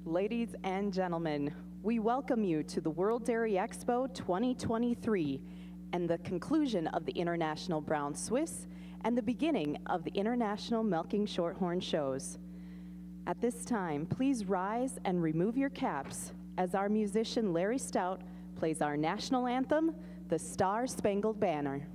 Ladies and gentlemen, we welcome you to the World Dairy Expo 2023 and the conclusion of the International Brown Swiss and the beginning of the International Milking Shorthorn shows. At this time, please rise and remove your caps as our musician Larry Stout plays our national anthem, the Star Spangled Banner.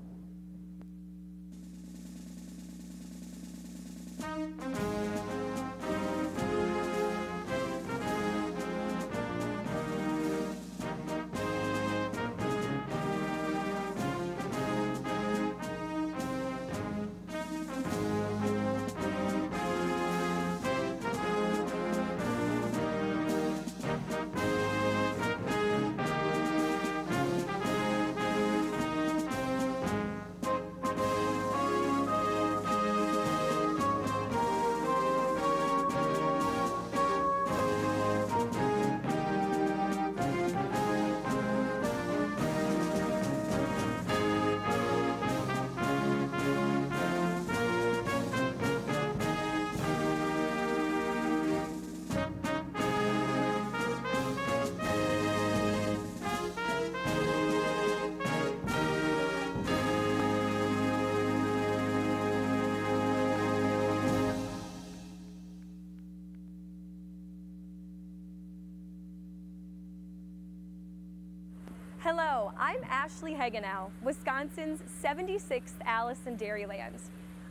Hello, I'm Ashley Hagenow, Wisconsin's 76th Alice in Dairyland.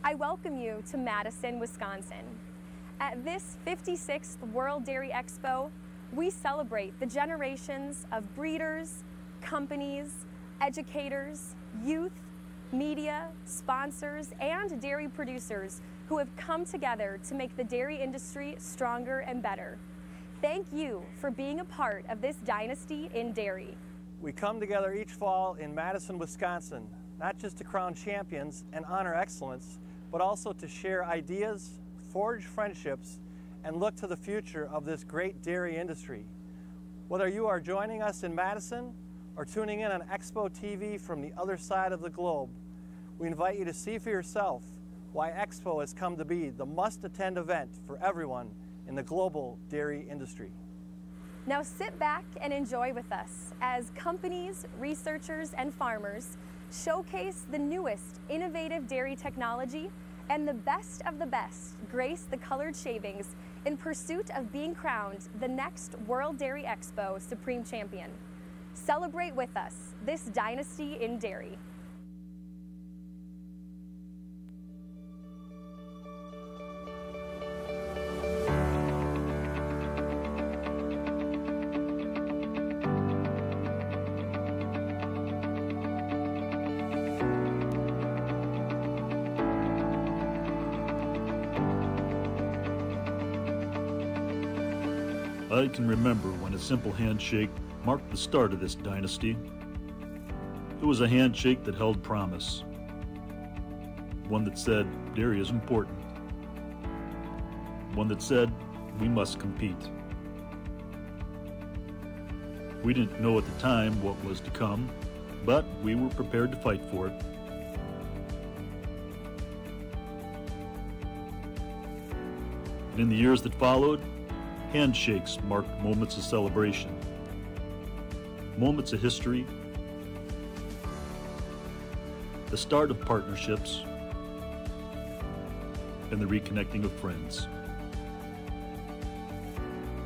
I welcome you to Madison, Wisconsin. At this 56th World Dairy Expo, we celebrate the generations of breeders, companies, educators, youth, media, sponsors, and dairy producers who have come together to make the dairy industry stronger and better. Thank you for being a part of this dynasty in dairy. We come together each fall in Madison, Wisconsin, not just to crown champions and honor excellence, but also to share ideas, forge friendships, and look to the future of this great dairy industry. Whether you are joining us in Madison or tuning in on Expo TV from the other side of the globe, we invite you to see for yourself why Expo has come to be the must-attend event for everyone in the global dairy industry. Now sit back and enjoy with us as companies, researchers, and farmers showcase the newest innovative dairy technology and the best of the best grace the colored shavings in pursuit of being crowned the next World Dairy Expo Supreme Champion. Celebrate with us this dynasty in dairy. I can remember when a simple handshake marked the start of this dynasty. It was a handshake that held promise. One that said dairy is important. One that said we must compete. We didn't know at the time what was to come, but we were prepared to fight for it. And in the years that followed, handshakes marked moments of celebration, moments of history, the start of partnerships, and the reconnecting of friends.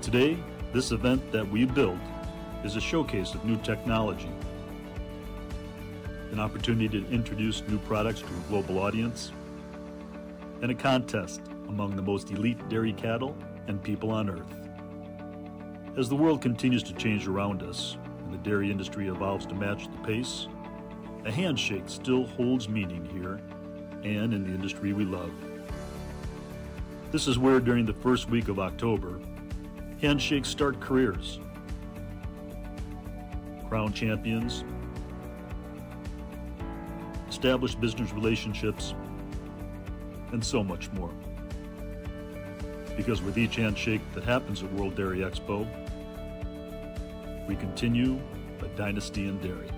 Today, this event that we built is a showcase of new technology, an opportunity to introduce new products to a global audience, and a contest among the most elite dairy cattle and people on earth. As the world continues to change around us and the dairy industry evolves to match the pace, a handshake still holds meaning here and in the industry we love. This is where during the first week of October, handshakes start careers, crown champions, establish business relationships, and so much more. Because with each handshake that happens at World Dairy Expo, we continue a dynasty in dairy.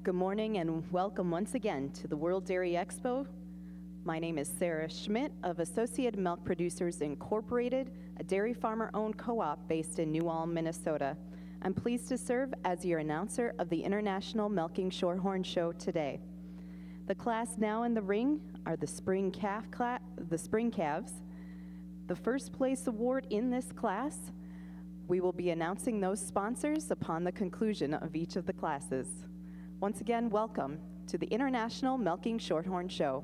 Good morning and welcome once again to the World Dairy Expo. My name is Sarah Schmidt of Associated Milk Producers Incorporated, a dairy farmer-owned co-op based in New Ulm, Minnesota. I'm pleased to serve as your announcer of the International Milking Shorthorn Show today. The class now in the ring are the spring calves. The first place award in this class, we will be announcing those sponsors upon the conclusion of each of the classes. Once again, welcome to the International Milking Shorthorn Show.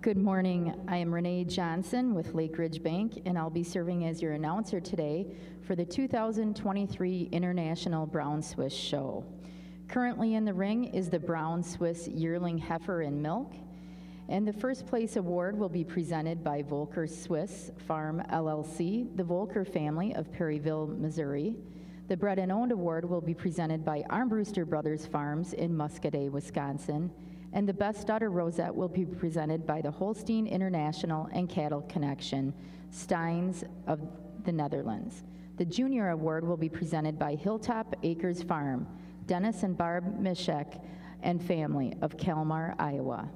Good morning. I am Renee Johnson with Lake Ridge Bank, and I'll be serving as your announcer today for the 2023 International Brown Swiss Show. Currently in the ring is the Brown Swiss Yearling Heifer and Milk, and the first place award will be presented by Volker Swiss Farm LLC, the Volker family of Perryville, Missouri. The Bred and Owned Award will be presented by Armbruster Brothers Farms in Muscadet, Wisconsin. And the Best Udder Rosette will be presented by the Holstein International and Cattle Connection, Steins of the Netherlands. The Junior Award will be presented by Hilltop Acres Farm, Dennis and Barb Mishek and family of Kalmar, Iowa.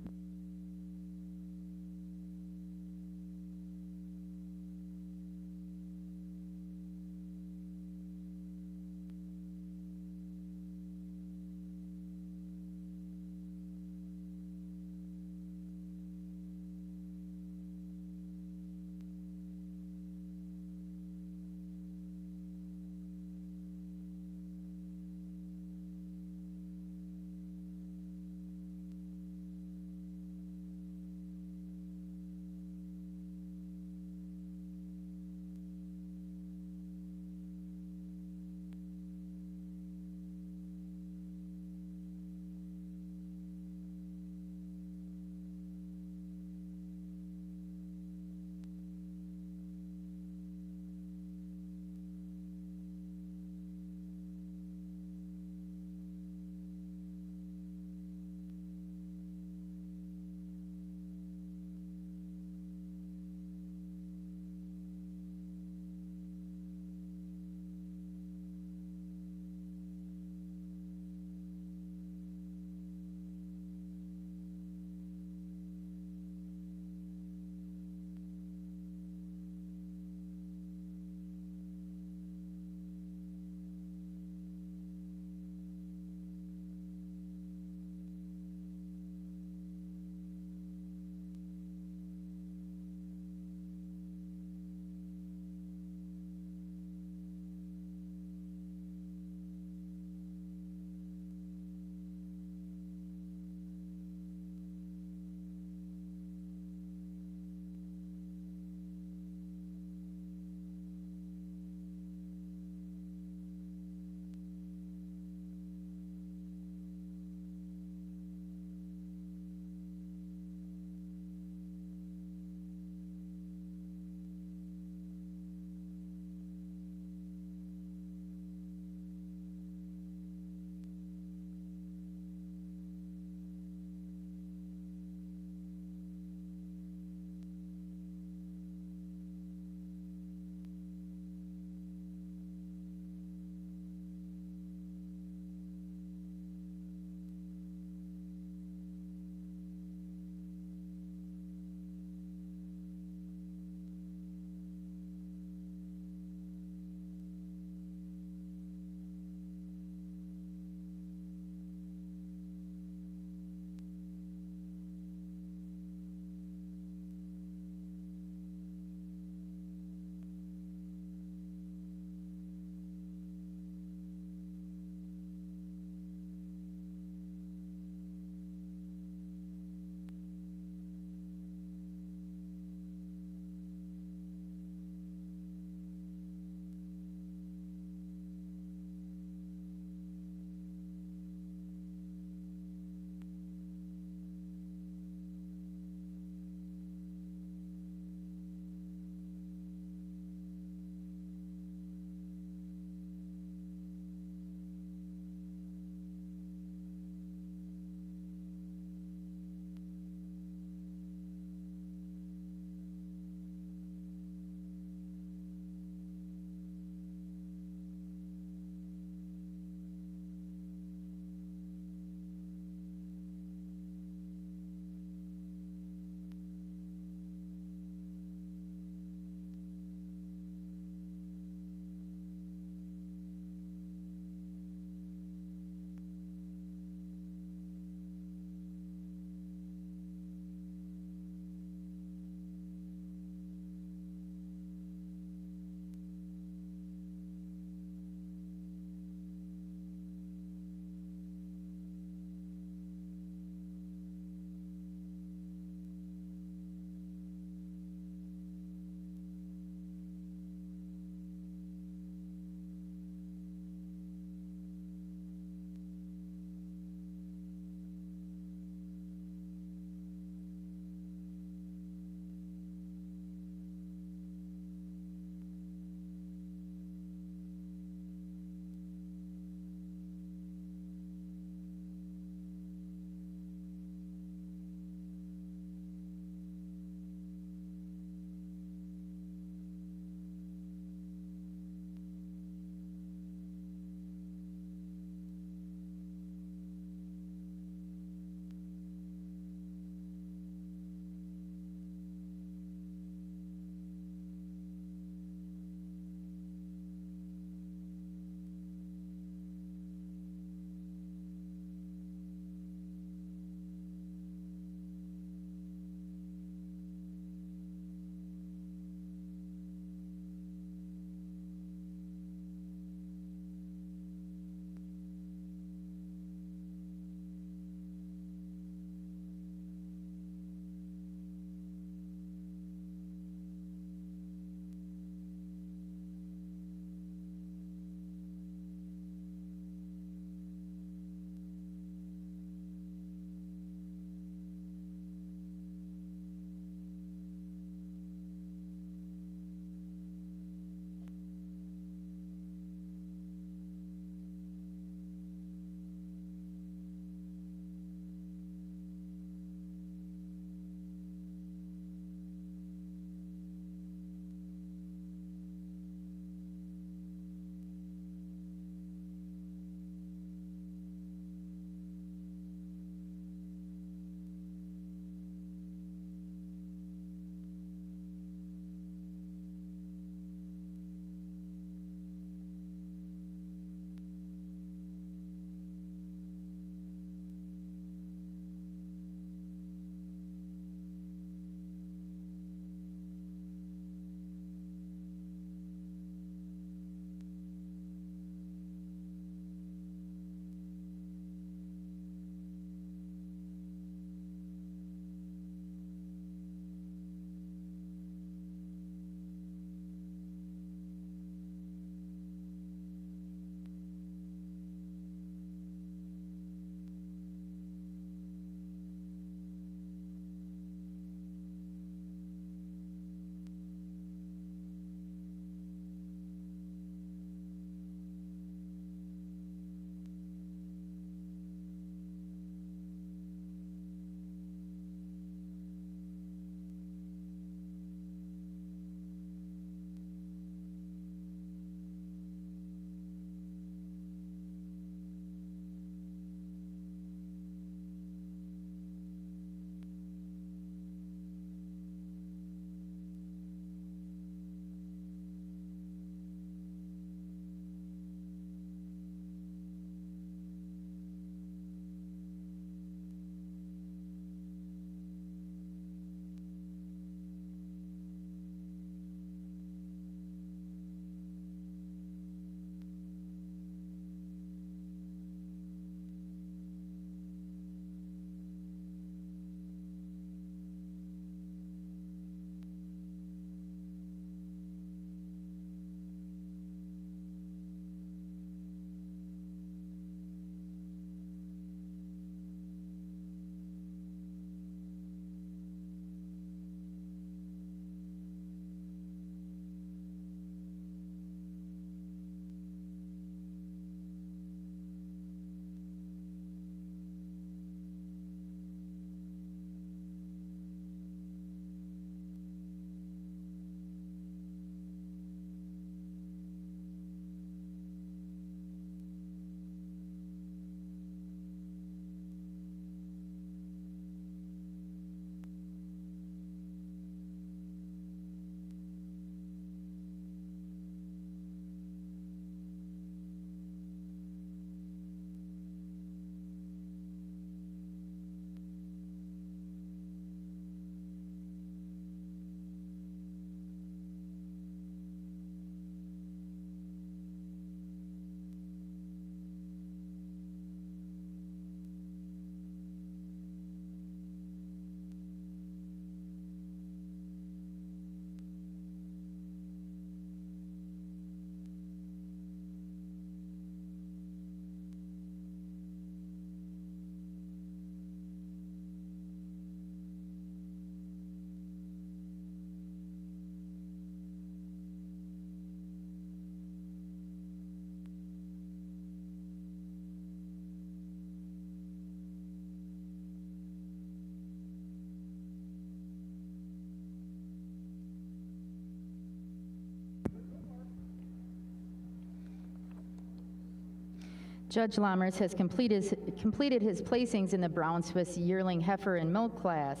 Judge Lammers has completed his placings in the Brown Swiss Yearling Heifer and Milk class.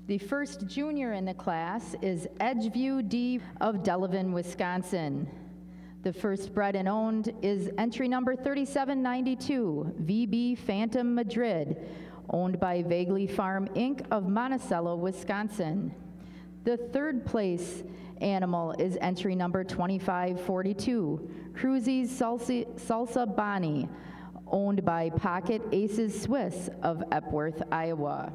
The first junior in the class is Edgeview D. of Delavan, Wisconsin. The first bred and owned is entry number 3792, VB Phantom Madrid, owned by Vaguely Farm Inc. of Monticello, Wisconsin. The third place animal is entry number 2542, Cruzy's Salsa Bonnie, owned by Pocket Aces Swiss of Epworth, Iowa.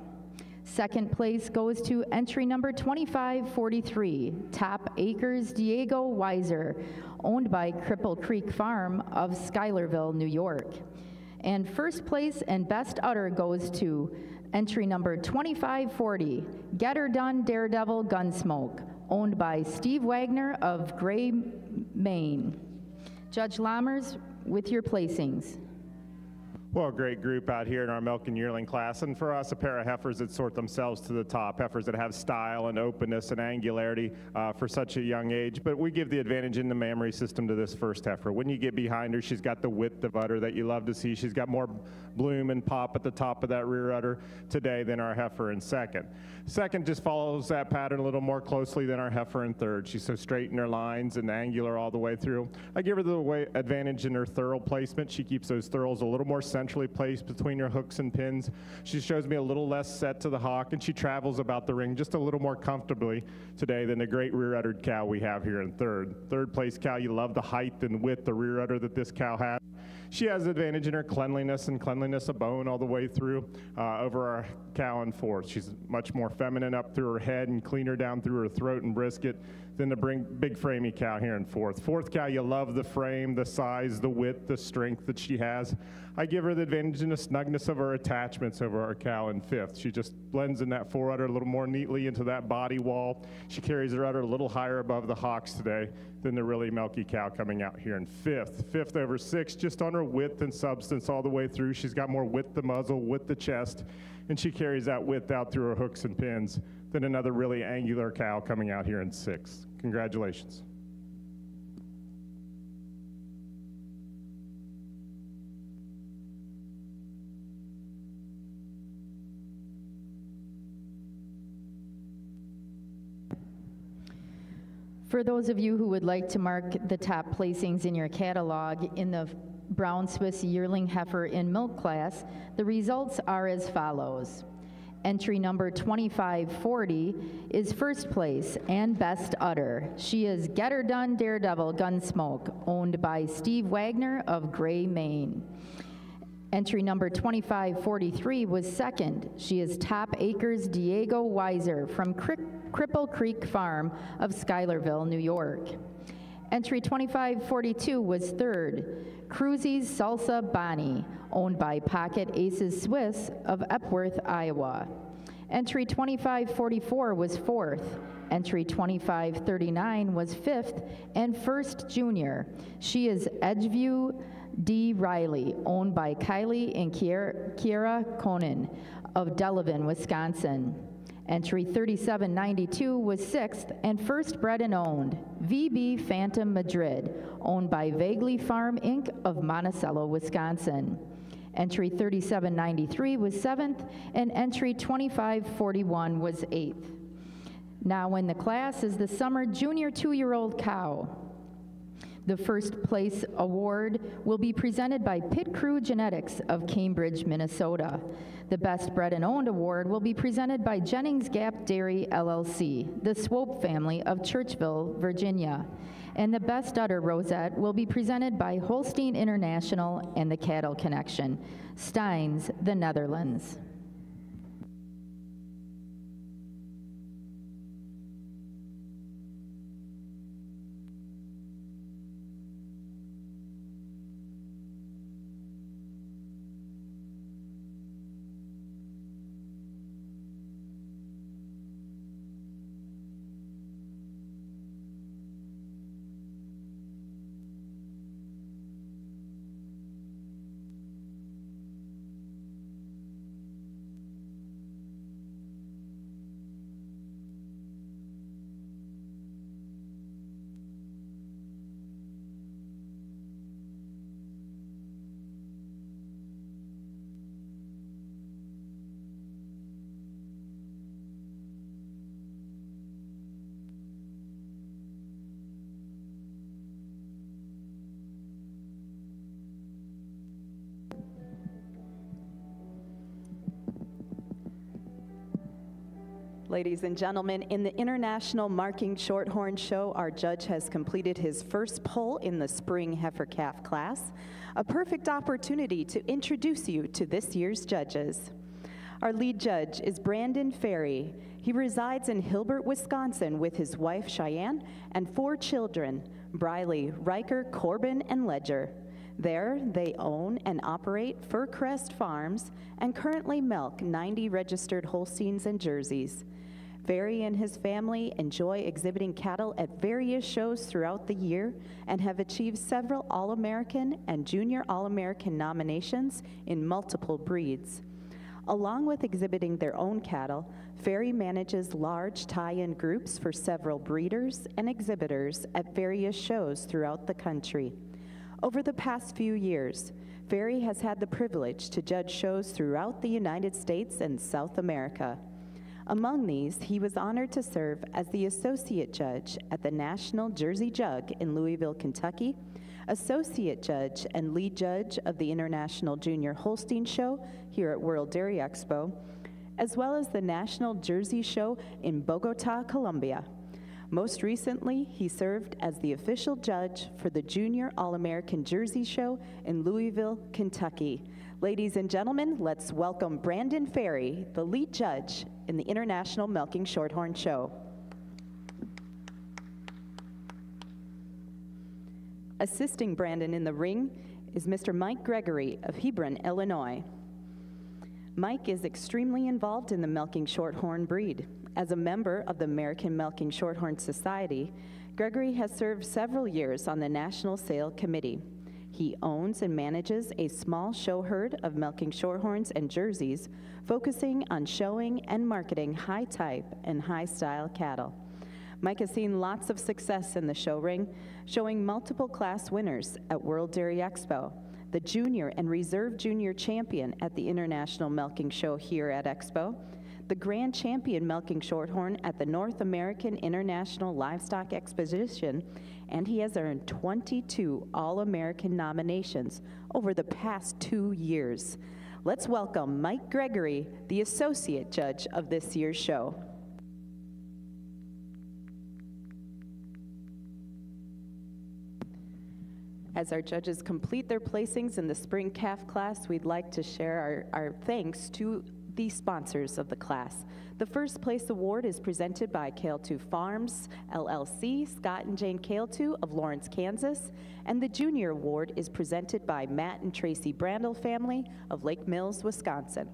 Second place goes to entry number 2543, Top Acres Diego Weiser, owned by Cripple Creek Farm of Schuylerville, New York. And first place and best udder goes to entry number 2540, Get Her Done Daredevil Gunsmoke, owned by Steve Wagner of Gray, Maine. Judge Lammers, with your placings. Well, a great group out here in our milk and yearling class, and for us, a pair of heifers that sort themselves to the top, heifers that have style and openness and angularity for such a young age, but we give the advantage in the mammary system to this first heifer. When you get behind her, she's got the width of udder that you love to see. She's got more bloom and pop at the top of that rear udder today than our heifer in second. Second just follows that pattern a little more closely than our heifer in third. She's so straight in her lines and angular all the way through. I give her the advantage in her thurl placement. She keeps those thurls a little more centrally placed between her hooks and pins. She shows me a little less set to the hock, and she travels about the ring just a little more comfortably today than the great rear uddered cow we have here in third. Third place cow, you love the height and width, the rear udder that this cow has. She has advantage in her cleanliness and cleanliness of bone all the way through over our cow in fourth. She's much more feminine up through her head and cleaner down through her throat and brisket than the big framey cow here in fourth. Fourth cow, you love the frame, the size, the width, the strength that she has. I give her the advantage in the snugness of her attachments over our cow in fifth. She just blends in that fore udder a little more neatly into that body wall. She carries her udder a little higher above the hocks today than the really milky cow coming out here in fifth. Fifth over sixth, just on her width and substance all the way through. She's got more width the muzzle, width the chest, and she carries that width out through her hooks and pins than another really angular cow coming out here in sixth. Congratulations. For those of you who would like to mark the top placings in your catalog in the Brown Swiss Yearling Heifer in Milk class, the results are as follows. Entry number 2540 is first place and best udder. She is Get Her Done Daredevil Gunsmoke, owned by Steve Wagner of Gray, Maine. Entry number 2543 was second. She is Top Acres Diego Weiser from Cripple Creek Farm of Schuylerville, New York. Entry 2542 was third. Cruzy's Salsa Bonnie, owned by Pocket Aces Swiss of Epworth, Iowa. Entry 2544 was fourth. Entry 2539 was fifth and first junior. She is Edgeview D. Riley, owned by Kylie and Kiera Conan of Delavan, Wisconsin. Entry 3792 was sixth and first bred and owned, VB Phantom Madrid, owned by Vaguely Farm Inc. of Monticello, Wisconsin. Entry 3793 was seventh, and entry 2541 was eighth. Now in the class is the summer junior 2-year-old cow. The first place award will be presented by Pit Crew Genetics of Cambridge, Minnesota. The Best Bred and Owned award will be presented by Jennings Gap Dairy LLC, the Swope family of Churchville, Virginia. And the Best Udder Rosette will be presented by Holstein International and the Cattle Connection, Steins, the Netherlands. Ladies and gentlemen, in the International Marking Shorthorn Show, our judge has completed his first poll in the Spring Heifer Calf class, a perfect opportunity to introduce you to this year's judges. Our lead judge is Brandon Ferry. He resides in Hilbert, Wisconsin with his wife Cheyenne and 4 children, Briley, Riker, Corbin, and Ledger. There, they own and operate Furcrest Farms and currently milk 90 registered Holsteins and Jerseys. Ferry and his family enjoy exhibiting cattle at various shows throughout the year and have achieved several All-American and Junior All-American nominations in multiple breeds. Along with exhibiting their own cattle, Ferry manages large tie-in groups for several breeders and exhibitors at various shows throughout the country. Over the past few years, Ferry has had the privilege to judge shows throughout the United States and South America. Among these, he was honored to serve as the Associate Judge at the National Jersey Jug in Louisville, Kentucky, Associate Judge and Lead Judge of the International Junior Holstein Show here at World Dairy Expo, as well as the National Jersey Show in Bogota, Colombia. Most recently, he served as the official judge for the Junior All-American Jersey Show in Louisville, Kentucky. Ladies and gentlemen, let's welcome Brandon Ferry, the lead judge in the International Milking Shorthorn Show. Assisting Brandon in the ring is Mr. Mike Gregory of Hebron, Illinois. Mike is extremely involved in the milking shorthorn breed. As a member of the American Milking Shorthorn Society, Gregory has served several years on the National Sale Committee. He owns and manages a small show herd of milking shorthorns and jerseys, focusing on showing and marketing high-type and high-style cattle. Mike has seen lots of success in the show ring, showing multiple class winners at World Dairy Expo, the junior and reserve junior champion at the International Milking Show here at Expo, the grand champion milking shorthorn at the North American International Livestock Exposition, and he has earned 22 All-American nominations over the past 2 years. Let's welcome Mike Gregory, the Associate Judge of this year's show. As our judges complete their placings in the Spring Calf class, we'd like to share our thanks to the sponsors of the class. The first place award is presented by Kale2 Farms, LLC, Scott and Jane Kale2 of Lawrence, Kansas, and the junior award is presented by Matt and Tracy Brandel family of Lake Mills, Wisconsin.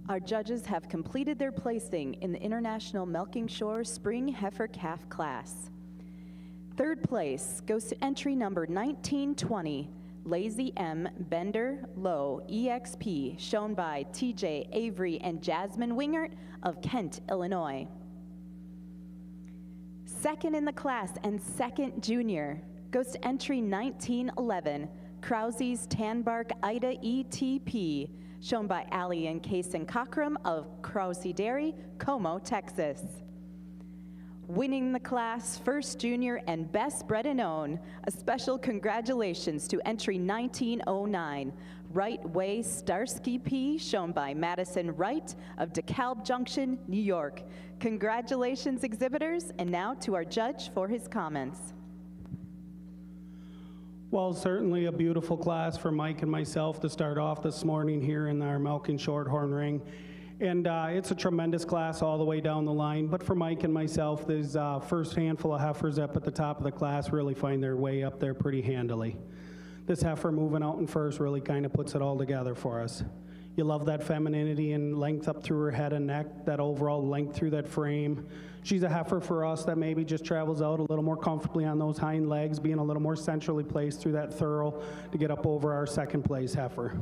Our judges have completed their placing in the International Milking Shore Spring Heifer Calf class. Third place goes to entry number 1920, Lazy M. Bender Low EXP, shown by TJ Avery and Jasmine Wingert of Kent, Illinois. Second in the class and second junior goes to entry 1911, Krause's Tanbark Ida ETP, shown by Allie and Kason Cockrum of Krause Dairy, Como, Texas. Winning the class, first junior and best bred and own, a special congratulations to entry 1909, Right Way Starsky P, shown by Madison Wright of DeKalb Junction, New York. Congratulations, exhibitors, and now to our judge for his comments. Well, certainly a beautiful class for Mike and myself to start off this morning here in our Milking Shorthorn ring. And it's a tremendous class all the way down the line. But for Mike and myself, these first handful of heifers up at the top of the class really find their way up there pretty handily. This heifer moving out in first really kind of puts it all together for us. You love that femininity and length up through her head and neck, that overall length through that frame. She's a heifer for us that maybe just travels out a little more comfortably on those hind legs, being a little more centrally placed through that thurl to get up over our second place heifer.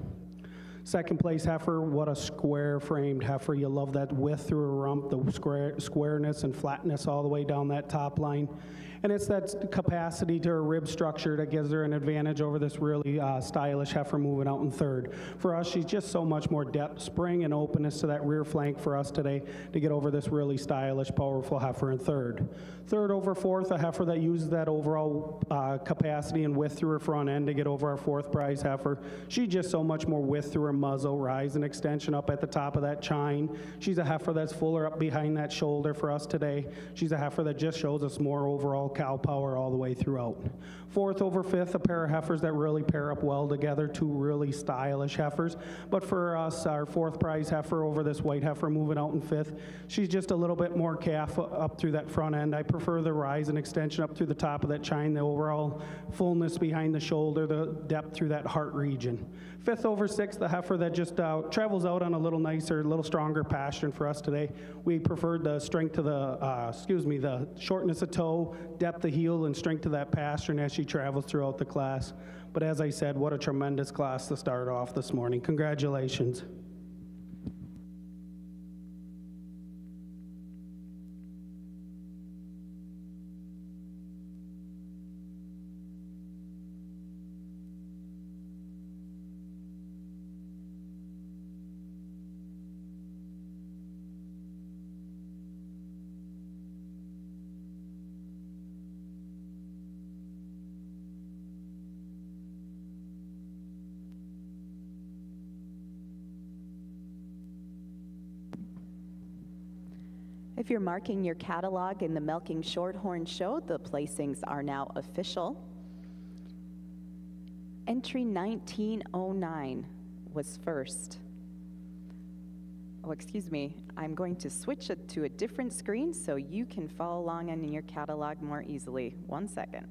Second place heifer, what a square framed heifer. You love that width through her rump, the squareness and flatness all the way down that top line. And it's that capacity to her rib structure that gives her an advantage over this really stylish heifer moving out in third. For us, she's just so much more depth, spring, and openness to that rear flank for us today to get over this really stylish, powerful heifer in third. Third over fourth, a heifer that uses that overall capacity and width through her front end to get over our fourth prize heifer. She's just so much more width through her muzzle, rise and extension up at the top of that chine. She's a heifer that's fuller up behind that shoulder for us today. She's a heifer that just shows us more overall cow power all the way throughout. Fourth over fifth, a pair of heifers that really pair up well together, two really stylish heifers. But for us, our fourth prize heifer over this white heifer moving out in fifth, she's just a little bit more calf up through that front end. I prefer the rise and extension up through the top of that chine, the overall fullness behind the shoulder, the depth through that heart region. Fifth over sixth, the heifer that just travels out on a little nicer, a little stronger pasture for us today. We preferred the strength of the shortness of toe, depth of heel, and strength of that pasture as she travels throughout the class. But as I said, what a tremendous class to start off this morning. Congratulations. If you're marking your catalog in the Milking Shorthorn Show, the placings are now official. Entry 1909 was first. Oh, excuse me, I'm going to switch it to a different screen so you can follow along in your catalog more easily. 1 second.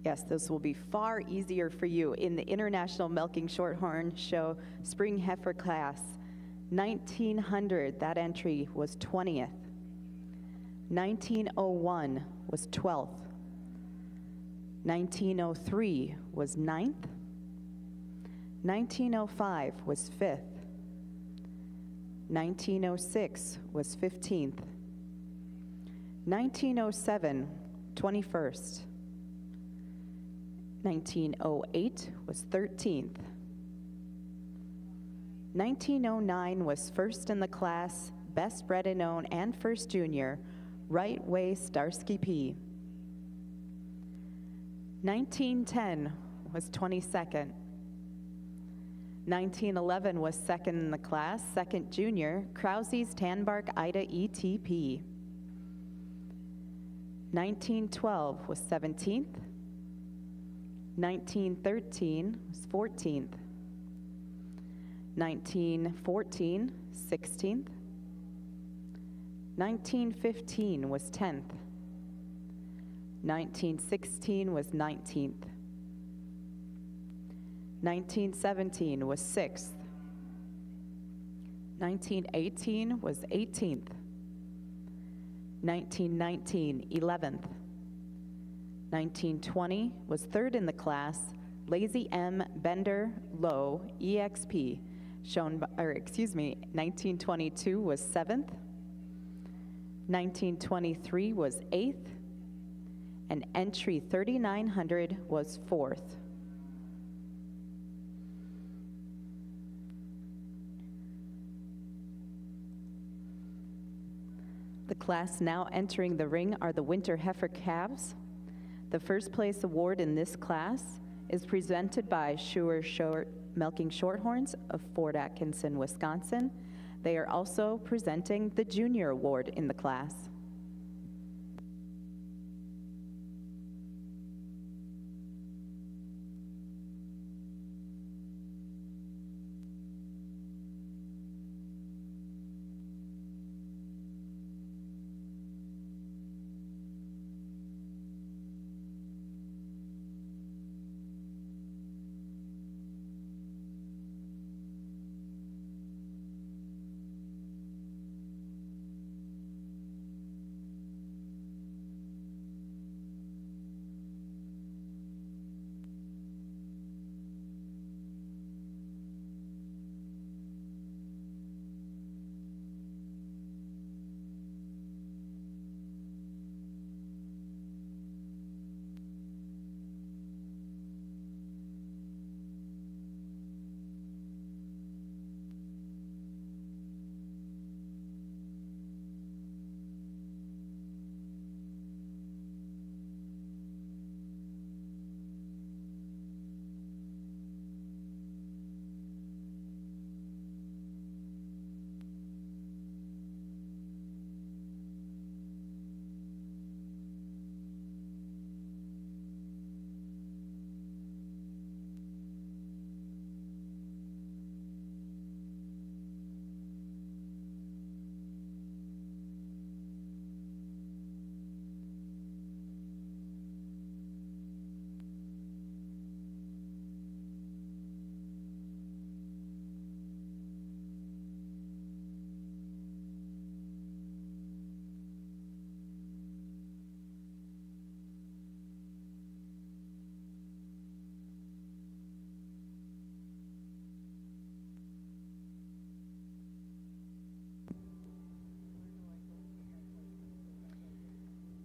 Yes, this will be far easier for you in the International Milking Shorthorn Show Spring Heifer class. 1900, that entry was 20th. 1901 was 12th. 1903 was 9th. 1905 was 5th. 1906 was 15th. 1907, 21st. 1908 was 13th. 1909 was first in the class, best bred and owned, and first junior, Right Way Starsky P. 1910 was 22nd. 1911 was second in the class, second junior, Krause's Tanbark Ida ETP. 1912 was 17th. 1913 was 14th. 1914, 16th. 1915 was 10th. 1916 was 19th. 1917 was 6th. 1918 was 18th. 1919, 11th. 1920 was third in the class, Lazy M Bender Low EXP, 1922 was 7th. 1923 was 8th, and entry 3900 was 4th. The class now entering the ring are the Winter Heifer Calves. The first place award in this class is presented by Schuer Milking Shorthorns of Fort Atkinson, Wisconsin. They are also presenting the Junior Award in the class.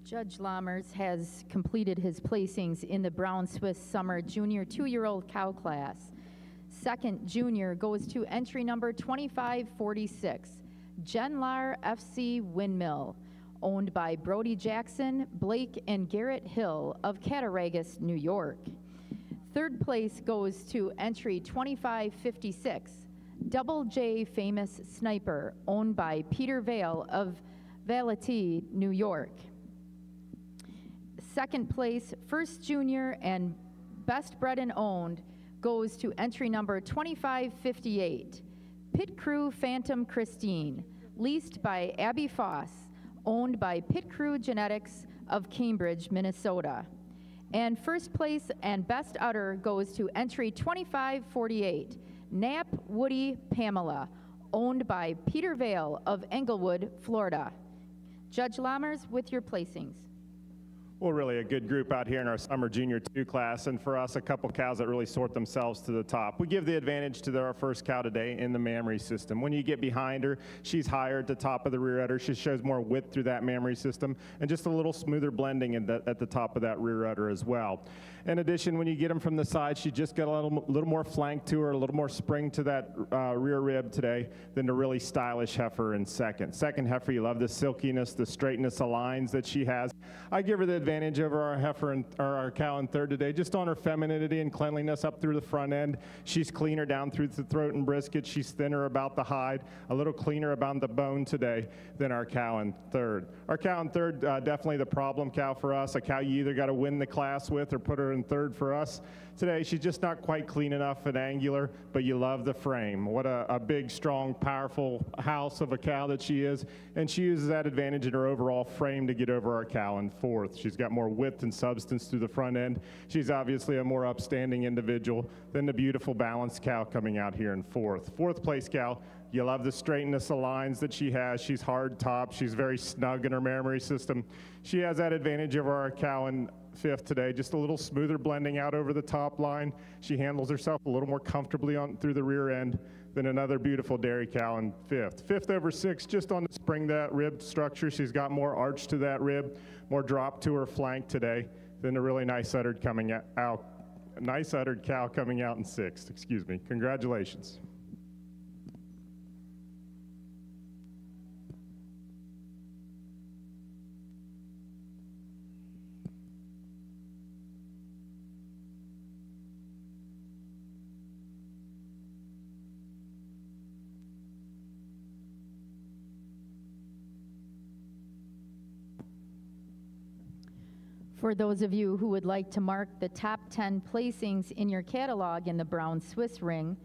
Judge Lammers has completed his placings in the Brown Swiss Summer Junior 2-year-old cow class. Second junior goes to entry number 2546, Genlar FC Windmill, owned by Brody Jackson, Blake, and Garrett Hill of Cattaraugus, New York. Third place goes to entry 2556, Double J Famous Sniper, owned by Peter Vale of Valety, New York. Second place, first junior and best bred and owned, goes to entry number 2558, Pit Crew Phantom Christine, leased by Abby Foss, owned by Pit Crew Genetics of Cambridge, Minnesota. And first place and best udder goes to entry 2548, Knapp Woody Pamela, owned by Peter Vale of Englewood, Florida. Judge Lammers, with your placings. Well, really a good group out here in our summer junior 2 class, and for us, a couple cows that really sort themselves to the top. We give the advantage to our first cow today in the mammary system. When you get behind her, she's higher at the top of the rear udder. She shows more width through that mammary system, and just a little smoother blending at the top of that rear udder as well. In addition, when you get them from the side, she just got a little more flank to her, a little more spring to that rear rib today than the really stylish heifer in second. Second heifer, you love the silkiness, the straightness of lines that she has. I give her the advantage over our heifer or our cow in third today, just on her femininity and cleanliness up through the front end. She's cleaner down through the throat and brisket. She's thinner about the hide, a little cleaner about the bone today than our cow in third. Our cow in third, definitely the problem cow for us, a cow you either got to win the class with or put her in third for us. Today, she's just not quite clean enough and angular, but you love the frame. What a big, strong, powerful house of a cow that she is, and she uses that advantage in her overall frame to get over our cow in fourth. She's got more width and substance through the front end. She's obviously a more upstanding individual than the beautiful balanced cow coming out here in fourth. Fourth place cow, you love the straightness of lines that she has. She's hard top. She's very snug in her mammary system. She has that advantage over our cow in fifth today, just a little smoother blending out over the top line. She handles herself a little more comfortably on through the rear end than another beautiful dairy cow in fifth. Fifth over sixth, just on the spring that rib structure. She's got more arch to that rib, more drop to her flank today than a really nice uddered cow coming out in sixth. Excuse me. Congratulations. For those of you who would like to mark the top 10 placings in your catalog in the Brown Swiss Ring,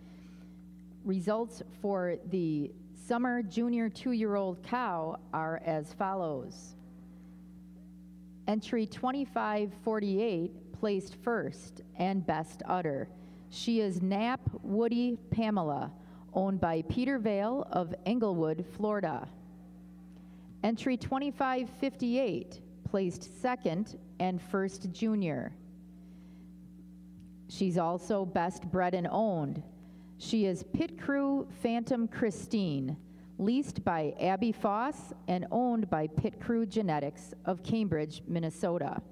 results for the summer junior 2-year-old cow are as follows. Entry 2548 placed first and best udder. She is Knapp Woody Pamela, owned by Peter Vale of Englewood, Florida. Entry 2558 placed second and first junior. She's also best bred and owned. She is Pit Crew Phantom Christine, leased by Abby Foss and owned by Pit Crew Genetics of Cambridge, Minnesota.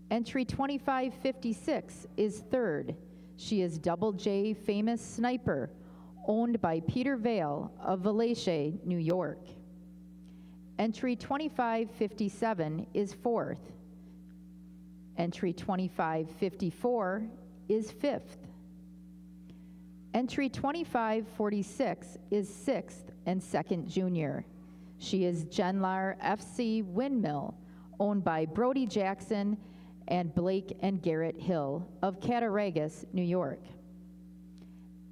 Entry 2556 is third. She is Double J Famous Sniper, owned by Peter Vale of Valache, New York. Entry 2557 is fourth. Entry 2554 is fifth. Entry 2546 is sixth and second junior. She is Genlar FC Windmill, owned by Brody Jackson and Blake and Garrett Hill of Cattaraugus, New York.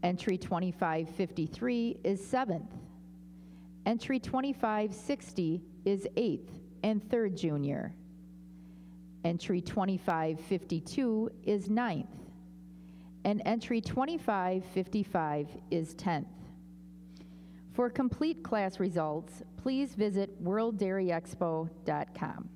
Entry 2553 is seventh. Entry 2560 is eighth and third junior. Entry 2552 is ninth. And entry 2555 is 10th. For complete class results, please visit worlddairyexpo.com.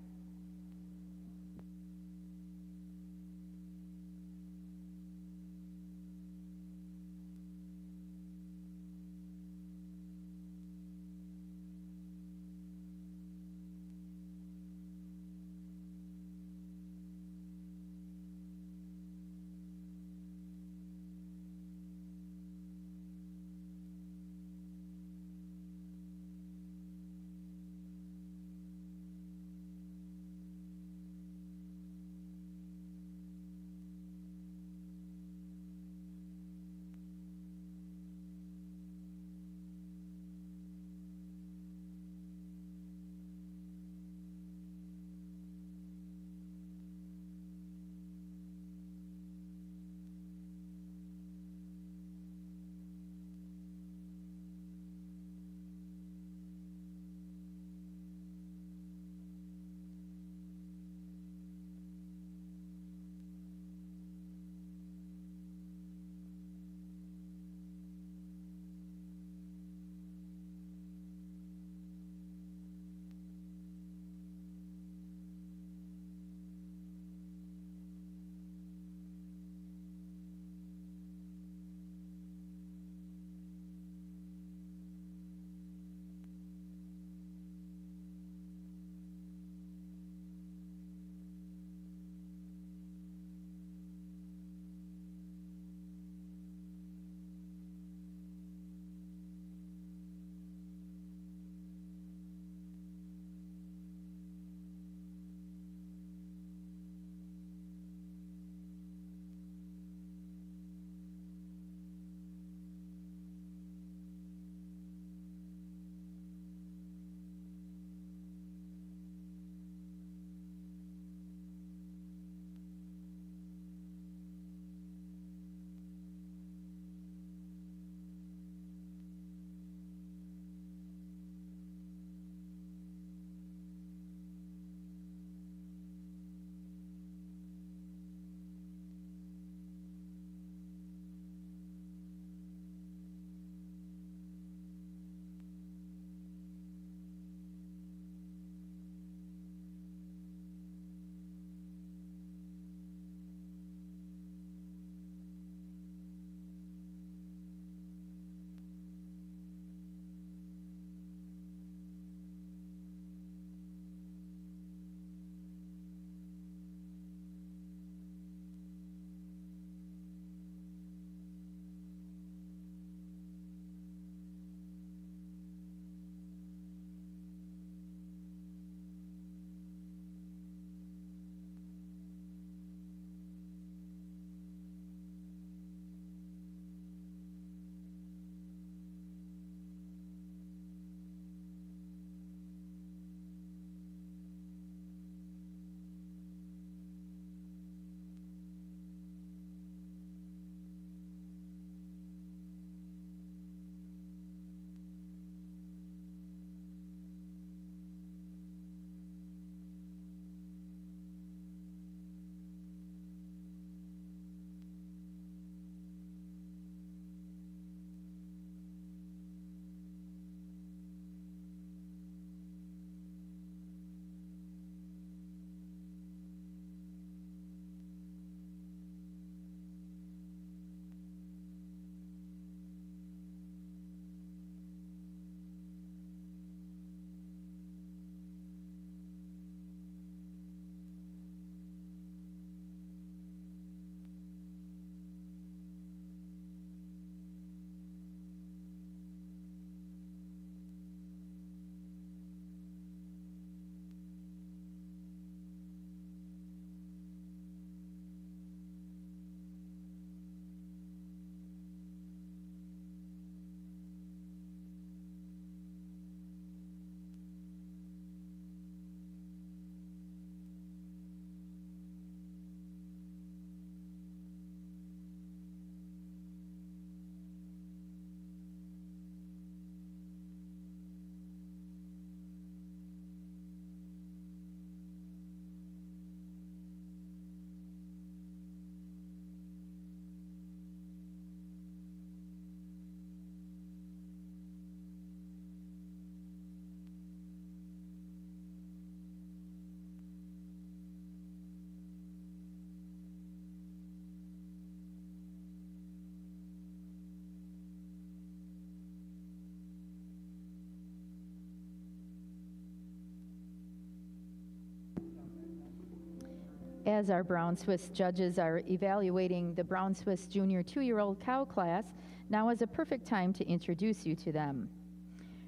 As our Brown Swiss judges are evaluating the Brown Swiss Junior 2-year-old cow class, now is a perfect time to introduce you to them.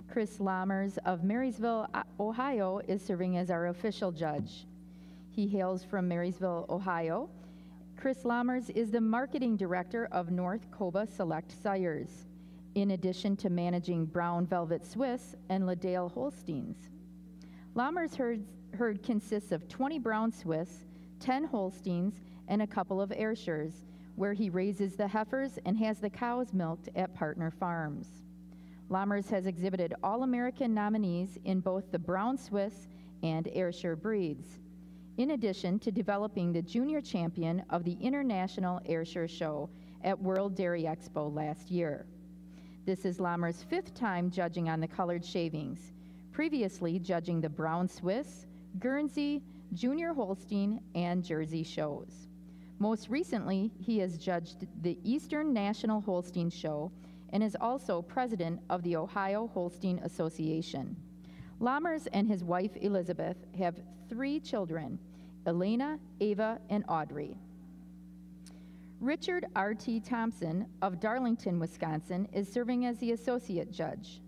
Chris Lammers of Marysville, Ohio, is serving as our official judge. He hails from Marysville, Ohio. Chris Lammers is the marketing director of North Coba Select Sires, in addition to managing Brown Velvet Swiss and Liddale Holsteins. Lammers' herd consists of 20 Brown Swiss, 10 Holsteins, and a couple of Ayrshires, where he raises the heifers and has the cows milked at partner farms. Lammers has exhibited All-American nominees in both the Brown Swiss and Ayrshire breeds, in addition to developing the junior champion of the International Ayrshire Show at World Dairy Expo last year. This is Lammers' 5th time judging on the colored shavings, previously judging the Brown Swiss, Guernsey, Junior Holstein, and Jersey shows. Most recently, he has judged the Eastern National Holstein Show and is also president of the Ohio Holstein Association. Lammers and his wife Elizabeth have 3 children, Elena, Ava, and Audrey. Richard R.T. Thompson of Darlington, Wisconsin, is serving as the associate judge.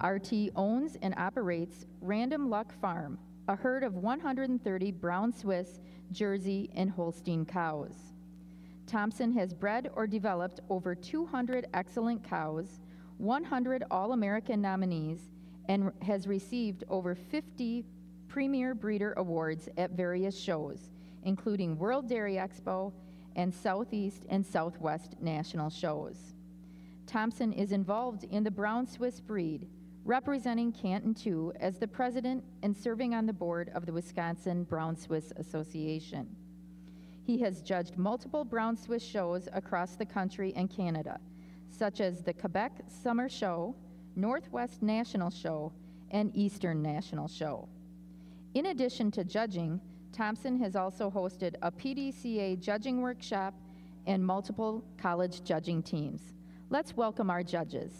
R.T. owns and operates Random Luck Farm, a herd of 130 Brown Swiss, Jersey, and Holstein cows. Thompson has bred or developed over 200 excellent cows, 100 All-American nominees, and has received over 50 Premier Breeder Awards at various shows, including World Dairy Expo and Southeast and Southwest national shows. Thompson is involved in the Brown Swiss breed, representing Canton II as the president and serving on the board of the Wisconsin Brown Swiss Association. He has judged multiple Brown Swiss shows across the country and Canada, such as the Quebec Summer Show, Northwest National Show, and Eastern National Show. In addition to judging, Thompson has also hosted a PDCA judging workshop and multiple college judging teams. Let's welcome our judges.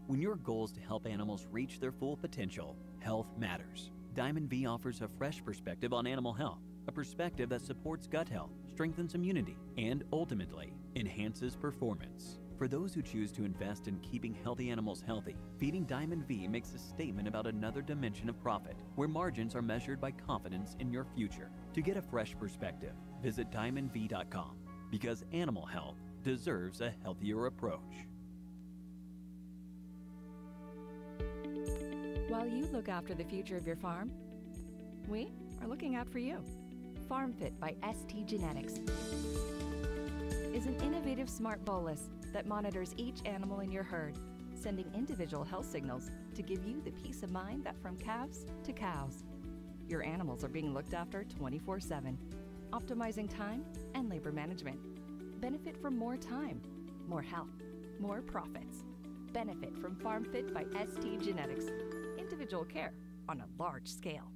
When your goal is to help animals reach their full potential, health matters. Diamond V offers a fresh perspective on animal health, a perspective that supports gut health, strengthens immunity, and ultimately enhances performance. For those who choose to invest in keeping healthy animals healthy, feeding Diamond V makes a statement about another dimension of profit, where margins are measured by confidence in your future. To get a fresh perspective, visit diamondv.com, because animal health deserves a healthier approach. While you look after the future of your farm, we are looking out for you. FarmFit by ST Genetics is an innovative smart bolus that monitors each animal in your herd, sending individual health signals to give you the peace of mind that from calves to cows, your animals are being looked after 24/7, optimizing time and labor management. Benefit from more time, more health, more profits. Benefit from FarmFit by ST Genetics. Individual care on a large scale.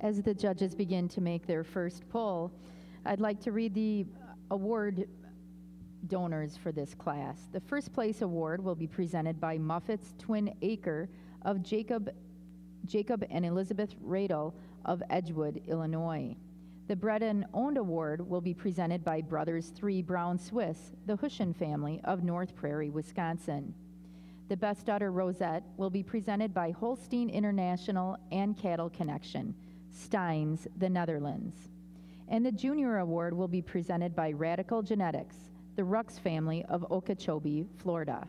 As the judges begin to make their first poll, I'd like to read the award donors for this class. The first place award will be presented by Muffet's Twin Acre of Jacob and Elizabeth Radel of Edgewood, Illinois. The Bred and Owned Award will be presented by Brothers 3 Brown Swiss, the Hushin family of North Prairie, Wisconsin. The Best Daughter Rosette will be presented by Holstein International and Cattle Connection, Steins, the Netherlands. And the Junior Award will be presented by Radical Genetics, the Rux family of Okeechobee, Florida.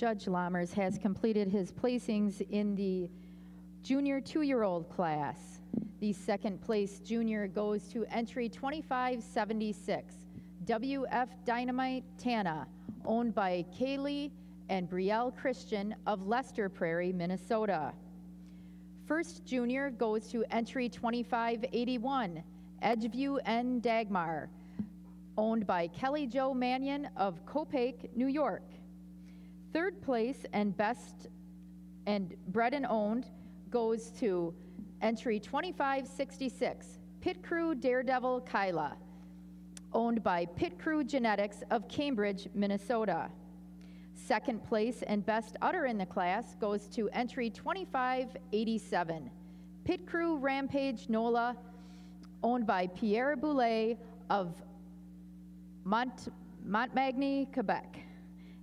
Judge Lammers has completed his placings in the junior 2-year-old class. The second place junior goes to entry 2576, WF Dynamite Tana, owned by Kaylee and Brielle Christian of Lester Prairie, Minnesota. First junior goes to entry 2581, Edgeview N. Dagmar, owned by Kelly Jo Mannion of Copake, New York. Third place and best and bred and owned goes to entry 2566, Pit Crew Daredevil Kyla, owned by Pit Crew Genetics of Cambridge, Minnesota. Second place and best udder in the class goes to entry 2587, Pit Crew Rampage Nola, owned by Pierre Boulet of Montmagny, Quebec.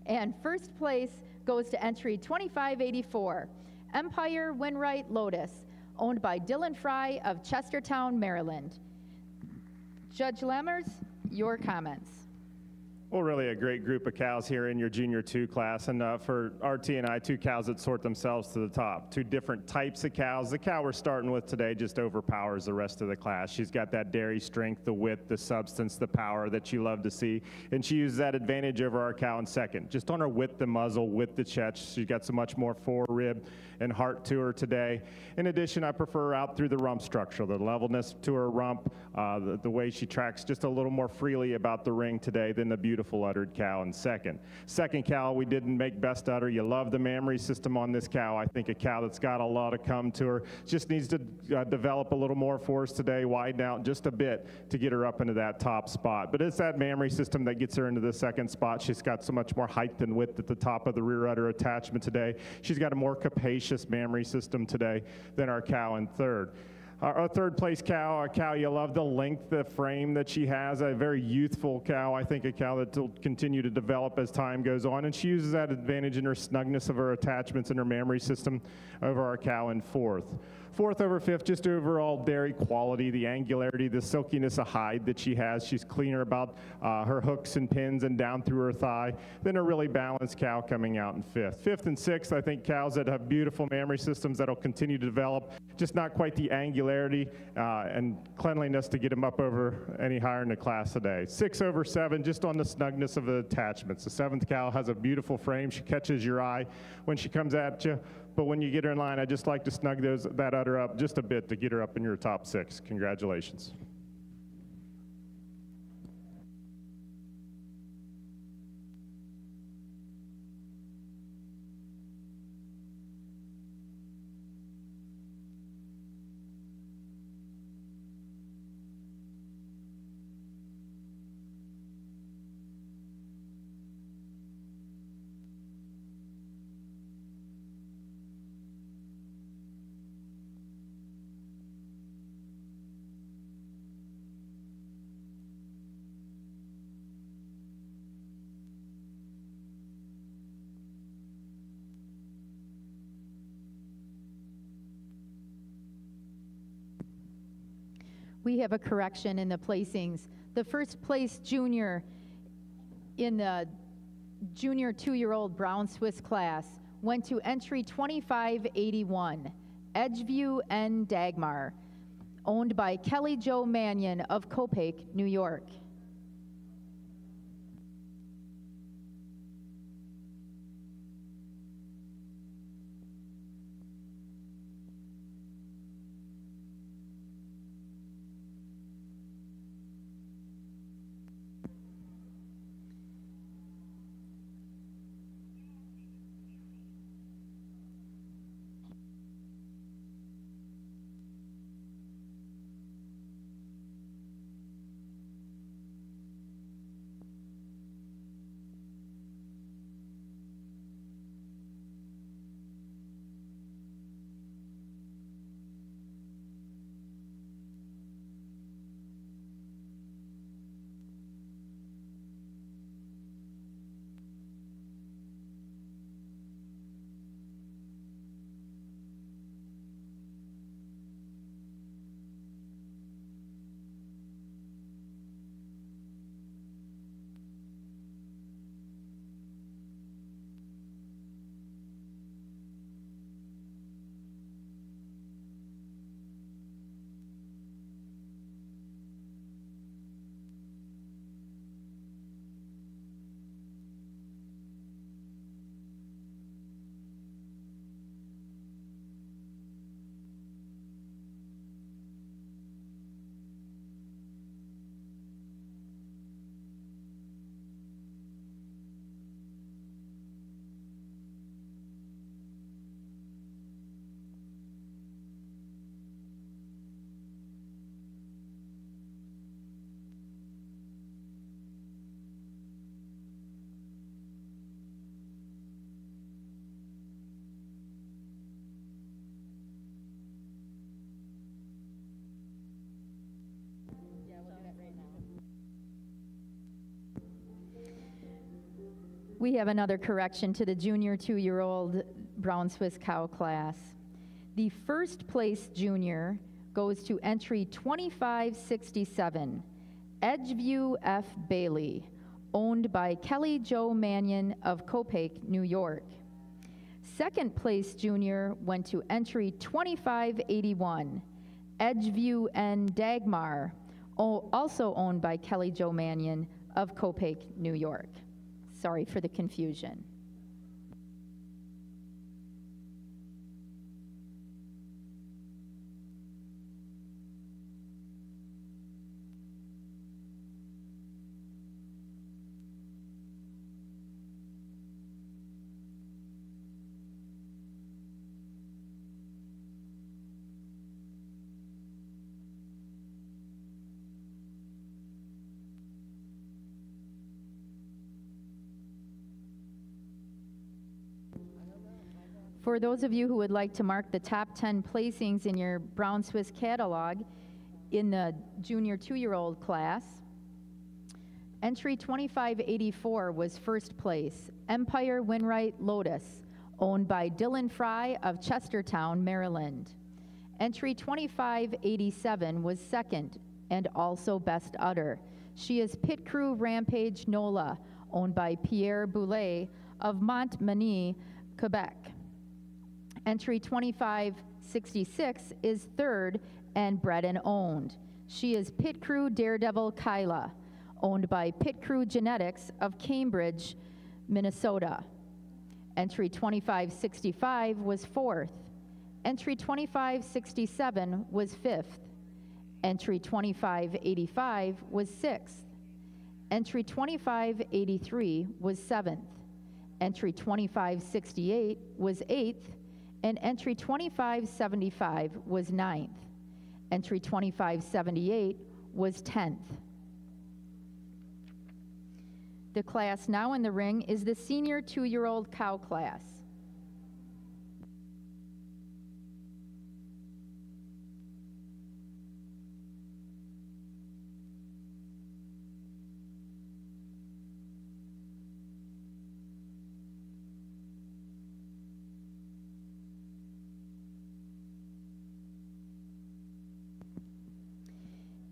And first place goes to entry 2584, Empire Winright Lotus, owned by Dylan Fry of Chestertown, Maryland. Judge Lammers, your comments. Well, really a great group of cows here in your junior 2 class, and for RT and I, 2 cows that sort themselves to the top. 2 different types of cows. The cow we're starting with today just overpowers the rest of the class. She's got that dairy strength, the width, the substance, the power that you love to see, and she uses that advantage over our cow in second. Just on her width, the muzzle, width, the chest, she's got so much more forerib and heart to her today. In addition, I prefer her out through the rump structure, the levelness to her rump, the way she tracks just a little more freely about the ring today than the beautiful uddered cow in second. Second cow, we didn't make best udder. You love the mammary system on this cow. I think a cow that's got a lot of come to her just needs to develop a little more for us today, widen out just a bit to get her up into that top spot. But it's that mammary system that gets her into the second spot. She's got so much more height and width at the top of the rear udder attachment today. She's got a more capacious mammary system today than our cow in third. Our third place cow, a cow you love the length, the frame that she has, a very youthful cow. I think a cow that will continue to develop as time goes on, and she uses that advantage in her snugness of her attachments and her mammary system over our cow in fourth. Fourth over fifth, just overall dairy quality, the angularity, the silkiness of hide that she has. She's cleaner about her hooks and pins and down through her thigh than a really balanced cow coming out in fifth. Fifth and sixth, I think cows that have beautiful mammary systems that'll continue to develop, just not quite the angularity and cleanliness to get them up over any higher in the class today. 6 over 7, just on the snugness of the attachments. The seventh cow has a beautiful frame. She catches your eye when she comes at you. But when you get her in line, I just like to snug that udder up just a bit to get her up in your top 6. Congratulations. We have a correction in the placings. The first place junior in the junior 2-year-old Brown Swiss class went to entry 2581, Edgeview N. Dagmar, owned by Kelly Jo Mannion of Copake, New York. We have another correction to the junior 2-year-old Brown Swiss cow class. The first place junior goes to entry 2567, Edgeview F. Bailey, owned by Kelly Jo Mannion of Copake, New York. Second place junior went to entry 2581, Edgeview N. Dagmar, also owned by Kelly Jo Mannion of Copake, New York. Sorry for the confusion. For those of you who would like to mark the top 10 placings in your Brown Swiss catalog in the junior 2-year-old class, entry 2584 was first place, Empire Winwright Lotus, owned by Dylan Fry of Chestertown, Maryland. Entry 2587 was second and also best udder. She is Pit Crew Rampage Nola, owned by Pierre Boulet of Montmagny, Quebec. Entry 2566 is third and bred and owned. She is Pit Crew Daredevil Kyla, owned by Pit Crew Genetics of Cambridge, Minnesota. Entry 2565 was fourth. Entry 2567 was fifth. Entry 2585 was sixth. Entry 2583 was seventh. Entry 2568 was eighth. And entry 2575 was 9th. Entry 2578 was 10th. The class now in the ring is the senior 2-year-old cow class.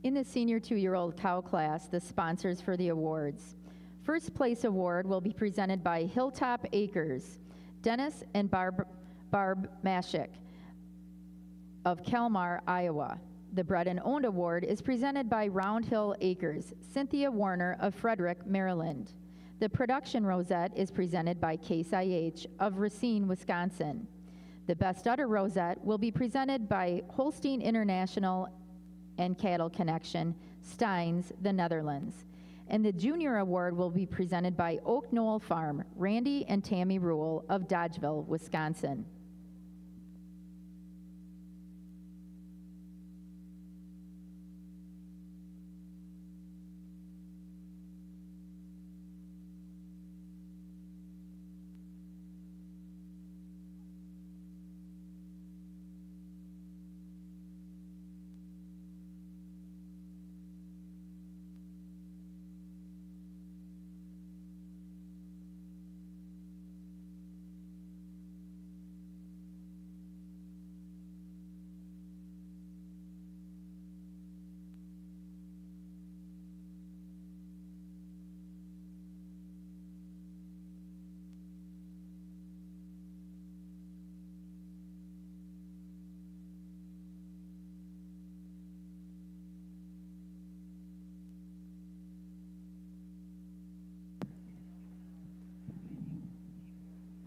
In the senior 2-year-old cow class, the sponsors for the awards. First place award will be presented by Hilltop Acres, Dennis and Barb Mashik of Kalmar, Iowa. The Bred and Owned Award is presented by Round Hill Acres, Cynthia Warner of Frederick, Maryland. The Production Rosette is presented by Case IH of Racine, Wisconsin. The Best Udder Rosette will be presented by Holstein International and Cattle Connection, Steins, the Netherlands. And the Junior Award will be presented by Oak Knoll Farm, Randy and Tammy Rule of Dodgeville, Wisconsin.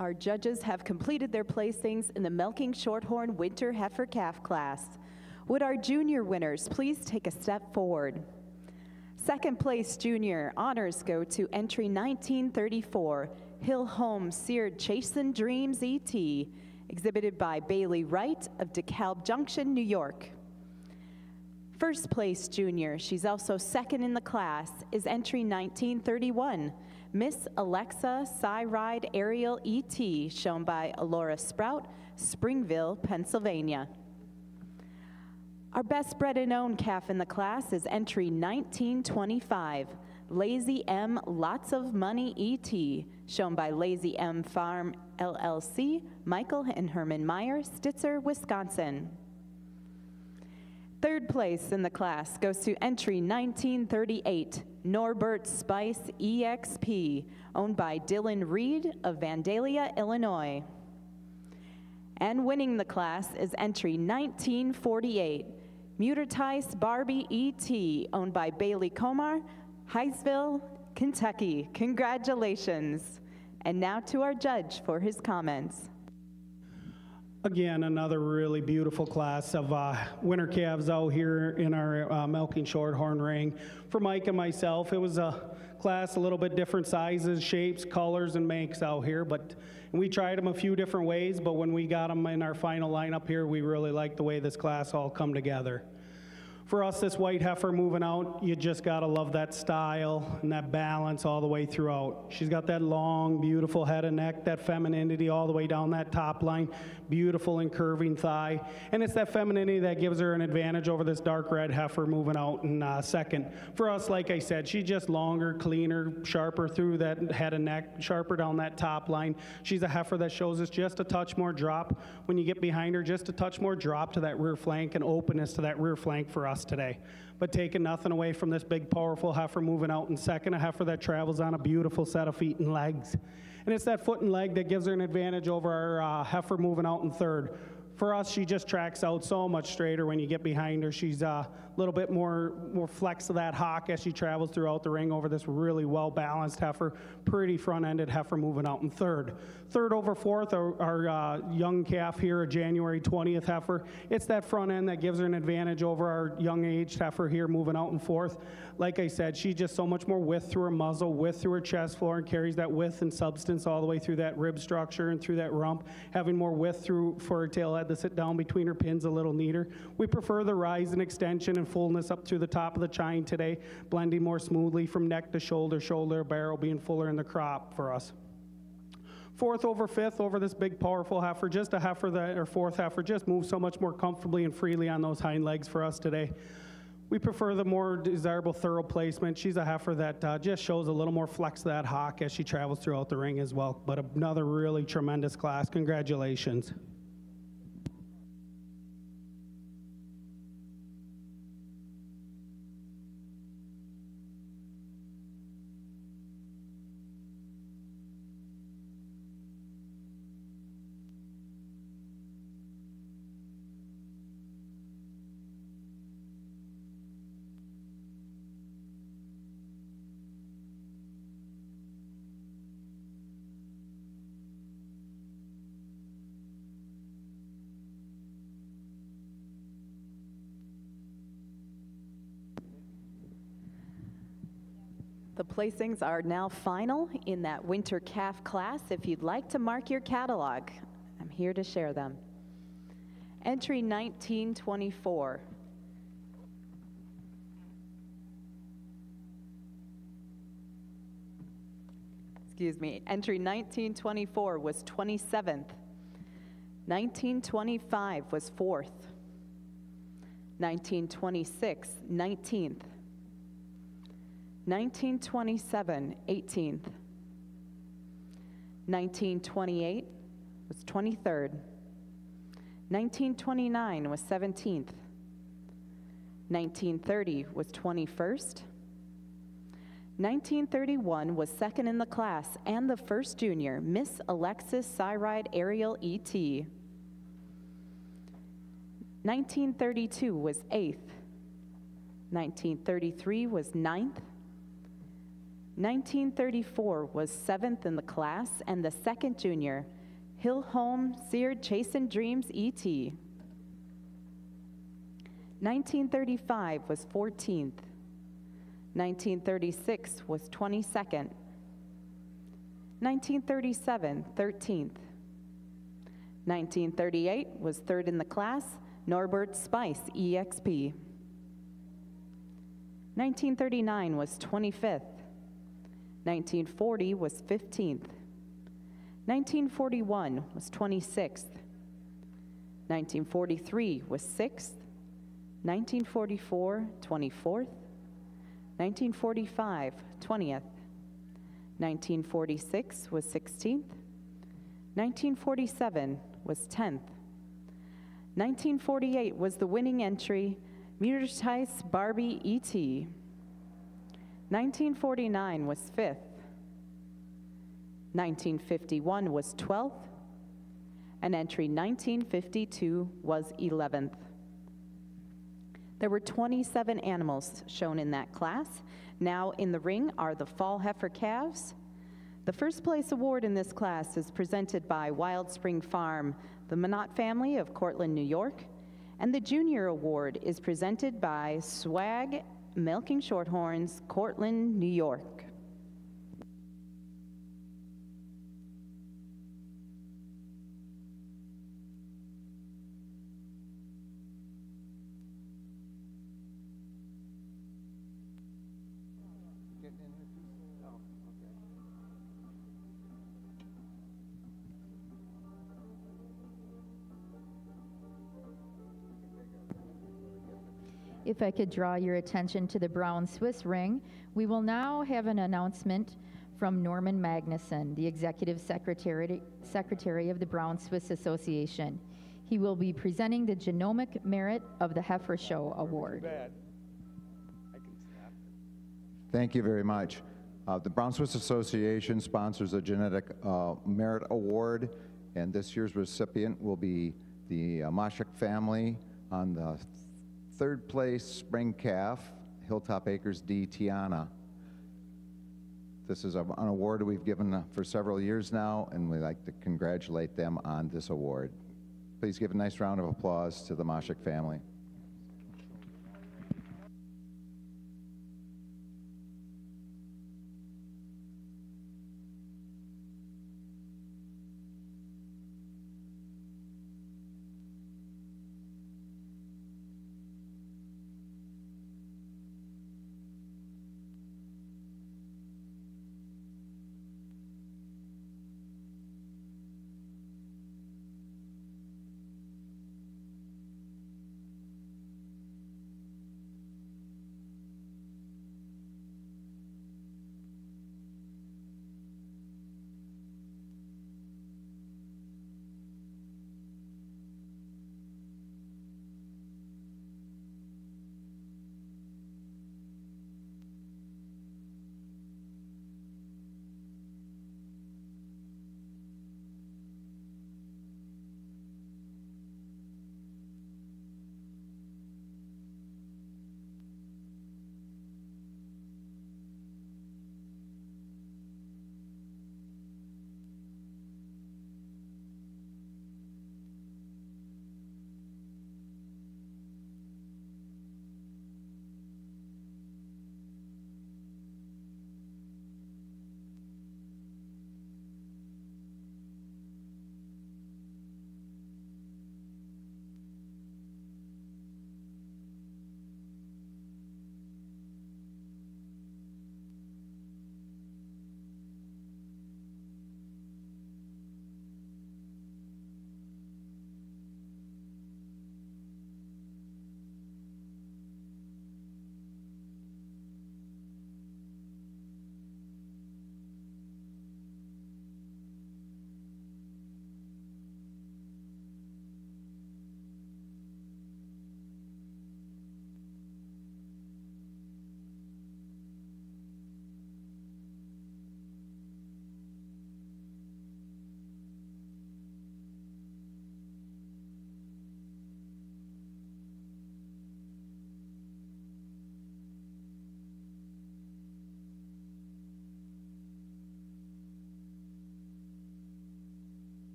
Our judges have completed their placings in the Milking Shorthorn Winter Heifer Calf class. Would our junior winners please take a step forward? Second place junior honors go to entry 1934, Hill Home Seared Chasin' Dreams E.T., exhibited by Bailey Wright of DeKalb Junction, New York. First place junior, she's also second in the class, is entry 1931, Miss Alexa Cyride Aerial E.T., shown by Alora Sprout, Springville, Pennsylvania. Our best bred and owned calf in the class is entry 1925, Lazy M Lots of Money E.T., shown by Lazy M Farm LLC, Michael and Herman Meyer, Stitzer, Wisconsin. Third place in the class goes to entry 1938, Norbert Spice EXP, owned by Dylan Reed of Vandalia, Illinois. And winning the class is entry 1948, Mutatice Barbie E.T., owned by Bailey Comar, Hinesville, Kentucky. Congratulations. And now to our judge for his comments. Again, another really beautiful class of winter calves out here in our milking shorthorn ring. For Mike and myself, it was a class a little bit different sizes, shapes, colors, and makes out here, but we tried them a few different ways, but when we got them in our final lineup here, we really liked the way this class all come together. For us, this white heifer moving out, you just gotta love that style and that balance all the way throughout. She's got that long, beautiful head and neck, that femininity all the way down that top line, beautiful and curving thigh. And it's that femininity that gives her an advantage over this dark red heifer moving out in second. For us, like I said, she's just longer, cleaner, sharper through that head and neck, sharper down that top line. She's a heifer that shows us just a touch more drop when you get behind her, just a touch more drop to that rear flank and openness to that rear flank for us today. But taking nothing away from this big, powerful heifer moving out in second, a heifer that travels on a beautiful set of feet and legs. And it's that foot and leg that gives her an advantage over our heifer moving out in third. For us, she just tracks out so much straighter when you get behind her. She's a little bit more flex to that hock as she travels throughout the ring over this really well-balanced heifer, pretty front-ended heifer moving out in third. Third over fourth, our young calf here, a January 20th heifer. It's that front end that gives her an advantage over our young-aged heifer here moving out in fourth. Like I said, she's just so much more width through her muzzle, width through her chest floor, and carries that width and substance all the way through that rib structure and through that rump, having more width through for her tail head to sit down between her pins a little neater. We prefer the rise and extension and fullness up through the top of the chine today, blending more smoothly from neck to shoulder, shoulder barrel being fuller in the crop for us. Fourth over fifth over this big powerful heifer, just a heifer that, or fourth heifer, just moves so much more comfortably and freely on those hind legs for us today. We prefer the more desirable thorough placement. She's a heifer that just shows a little more flex to that hock as she travels throughout the ring as well. But another really tremendous class. Congratulations. The placings are now final in that winter calf class. If you'd like to mark your catalog, I'm here to share them. Entry 1924. Excuse me, entry 1924 was 27th. 1925 was 4th. 1926, 19th. 1927, 18th. 1928 was 23rd. 1929 was 17th. 1930 was 21st. 1931 was second in the class and the first junior, Miss Alexis Cyride Ariel E.T. 1932 was 8th. 1933 was 9th. 1934 was 7th in the class and the second junior, Hill Home Seared Chasin' Dreams E.T. 1935 was 14th. 1936 was 22nd. 1937, 13th. 1938 was 3rd in the class, Norbert Spice EXP. 1939 was 25th. 1940 was 15th. 1941 was 26th. 1943 was 6th. 1944, 24th. 1945, 20th. 1946 was 16th. 1947 was 10th. 1948 was the winning entry, Mürtice Barbie E.T. 1949 was 5th. 1951 was 12th. And entry 1952 was 11th. There were 27 animals shown in that class. Now in the ring are the fall heifer calves. The first place award in this class is presented by Wild Spring Farm, the Minot family of Cortland, New York. And the junior award is presented by Swag Milking Shorthorns, Cortland, New York. If I could draw your attention to the brown Swiss ring, we will now have an announcement from Norman Magnuson, the Executive Secretary of the Brown Swiss Association. He will be presenting the Genomic Merit of the Heifer Show Award. Thank you very much. The Brown Swiss Association sponsors a Genetic Merit Award, and this year's recipient will be the Moshik family on the third place spring calf, Hilltop Acres D. Tiana. This is an award we've given for several years now, and we'd like to congratulate them on this award. Please give a nice round of applause to the Moshik family.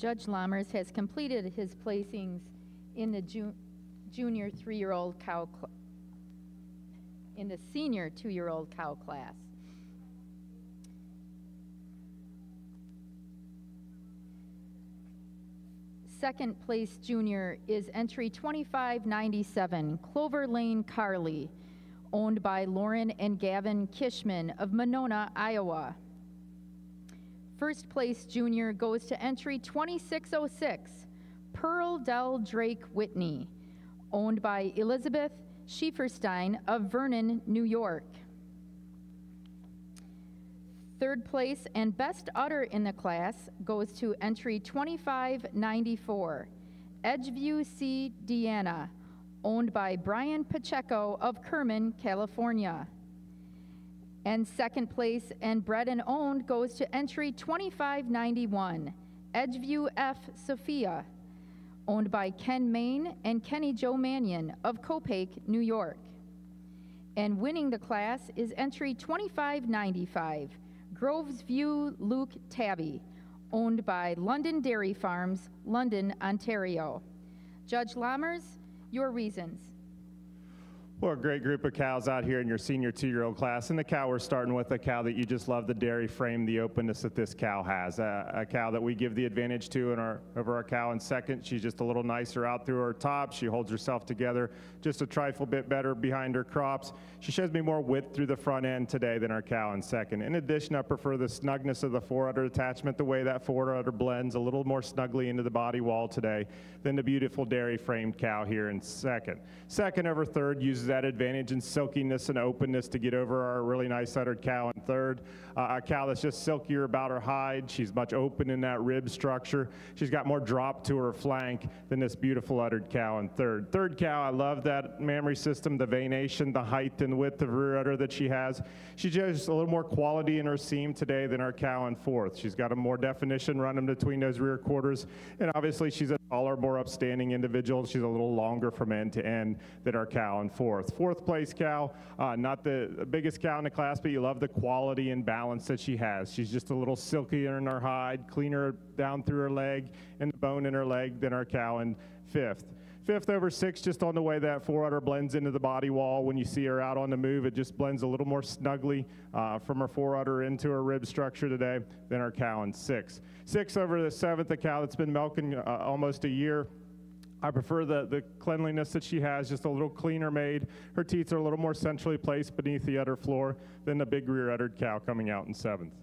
Judge Lammers has completed his placings in the junior 3-year-old cow in the senior 2-year-old cow class. Second place junior is entry 2597, Clover Lane Carly, owned by Lauren and Gavin Kishman of Monona, Iowa. First place junior goes to entry 2606, Pearl Del Drake Whitney, owned by Elizabeth Schieferstein of Vernon, New York. Third place and best udder in the class goes to entry 2594, Edgeview C. Deanna, owned by Brian Pacheco of Kerman, California. And second place and bred and owned goes to entry 2591, Edgeview F. Sophia, owned by Ken Main and Kenny Joe Mannion of Copake, New York. And winning the class is entry 2595, Groves View Luke Tabby, owned by London Dairy Farms, London, Ontario. Judge Lammers, your reasons. Well, a great group of cows out here in your senior 2-year-old class. And the cow we're starting with, a cow that you just love the dairy frame, the openness that this cow has. A cow that we give the advantage to over our cow in second. She's just a little nicer out through her top. She holds herself together just a trifle bit better behind her crops. She shows me more width through the front end today than our cow in second. In addition, I prefer the snugness of the forudder attachment, the way that forudder blends a little more snugly into the body wall today than the beautiful dairy framed cow here in second. Second over third uses that advantage in silkiness and openness to get over our really nice uddered cow in third. A cow that's just silkier about her hide. She's much open in that rib structure. She's got more drop to her flank than this beautiful uddered cow in third. Third cow, I love that mammary system, the venation, the height and width of rear udder that she has. She just a little more quality in her seam today than our cow in fourth. She's got a more definition running between those rear quarters, and obviously she's a taller, more upstanding individual. She's a little longer from end to end than our cow in fourth. Fourth place cow, not the biggest cow in the class, but you love the quality and balance that she has. She's just a little silkier in her hide, cleaner down through her leg and the bone in her leg than our cow in fifth. Fifth over six, just on the way that forudder blends into the body wall. When you see her out on the move, it just blends a little more snugly from her forudder into her rib structure today than our cow in six. Six over the seventh, a cow that's been milking almost a year. I prefer the cleanliness that she has, just a little cleaner made. Her teeth are a little more centrally placed beneath the udder floor than the big rear uddered cow coming out in seventh.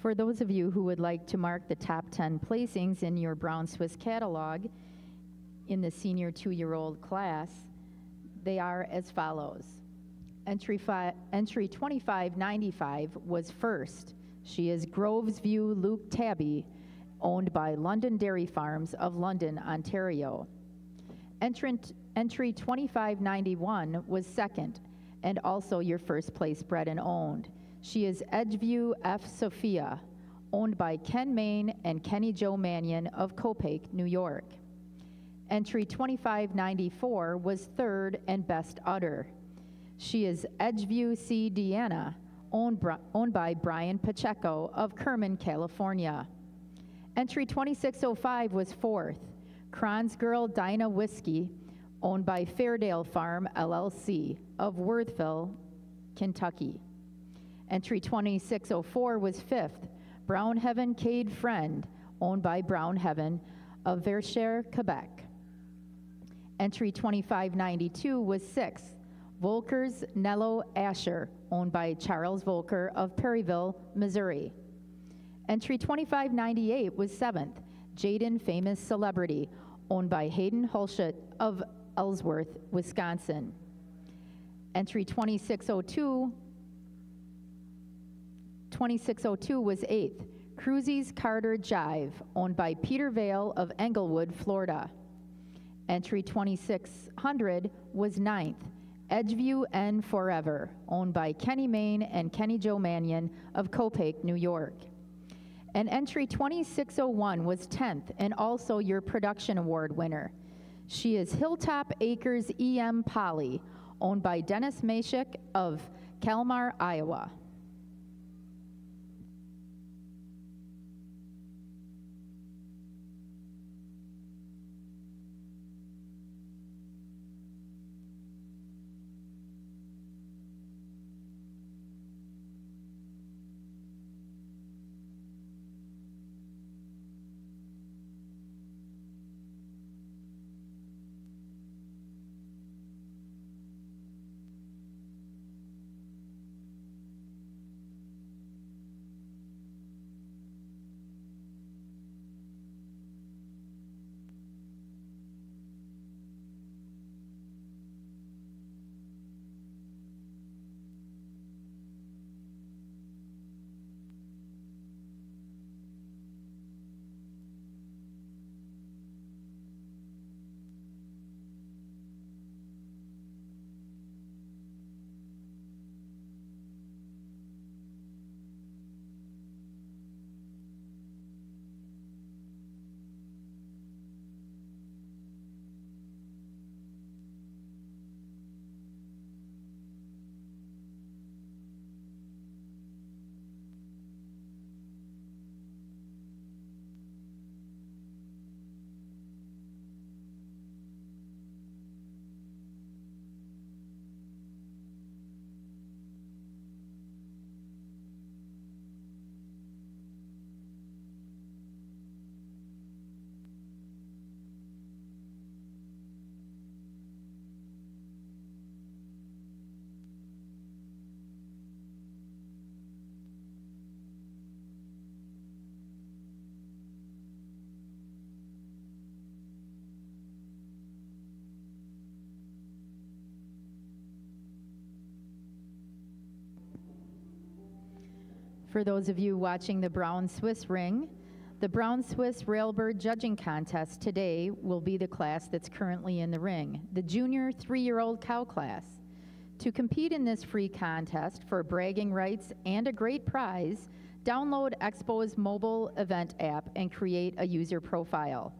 For those of you who would like to mark the top 10 placings in your Brown Swiss catalog in the senior 2-year-old class, they are as follows. Entry 2595 was first. She is Groves View Luke Tabby, owned by London Dairy Farms of London, Ontario. Entry 2591 was second, and also your first place bred and owned. She is Edgeview F. Sophia, owned by Ken Main and Kenny Joe Mannion of Copake, New York. Entry 2594 was third and best udder. She is Edgeview C. Deanna, owned by Brian Pacheco of Kerman, California. Entry 2605 was fourth. Kron's Girl Dinah Whiskey, owned by Fairdale Farm LLC of Worthville, Kentucky. Entry 2604 was fifth, Brown Heaven Cade Friend, owned by Brown Heaven of Verchères, Quebec. Entry 2592 was sixth, Volker's Nello Asher, owned by Charles Volker of Perryville, Missouri. Entry 2598 was seventh, Jaden Famous Celebrity, owned by Hayden Hulshut of Ellsworth, Wisconsin. Entry 2602 was eighth, Cruzy's Carter Jive, owned by Peter Vale of Englewood, Florida. Entry 2600 was ninth, Edgeview N Forever, owned by Kenny Main and Kenny Joe Mannion of Copake, New York. And entry 2601 was 10th and also your production award winner. She is Hilltop Acres EM Polly, owned by Dennis Mashik of Kalmar, Iowa. For those of you watching the Brown Swiss Ring, the Brown Swiss Railbird Judging Contest today will be the class that's currently in the ring, the junior 3-year-old cow class. To compete in this free contest for bragging rights and a great prize, download Expo's mobile event app and create a user profile.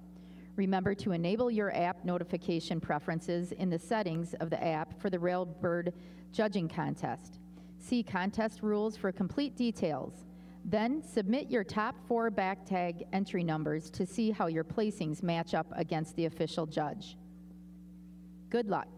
Remember to enable your app notification preferences in the settings of the app for the Railbird Judging Contest. See contest rules for complete details. Then submit your top 4 back tag entry numbers to see how your placings match up against the official judge. Good luck.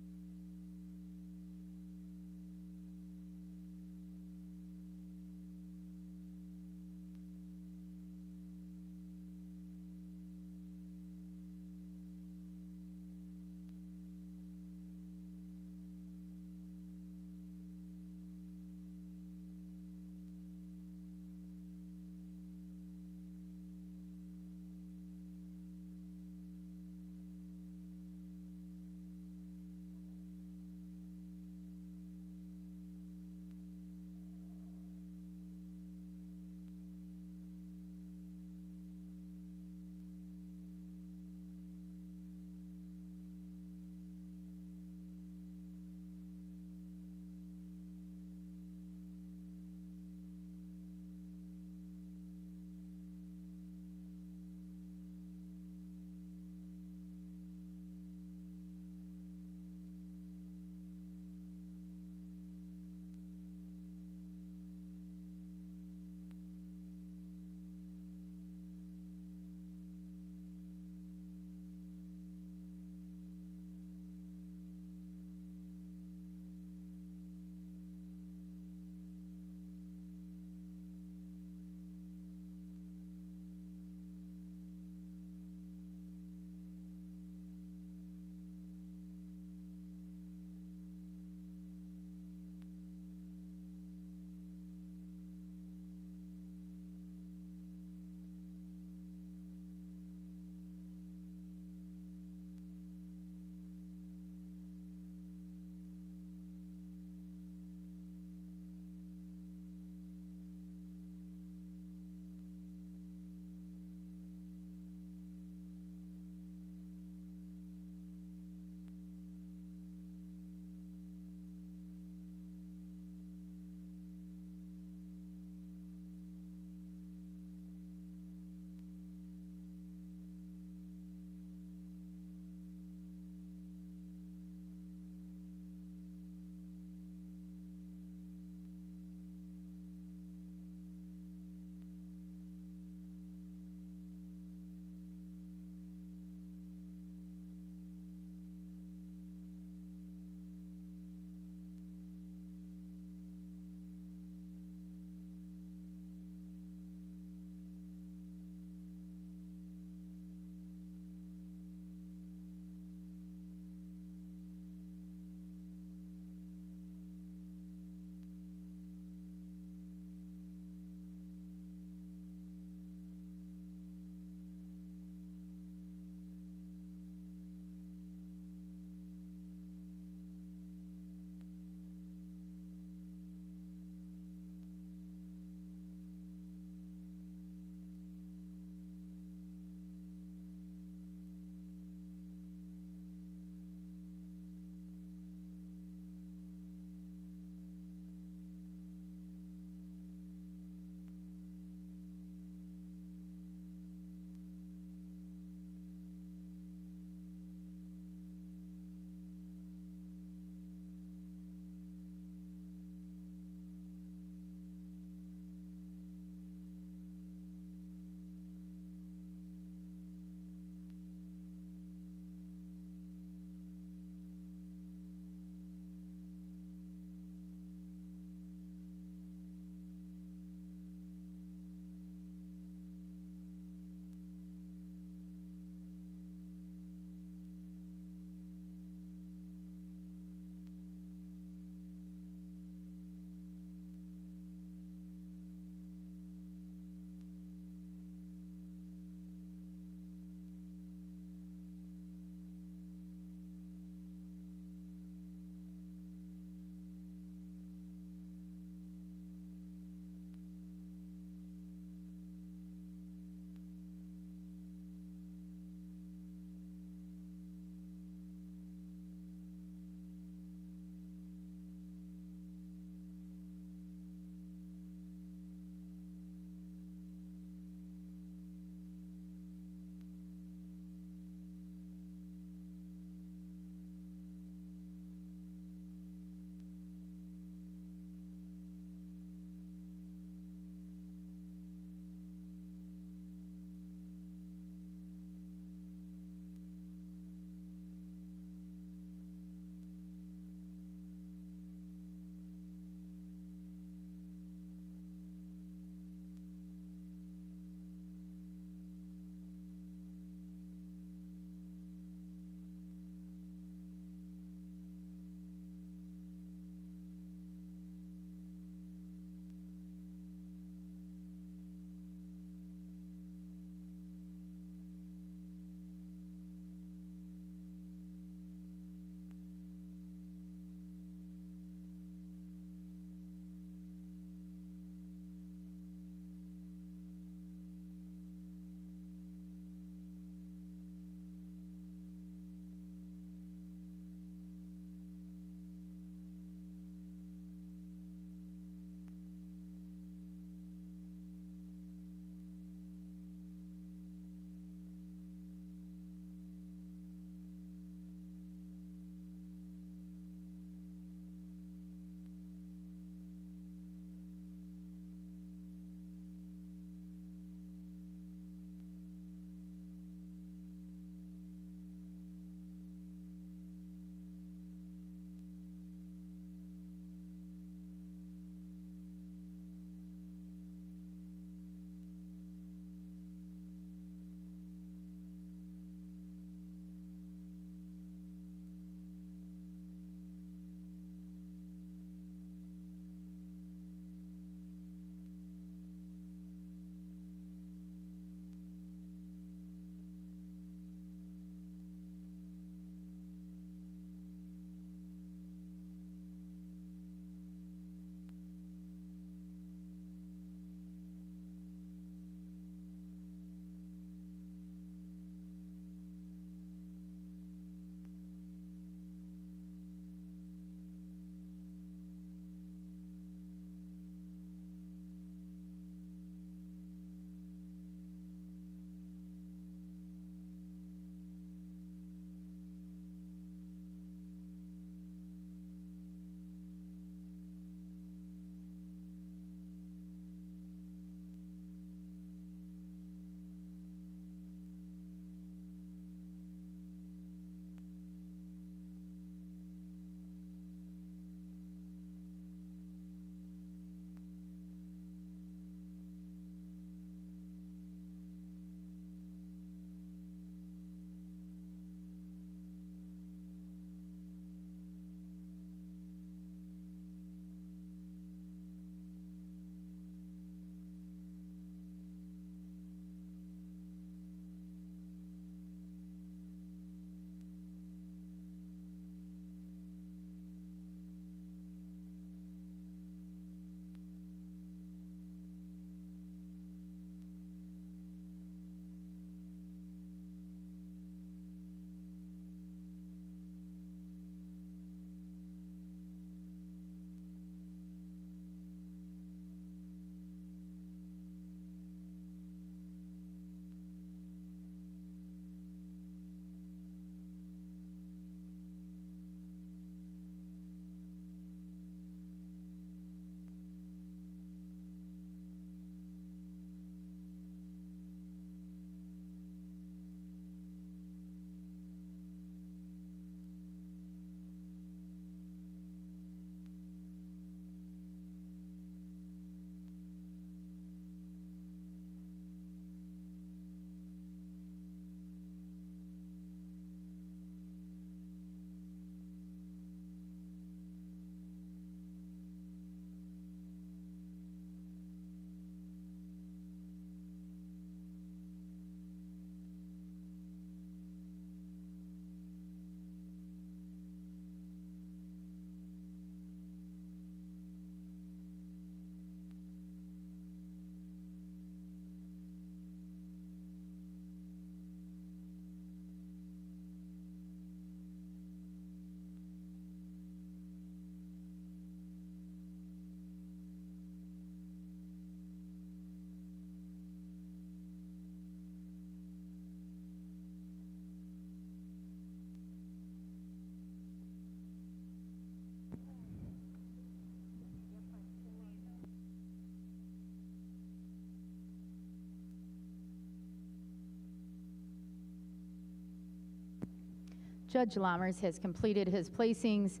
Judge Lammers has completed his placings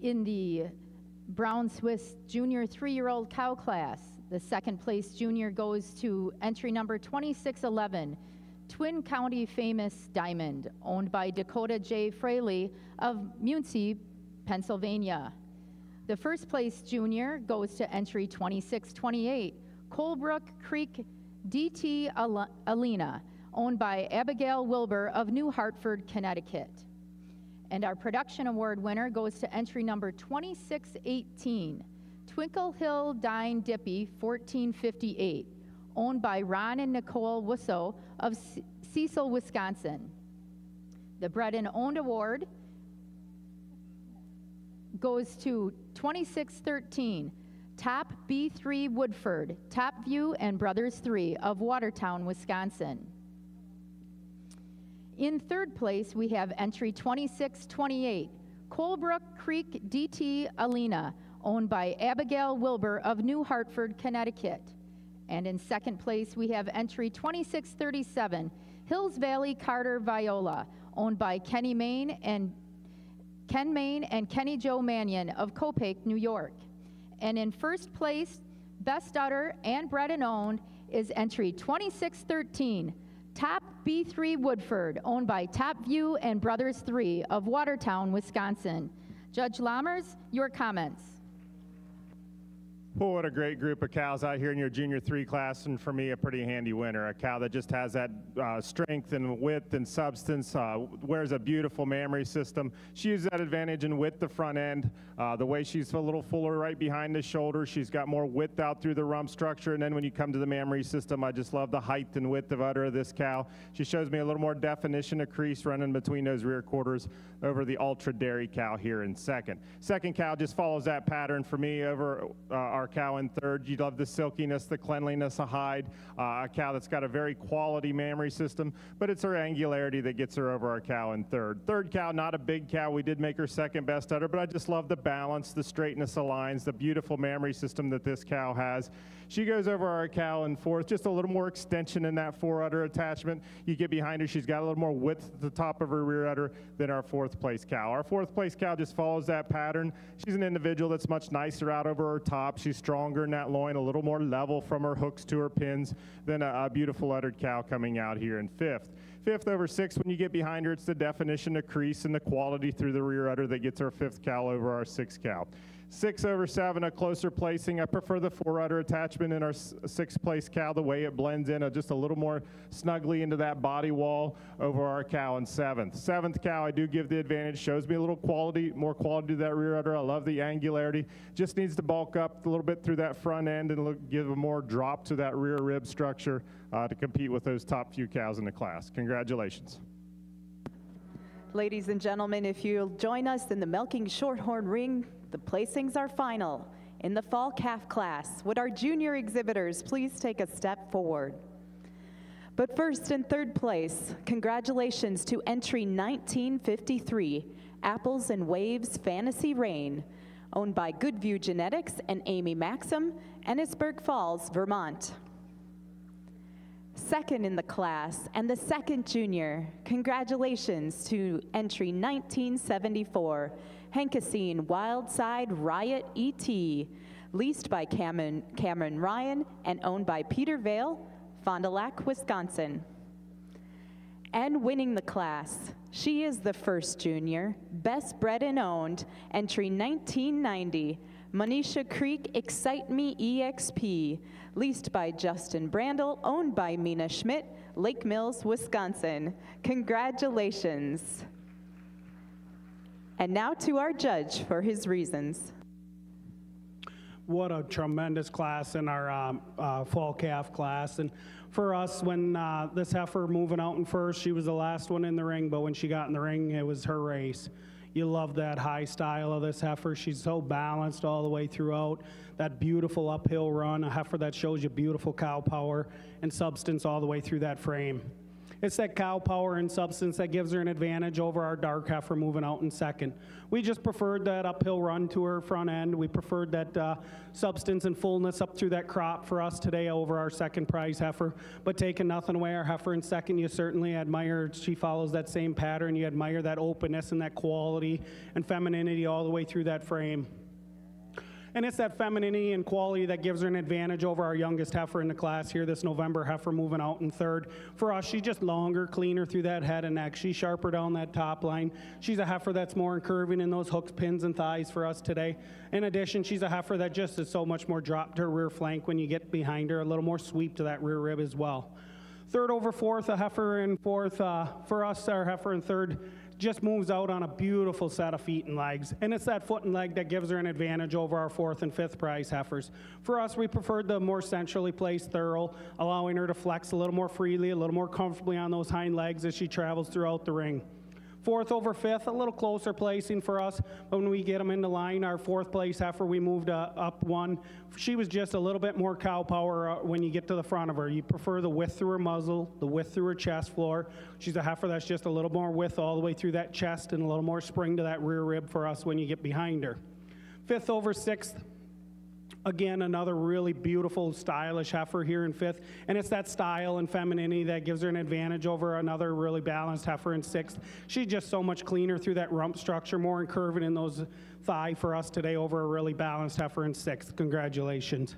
in the Brown Swiss Junior 3-year-old cow class. The second place junior goes to entry number 2611, Twin County Famous Diamond, owned by Dakota J. Fraley of Muncie, Pennsylvania. The first place junior goes to entry 2628, Colebrook Creek DT Alina, owned by Abigail Wilbur of New Hartford, Connecticut. And our production award winner goes to entry number 2618, Twinkle Hill Dine Dippy 1458, owned by Ron and Nicole Wusso of Cecil, Wisconsin. The Bred and Owned Award goes to 2613, Top B3 Woodford, Top View and Brothers 3 of Watertown, Wisconsin. In third place, we have entry 2628, Colebrook Creek DT Alina, owned by Abigail Wilbur of New Hartford, Connecticut. And in second place, we have entry 2637, Hills Valley Carter Viola, owned by Ken Main and Kenny Joe Mannion of Copake, New York. And in first place, Best Udder and Bred and Owned, is entry 2613, Top B3 Woodford, owned by Top View and Brothers 3 of Watertown, Wisconsin. Judge Lammers, your comments. Well, what a great group of cows out here in your Junior 3 class, and for me, a pretty handy winner. A cow that just has that strength and width and substance, wears a beautiful mammary system. She uses that advantage in width the front end. The way she's a little fuller right behind the shoulder, she's got more width out through the rump structure, and then when you come to the mammary system, I just love the height and width of udder of this cow. She shows me a little more definition of crease running between those rear quarters over the Ultra Dairy cow here in second. Second cow just follows that pattern for me over our cow in third. You love the silkiness, the cleanliness of hide. A cow that's got a very quality mammary system, but it's her angularity that gets her over our cow in third. Third cow, not a big cow. We did make her second best udder, but I just love the balance, the straightness of lines, the beautiful mammary system that this cow has. She goes over our cow in fourth, just a little more extension in that fore udder attachment. You get behind her, she's got a little more width at the top of her rear udder than our fourth place cow. Our fourth place cow just follows that pattern. She's an individual that's much nicer out over her top. She's stronger in that loin, a little more level from her hooks to her pins than a beautiful uddered cow coming out here in fifth. Fifth over sixth, when you get behind her, it's the definition of crease and the quality through the rear udder that gets our fifth cow over our sixth cow. 6 over 7, a closer placing. I prefer the fore udder attachment in our sixth place cow, the way it blends in just a little more snugly into that body wall over our cow in seventh. Seventh cow, I do give the advantage, shows me a little quality, more quality to that rear udder. I love the angularity. Just needs to bulk up a little bit through that front end and give a more drop to that rear rib structure to compete with those top few cows in the class. Congratulations. Ladies and gentlemen, if you'll join us in the milking shorthorn ring, the placings are final. In the fall calf class, would our junior exhibitors please take a step forward? But first, in third place, congratulations to entry 1953, Apples and Waves Fantasy Rain, owned by Goodview Genetics and Amy Maxim, Ennisburg Falls, Vermont. Second in the class, and the second junior, congratulations to entry 1974, Hankasine Wildside Riot ET, leased by Cameron Ryan and owned by Peter Vale, Fond du Lac, Wisconsin. And winning the class, she is the first junior, Best Bred and Owned, entry 1990, Manisha Creek Excite Me EXP, leased by Justin Brandel, owned by Mina Schmidt, Lake Mills, Wisconsin. Congratulations. And now to our judge for his reasons. What a tremendous class in our fall calf class. And for us, when this heifer moving out in first, she was the last one in the ring, but when she got in the ring, it was her race. You love that high style of this heifer. She's so balanced all the way throughout. That beautiful uphill run, a heifer that shows you beautiful cow power and substance all the way through that frame. It's that cow power and substance that gives her an advantage over our dark heifer moving out in second. We just preferred that uphill run to her front end. We preferred that substance and fullness up through that crop for us today over our second prize heifer. But taking nothing away, our heifer in second, you certainly admire. She follows that same pattern. You admire that openness and that quality and femininity all the way through that frame. And it's that femininity and quality that gives her an advantage over our youngest heifer in the class here, this November heifer moving out in third. For us, she's just longer, cleaner through that head and neck. She's sharper down that top line. She's a heifer that's more curving in those hooks, pins, and thighs for us today. In addition, she's a heifer that just is so much more drop to her rear flank when you get behind her, a little more sweep to that rear rib as well. Third over fourth, a heifer in fourth. For us, our heifer in third just moves out on a beautiful set of feet and legs. And it's that foot and leg that gives her an advantage over our fourth and fifth prize heifers. For us, we preferred the more centrally placed thurl, allowing her to flex a little more freely, a little more comfortably on those hind legs as she travels throughout the ring. Fourth over fifth, a little closer placing for us. But when we get them into line, our fourth place heifer, we moved up one. She was just a little bit more cow power when you get to the front of her. You prefer the width through her muzzle, the width through her chest floor. She's a heifer that's just a little more width all the way through that chest and a little more spring to that rear rib for us when you get behind her. Fifth over sixth, again, another really beautiful, stylish heifer here in fifth. And it's that style and femininity that gives her an advantage over another really balanced heifer in sixth. She's just so much cleaner through that rump structure, more incurving in those thigh for us today over a really balanced heifer in sixth. Congratulations.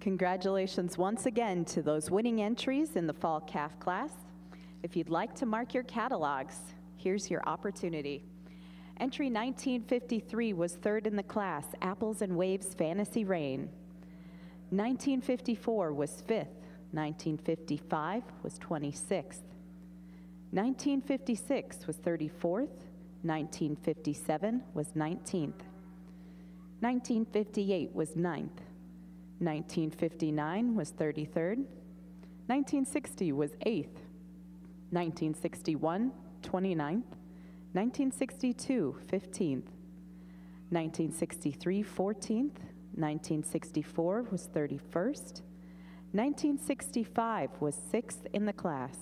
Congratulations once again to those winning entries in the fall calf class. If you'd like to mark your catalogs, here's your opportunity. Entry 1953 was third in the class, Apples and Waves Fantasy Rain. 1954 was fifth. 1955 was 26th. 1956 was 34th. 1957 was 19th. 1958 was 9th. 1959 was 33rd. 1960 was 8th. 1961, 29th. 1962, 15th. 1963, 14th. 1964 was 31st. 1965 was 6th in the class.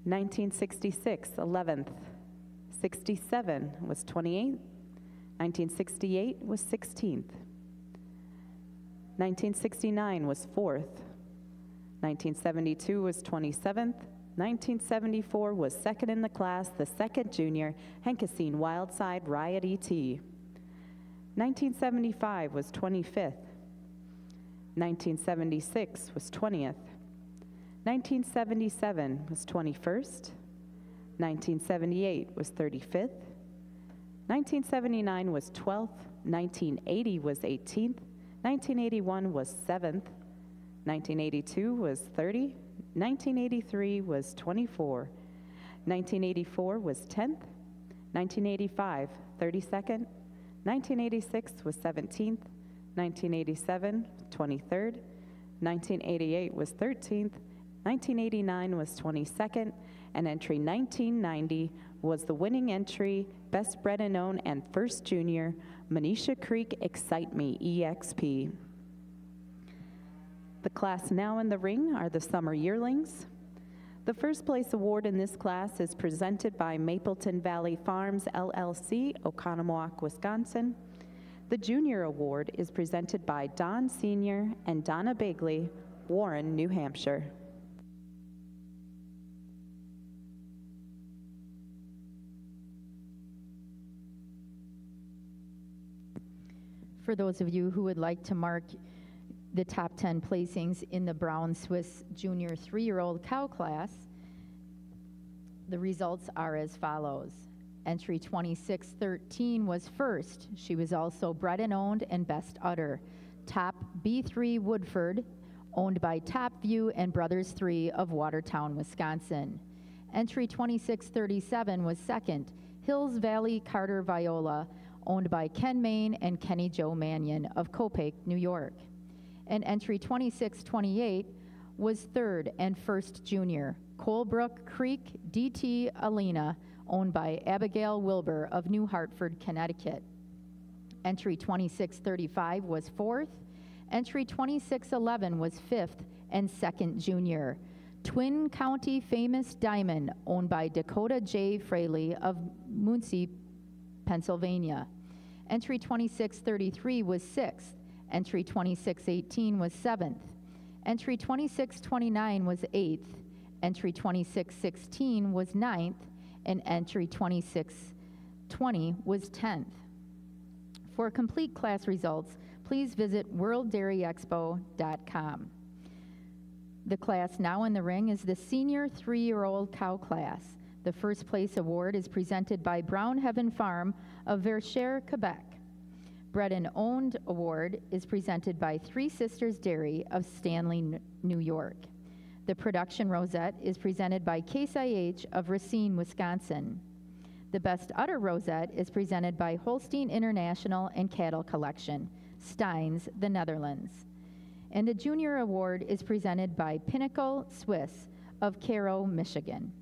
1966, 11th. 67 was 28th. 1968 was 16th. 1969 was 4th. 1972 was 27th. 1974 was 2nd in the class, the 2nd junior, Henkesine Wildside Riot ET. 1975 was 25th. 1976 was 20th. 1977 was 21st. 1978 was 35th. 1979 was 12th. 1980 was 18th. 1981 was 7th. 1982 was 30. 1983 was 24. 1984 was 10th. 1985, 32nd. 1986 was 17th. 1987, 23rd. 1988 was 13th. 1989 was 22nd. And entry 1990 was the winning entry, Best Bred and Owned and First Junior, Manisha Creek Excite Me EXP. The class now in the ring are the summer yearlings. The first place award in this class is presented by Mapleton Valley Farms LLC, Oconomowoc, Wisconsin. The junior award is presented by Don Sr. and Donna Bagley, Warren, New Hampshire. For those of you who would like to mark the top 10 placings in the Brown Swiss Junior 3-year-old cow class, the results are as follows. Entry 2613 was first. She was also bred and owned and best udder. Top B3 Woodford, owned by Top View and Brothers 3 of Watertown, Wisconsin. Entry 2637 was second. Hills Valley Carter Viola, owned by Ken Main and Kenny Joe Mannion of Copake, New York. And entry 2628 was third and first junior. Colebrook Creek DT Alena, owned by Abigail Wilbur of New Hartford, Connecticut. Entry 2635 was fourth. Entry 2611 was fifth and second junior. Twin County Famous Diamond, owned by Dakota J. Fraley of Muncie, Pennsylvania. Entry 2633 was sixth. Entry 2618 was seventh. Entry 2629 was eighth. Entry 2616 was ninth. And entry 2620 was 10th. For complete class results, please visit worlddairyexpo.com. The class now in the ring is the senior 3-year-old cow class. The first place award is presented by Brown Heaven Farm of Verchères, Quebec. Bred and Owned award is presented by Three Sisters Dairy of Stanley, New York. The production rosette is presented by Case IH of Racine, Wisconsin. The Best Udder rosette is presented by Holstein International and Cattle Collection, Steins, the Netherlands. And the Junior Award is presented by Pinnacle Swiss of Cairo, Michigan.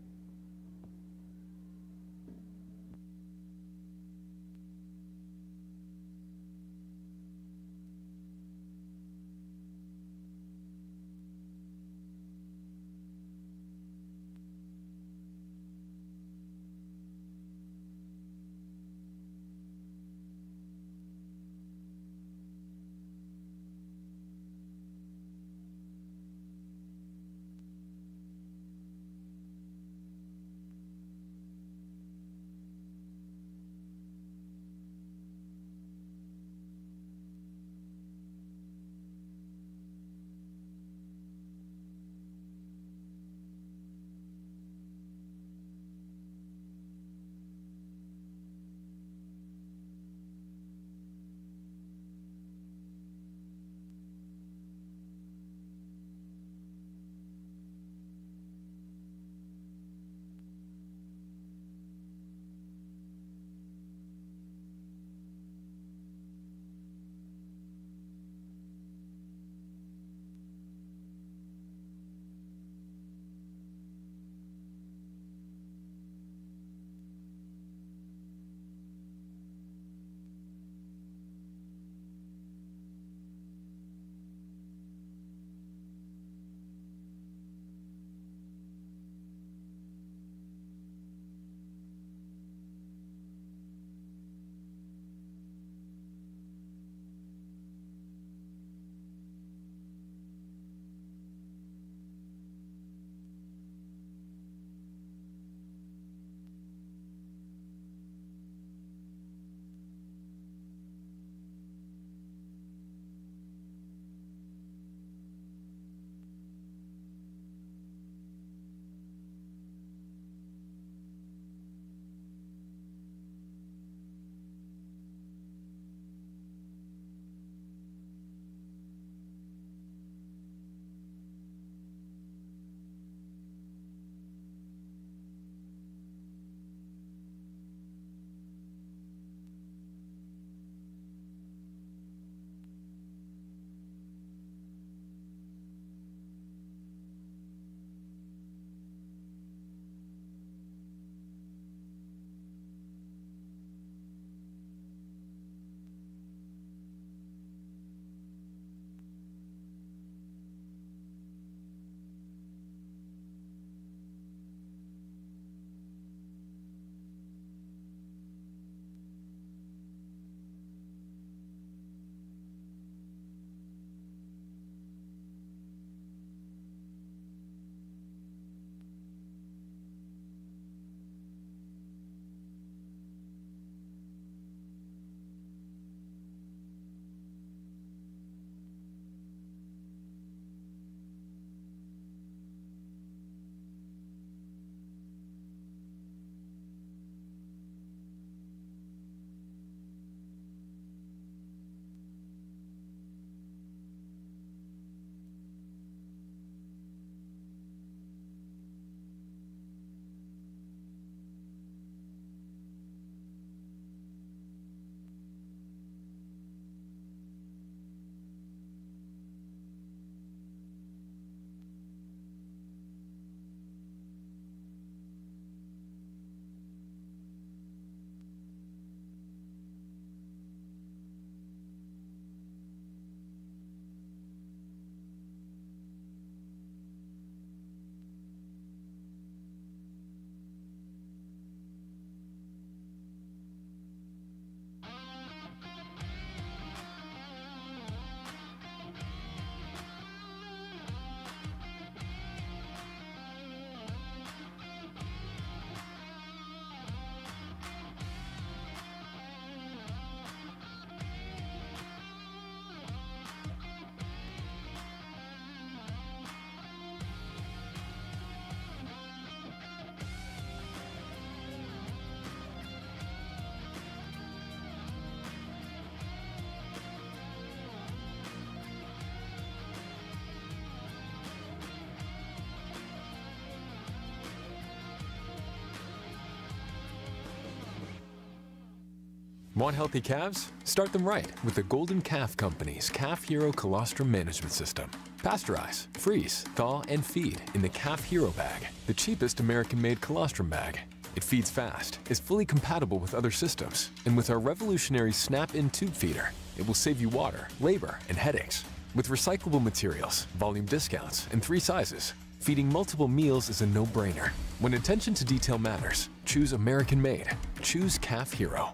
Want healthy calves? Start them right with the Golden Calf Company's Calf Hero Colostrum Management System. Pasteurize, freeze, thaw, and feed in the Calf Hero bag, the cheapest American-made colostrum bag. It feeds fast, is fully compatible with other systems, and with our revolutionary snap-in tube feeder, it will save you water, labor, and headaches. With recyclable materials, volume discounts, and 3 sizes, feeding multiple meals is a no-brainer. When attention to detail matters, choose American-made. Choose Calf Hero.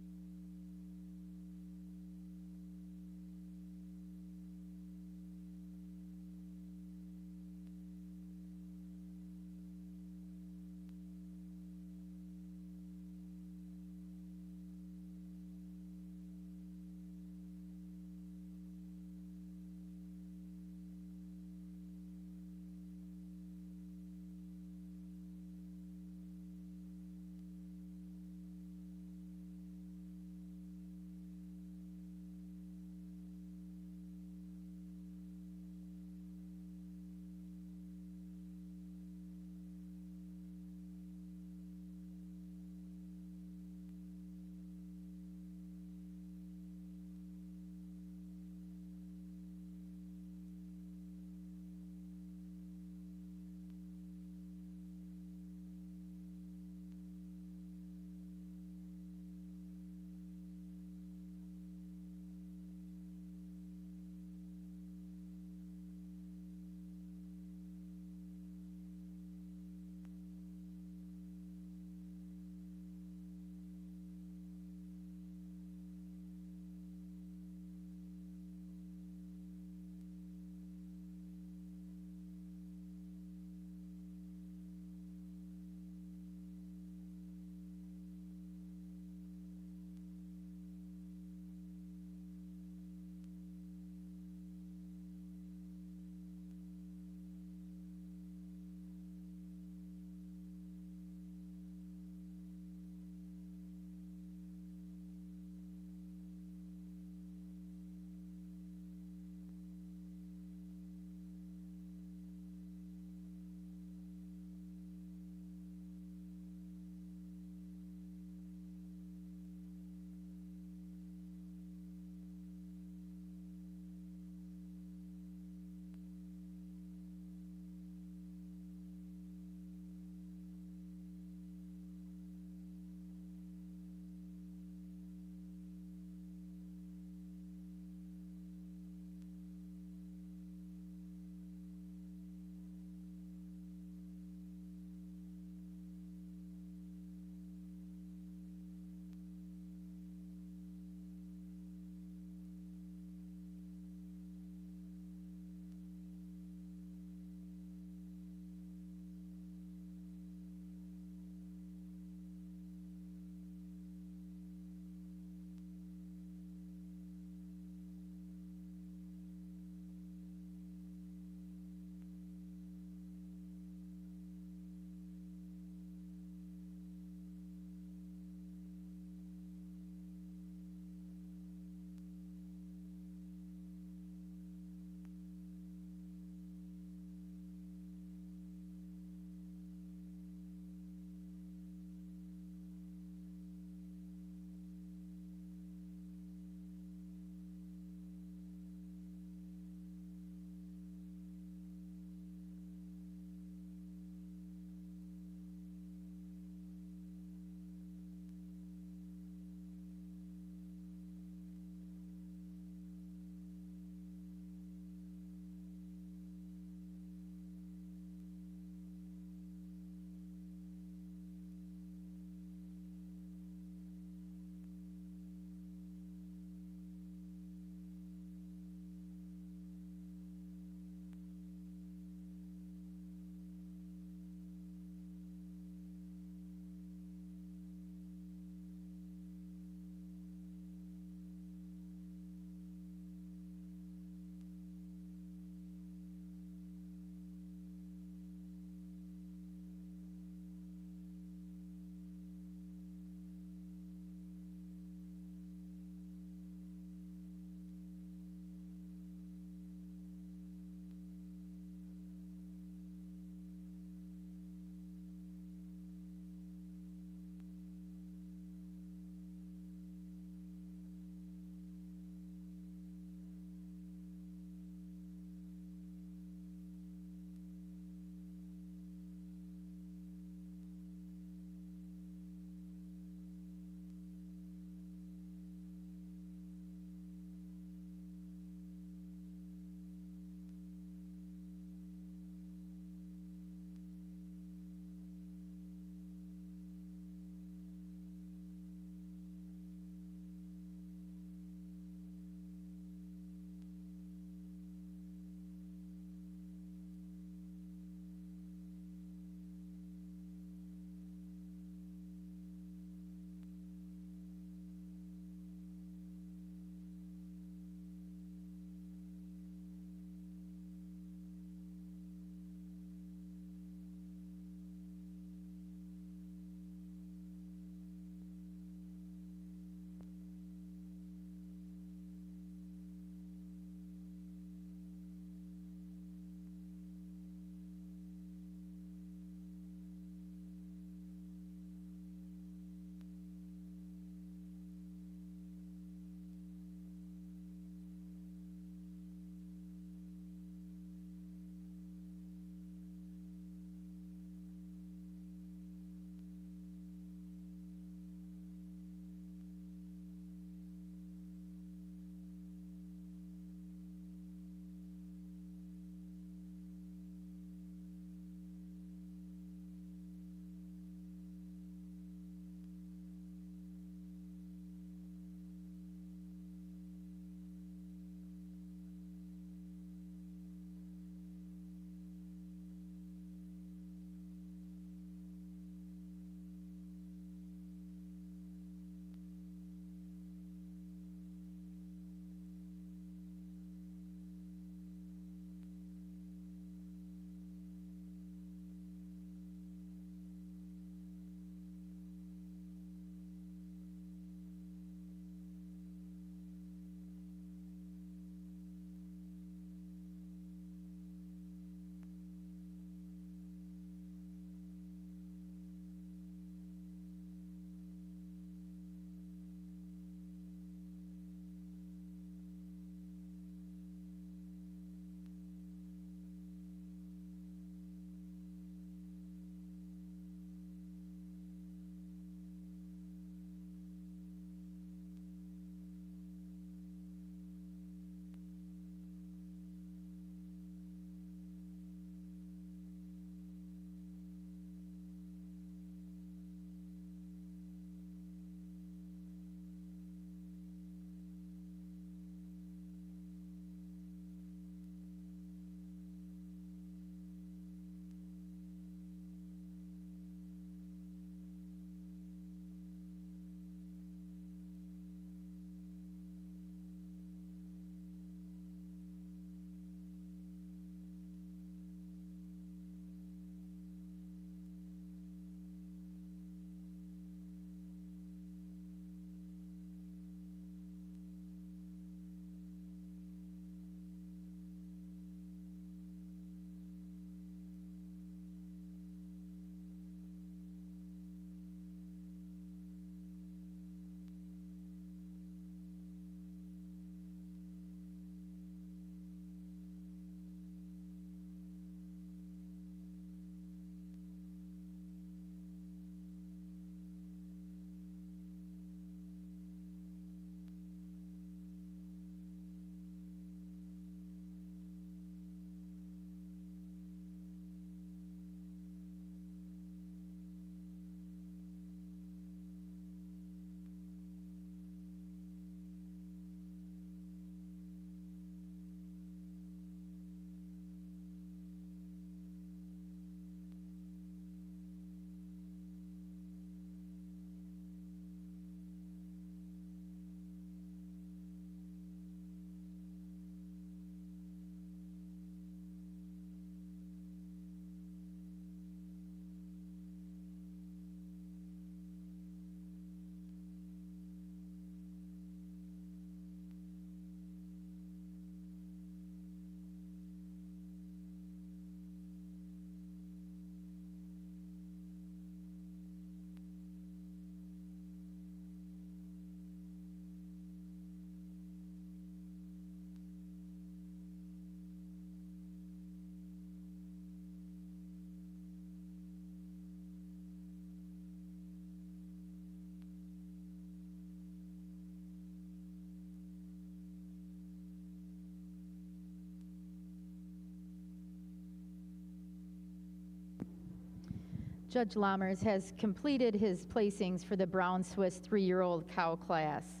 Judge Lammers has completed his placings for the Brown Swiss 3-year-old cow class.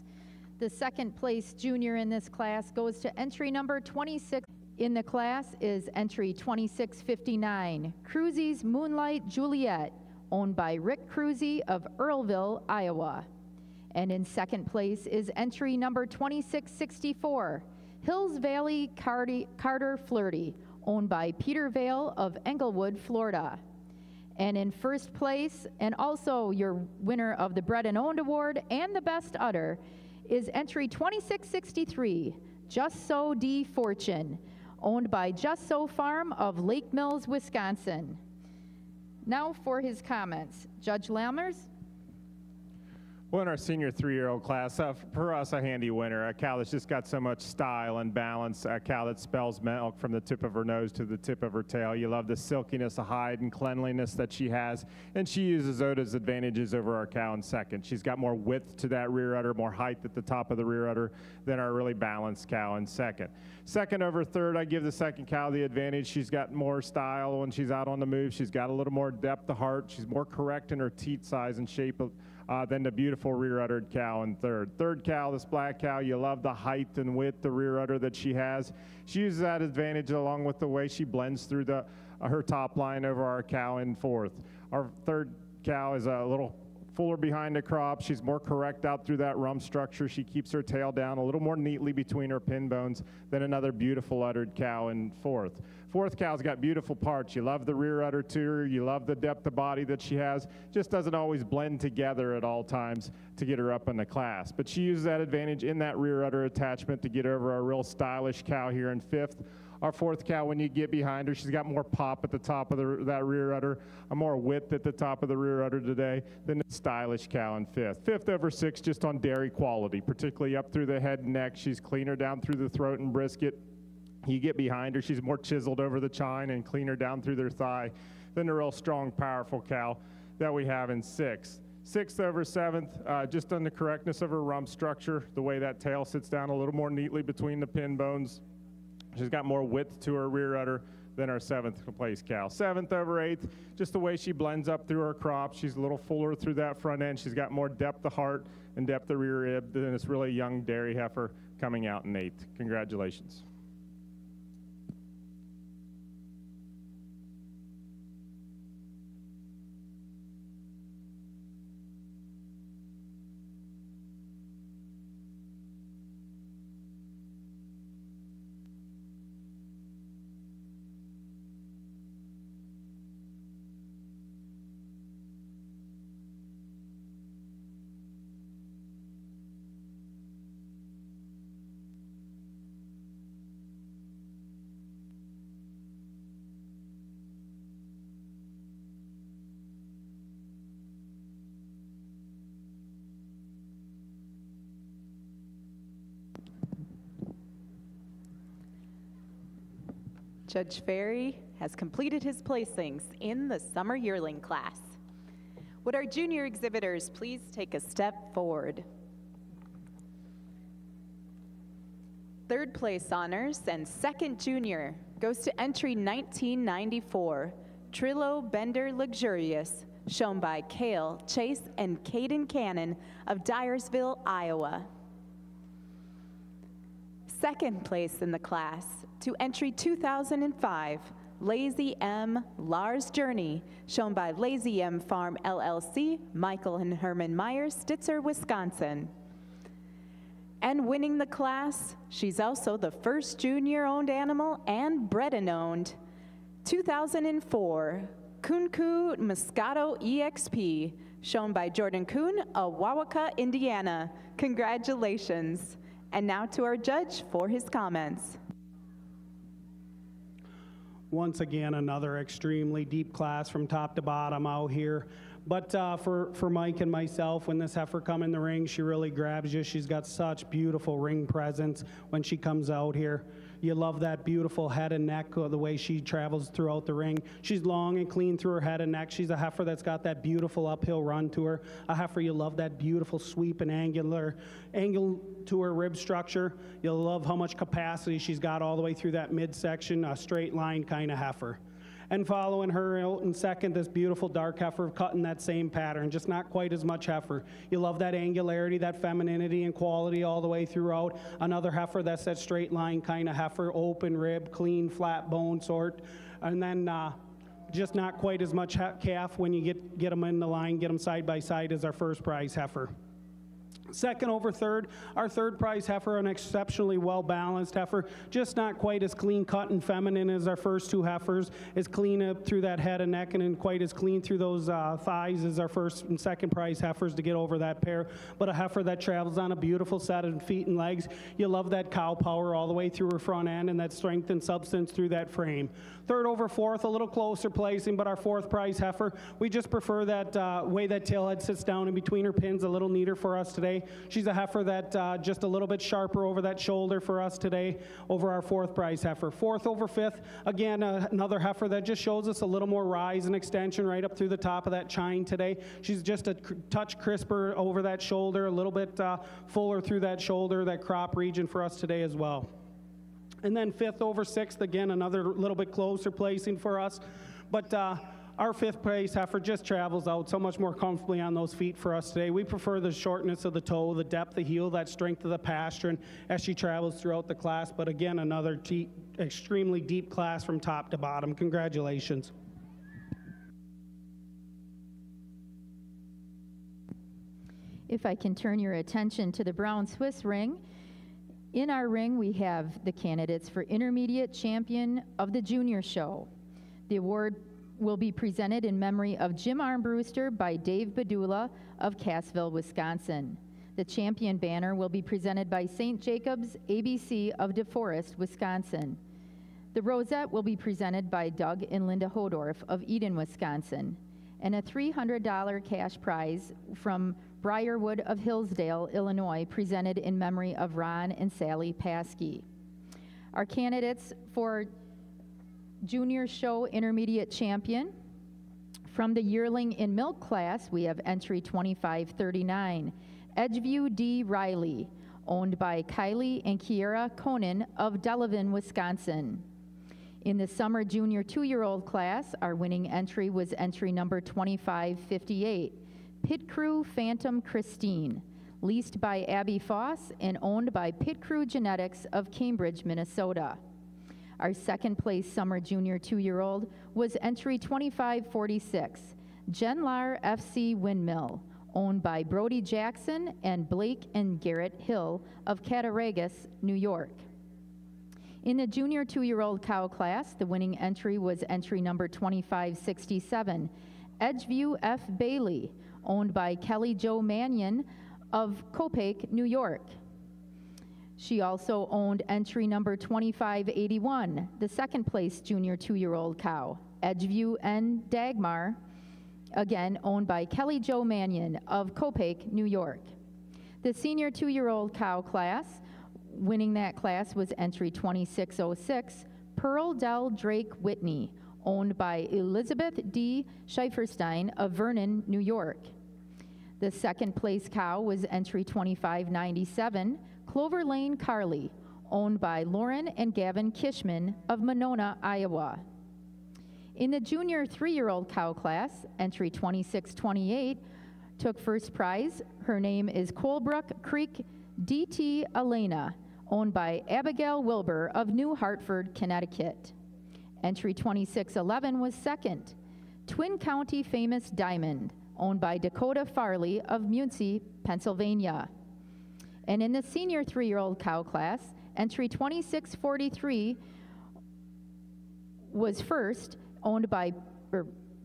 The second place junior in this class goes to entry number 26 in the class is entry 2659, Cruzy's Moonlight Juliet, owned by Rick Cruzy of Earlville, Iowa. And in second place is entry number 2664, Hills Valley Carter Flirty, owned by Peter Vale of Englewood, Florida. And in first place, and also your winner of the Bred and Owned Award and the Best Udder, is entry 2663, Just So D Fortune, owned by Just So Farm of Lake Mills, Wisconsin. Now for his comments, Judge Lammers. Well, in our senior 3-year-old class, for us, a handy winner, a cow that's just got so much style and balance, a cow that spells milk from the tip of her nose to the tip of her tail. You love the silkiness of hide and cleanliness that she has, and she uses Oda's advantages over our cow in second. She's got more width to that rear udder, more height at the top of the rear udder than our really balanced cow in second. Second over third, I give the second cow the advantage. She's got more style when she's out on the move. She's got a little more depth of heart. She's more correct in her teat size and shape than the beautiful rear-uddered cow in third. Third cow, this black cow, you love the height and width, the rear udder that she has. She uses that advantage along with the way she blends through her top line over our cow in fourth. Our third cow is a little fuller behind the crop. She's more correct out through that rump structure. She keeps her tail down a little more neatly between her pin bones than another beautiful uddered cow in fourth. Fourth cow's got beautiful parts. You love the rear udder to her. You love the depth of body that she has. Just doesn't always blend together at all times to get her up in the class. But she uses that advantage in that rear udder attachment to get over a real stylish cow here in fifth. Our fourth cow, when you get behind her, she's got more pop at the top of that rear udder, more width at the top of the rear udder today than the stylish cow in fifth. Fifth over sixth, just on dairy quality, particularly up through the head and neck. She's cleaner down through the throat and brisket. You get behind her, she's more chiseled over the chine and cleaner down through their thigh than the real strong, powerful cow that we have in sixth. Sixth over seventh, just on the correctness of her rump structure, the way that tail sits down a little more neatly between the pin bones. She's got more width to her rear udder than our seventh place cow. Seventh over eighth, just the way she blends up through her crop. She's a little fuller through that front end. She's got more depth of heart and depth of rear rib than this really young dairy heifer coming out in eighth. Congratulations. Judge Ferry has completed his placings in the summer yearling class. Would our junior exhibitors please take a step forward? Third place honors and second junior goes to entry 1994, Trillo Bender Luxurious, shown by Cale, Chase, and Caden Cannon of Dyersville, Iowa. Second place in the class to entry 2005, Lazy M Lars Journey, shown by Lazy M Farm LLC, Michael and Herman Myers, Stitzer, Wisconsin. And winning the class, she's also the first junior-owned animal and bred and owned. 2004, Kunku Moscato EXP, shown by Jordan Kuhn of Wauwaka, Indiana. Congratulations. And now to our judge for his comments. Once again, another extremely deep class from top to bottom out here. But for Mike and myself, when this heifer come in the ring, she really grabs you. She's got such beautiful ring presence when she comes out here. You love that beautiful head and neck, the way she travels throughout the ring. She's long and clean through her head and neck. She's a heifer that's got that beautiful uphill run to her. A heifer, you love that beautiful sweep and angle to her rib structure. You'll love how much capacity she's got all the way through that midsection, a straight line kind of heifer. And following her out in second, this beautiful dark heifer cut in that same pattern, just not quite as much heifer. You love that angularity, that femininity and quality all the way throughout. Another heifer that's that straight line kind of heifer, open rib, clean, flat bone sort. And then just not quite as much calf when you get them in the line, get them side by side as our first prize heifer. Second over third, our third prize heifer, an exceptionally well-balanced heifer, just not quite as clean cut and feminine as our first two heifers, as clean up through that head and neck and quite as clean through those thighs as our first and second prize heifers to get over that pair, but a heifer that travels on a beautiful set of feet and legs. You love that cow power all the way through her front end and that strength and substance through that frame. Third over fourth, a little closer placing, but our fourth prize heifer, we just prefer that way that tailhead sits down in between her pins a little neater for us today. She's a heifer that just a little bit sharper over that shoulder for us today over our fourth prize heifer. Fourth over fifth, again, another heifer that just shows us a little more rise and extension right up through the top of that chine today. She's just a touch crisper over that shoulder, a little bit fuller through that shoulder, that crop region for us today as well. And then fifth over sixth, again, another little bit closer placing for us. But our fifth place heifer just travels out so much more comfortably on those feet for us today. We prefer the shortness of the toe, the depth of the heel, that strength of the pastern as she travels throughout the class. But again, another extremely deep class from top to bottom. Congratulations. If I can turn your attention to the Brown Swiss ring. In our ring, we have the candidates for Intermediate Champion of the Junior Show. The award will be presented in memory of Jim Armbruster by Dave Badula of Cassville, Wisconsin. The champion banner will be presented by St. Jacobs ABC of DeForest, Wisconsin. The rosette will be presented by Doug and Linda Hodorf of Eden, Wisconsin. And a $300 cash prize from Briarwood of Hillsdale, Illinois, presented in memory of Ron and Sally Paskey. Our candidates for Junior Show Intermediate Champion. From the yearling in milk class, we have entry 2539, Edgeview D. Riley, owned by Kylie and Kiera Conan of Delavan, Wisconsin. In the summer junior 2-year-old class, our winning entry was entry number 2558, Pit Crew Phantom Christine, leased by Abby Foss and owned by Pit Crew Genetics of Cambridge, Minnesota. Our second place summer junior 2-year-old was entry 2546, Genlar FC Windmill, owned by Brody Jackson and Blake and Garrett Hill of Cattaraugus, New York. In the junior 2-year-old cow class, the winning entry was entry number 2567, Edgeview F. Bailey, owned by Kelly Jo Mannion of Copake, New York. She also owned entry number 2581, the second place junior 2-year-old cow, Edgeview N. Dagmar, again owned by Kelly Jo Mannion of Copake, New York. The senior 2-year-old cow class, winning that class was entry 2606, Pearl Del Drake Whitney, owned by Elizabeth D. Scheiferstein of Vernon, New York. The second place cow was entry 2597, Clover Lane Carly, owned by Lauren and Gavin Kishman of Monona, Iowa. In the junior 3-year-old cow class, entry 2628 took first prize. Her name is Colebrook Creek DT Elena, owned by Abigail Wilbur of New Hartford, Connecticut. Entry 2611 was second, Twin County Famous Diamond, owned by Dakota Farley of Muncie, Pennsylvania. And in the senior 3-year-old cow class, entry 2643 was first, owned by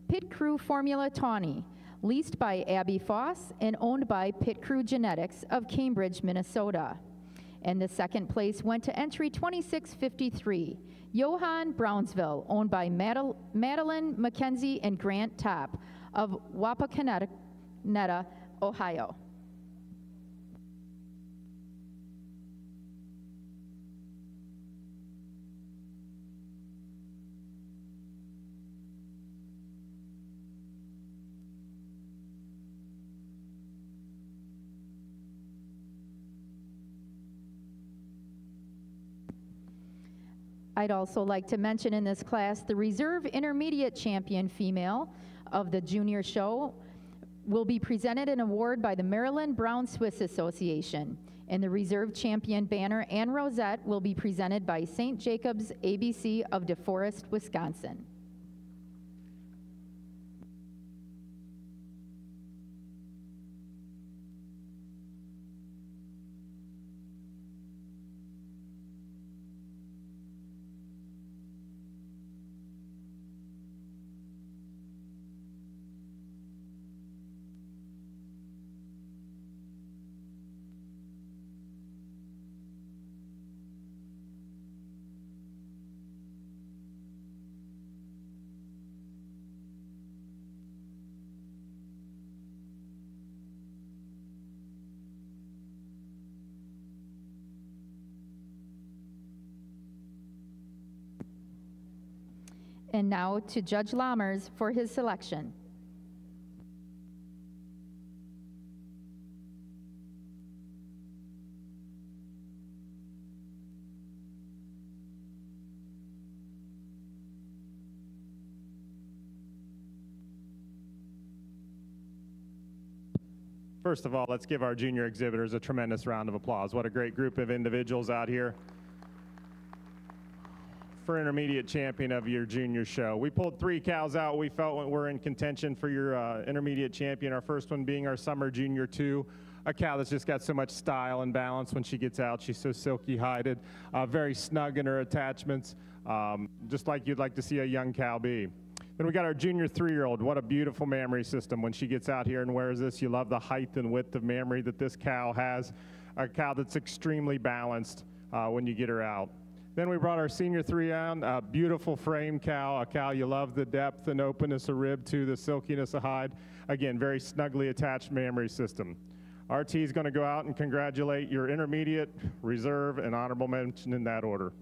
Pit Crew Formula Tawny, leased by Abby Foss and owned by Pit Crew Genetics of Cambridge, Minnesota. And the second place went to entry 2653, Johann Brownsville, owned by Madeline Mackenzie and Grant Topp of Wapakoneta, Ohio. I'd also like to mention in this class the reserve intermediate champion female of the junior show will be presented an award by the Maryland Brown Swiss Association, and the reserve champion banner and rosette will be presented by St. Jacob's ABC of DeForest, Wisconsin. And now to Judge Lammers for his selection. First of all, let's give our junior exhibitors a tremendous round of applause. What a great group of individuals out here. For intermediate champion of your junior show. We pulled 3 cows out we felt were in contention for your intermediate champion. Our first one being our Summer Junior 2, a cow that's just got so much style and balance when she gets out. She's so silky hided, very snug in her attachments, just like you'd like to see a young cow be. Then we got our junior 3-year-old. What a beautiful mammary system. When she gets out here and wears this, you love the height and width of mammary that this cow has. A cow that's extremely balanced when you get her out. Then we brought our senior 3 on, a beautiful frame cow, a cow you love the depth and openness of rib to, the silkiness of hide. Again, very snugly attached mammary system. RT is going to go out and congratulate your intermediate, reserve, and honorable mention in that order.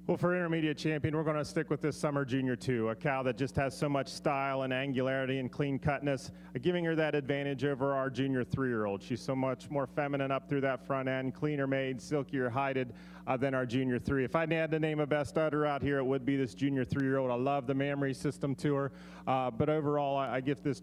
Well, for intermediate champion, we're going to stick with this Summer Junior 2, a cow that just has so much style and angularity and clean cutness, giving her that advantage over our junior 3-year-old. She's so much more feminine up through that front end, cleaner made, silkier hided than our junior 3. If I had to name a best udder out here, it would be this junior 3-year-old. I love the mammary system to her, but overall, I give this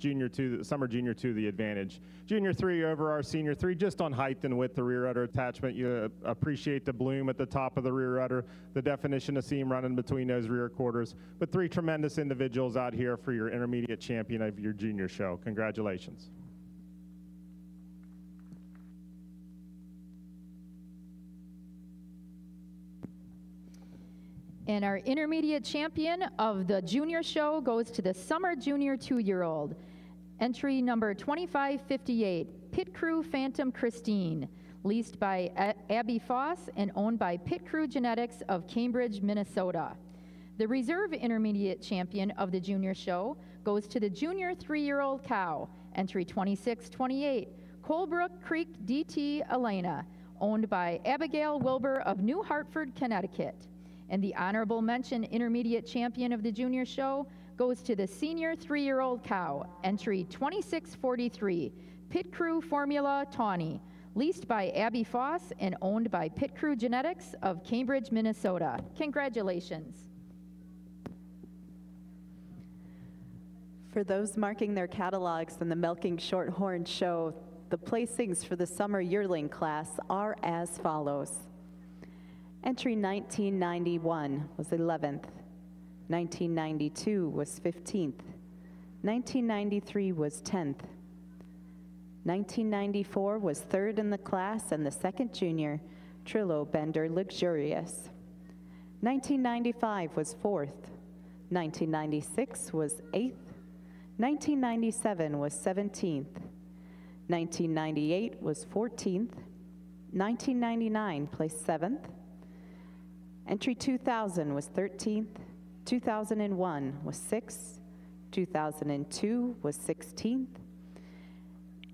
Summer Junior 2 the advantage. Junior 3 over our senior 3, just on height and width, the rear udder attachment. You appreciate the bloom at the top of the rear udder, the definition of seam running between those rear quarters. But 3 tremendous individuals out here for your intermediate champion of your junior show. Congratulations. And our intermediate champion of the junior show goes to the Summer Junior 2-year-old. Entry number 2558, Pit Crew Phantom Christine, leased by Abby Foss and owned by Pit Crew Genetics of Cambridge, Minnesota. The reserve intermediate champion of the junior show goes to the junior 3-year-old cow, entry 2628, Colebrook Creek DT Elena, owned by Abigail Wilbur of New Hartford, Connecticut. And the honorable mention intermediate champion of the junior show goes to the senior 3-year-old cow, entry 2643, Pit Crew Formula Tawny, leased by Abby Foss and owned by Pit Crew Genetics of Cambridge, Minnesota. Congratulations. For those marking their catalogs in the Milking Shorthorn show, the placings for the summer yearling class are as follows. Entry 1991 was 11th, 1992 was 15th, 1993 was 10th, 1994 was third in the class and the second junior, Trillo Bender Luxurious. 1995 was fourth. 1996 was eighth. 1997 was 17th. 1998 was 14th. 1999 placed 7th. Entry 2000 was 13th. 2001 was 6th. 2002 was 16th.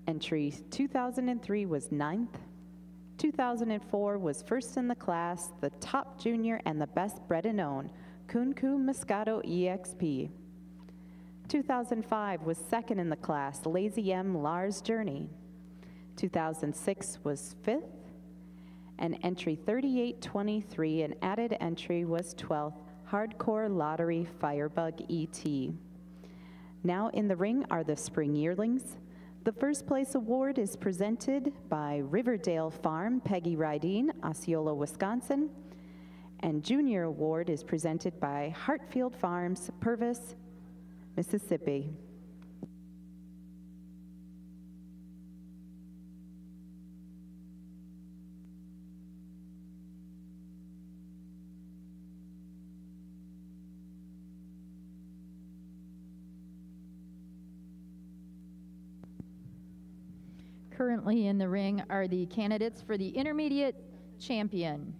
Entry 2003 was 9th. 2004 was first in the class, the top junior and the best bred and owned, Kunku Moscato EXP. 2005 was second in the class, Lazy M Lars Journey. 2006 was 5th, and entry 3823, an added entry was 12th, Hardcore Lottery Firebug ET. Now in the ring are the spring yearlings. The first place award is presented by Riverdale Farm, Peggy Rydeen, Osceola, Wisconsin. And junior award is presented by Hartfield Farms, Purvis, Mississippi. Currently in the ring are the candidates for the intermediate champion.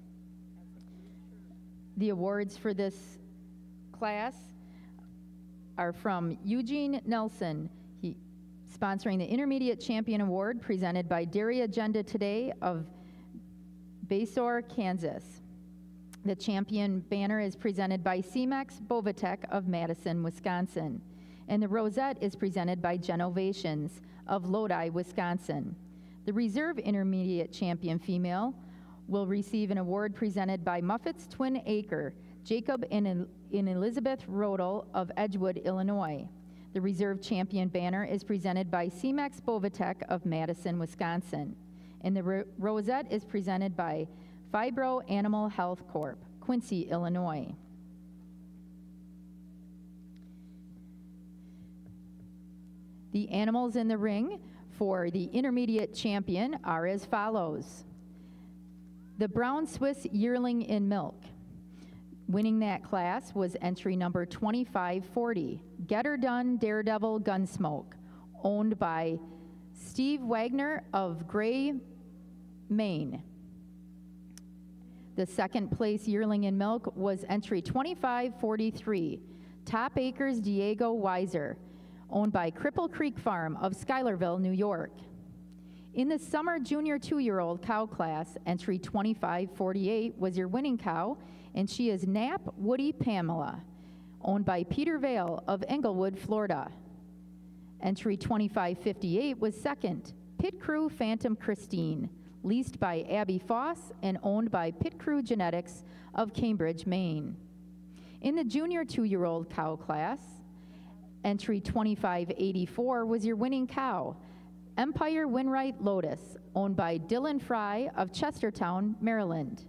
The awards for this class are from Eugene Nelson, sponsoring the Intermediate Champion Award presented by Dairy Agenda Today of Basore, Kansas. The champion banner is presented by CMEX Bovatech of Madison, Wisconsin. And the rosette is presented by Genovations of Lodi, Wisconsin. The Reserve Intermediate Champion female will receive an award presented by Muffet's Twin Acre, Jacob and Elizabeth Rodel of Edgewood, Illinois. The Reserve Champion banner is presented by CMEX Bovatech of Madison, Wisconsin. And the rosette is presented by Fibro Animal Health Corp., Quincy, Illinois. The animals in the ring for the intermediate champion are as follows. The Brown Swiss Yearling in Milk. Winning that class was entry number 2540, Get Her Done Daredevil Gunsmoke, owned by Steve Wagner of Gray, Maine. The second place yearling in milk was entry 2543, Top Acres Diego Weiser, owned by Cripple Creek Farm of Schuylerville, New York. In the summer junior 2-year-old cow class, entry 2548 was your winning cow, and she is Knapp Woody Pamela, owned by Peter Vale of Englewood, Florida. Entry 2558 was second, Pit Crew Phantom Christine, leased by Abby Foss and owned by Pit Crew Genetics of Cambridge, Maine. In the junior 2-year-old cow class, entry 2584 was your winning cow, Empire Winright Lotus, owned by Dylan Fry of Chestertown, Maryland.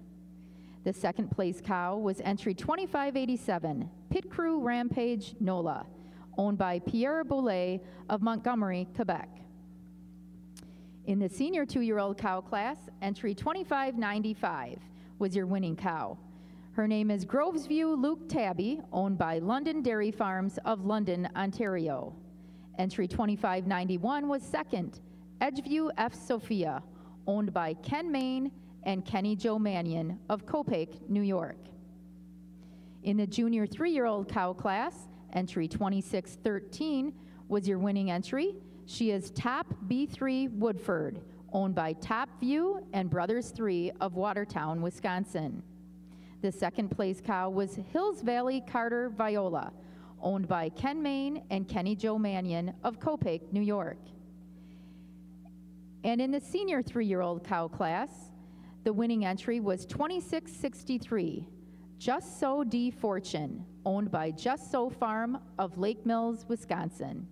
The second place cow was entry 2587, Pit Crew Rampage Nola, owned by Pierre Boulay of Montgomery, Quebec. In the senior 2-year-old cow class, entry 2595 was your winning cow. Her name is Grovesview Luke Tabby, owned by London Dairy Farms of London, Ontario. Entry 2591 was second, Edgeview F. Sophia, owned by Ken Main and Kenny Joe Mannion of Copake, New York. In the junior 3-year-old cow class, entry 2613 was your winning entry. She is Top B3 Woodford, owned by Top View and Brothers 3 of Watertown, Wisconsin. The second place cow was Hills Valley Carter Viola, owned by Ken Main and Kenny Joe Mannion of Copake, New York. And in the senior 3-year-old cow class, the winning entry was 2663, Just So D Fortune, owned by Just So Farm of Lake Mills, Wisconsin.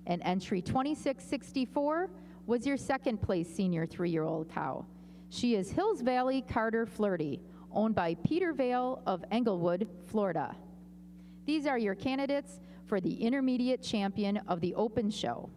And entry 2664 was your second place senior 3-year-old cow. She is Hills Valley Carter Flirty, owned by Peter Vale of Englewood, Florida. These are your candidates for the intermediate champion of the open show.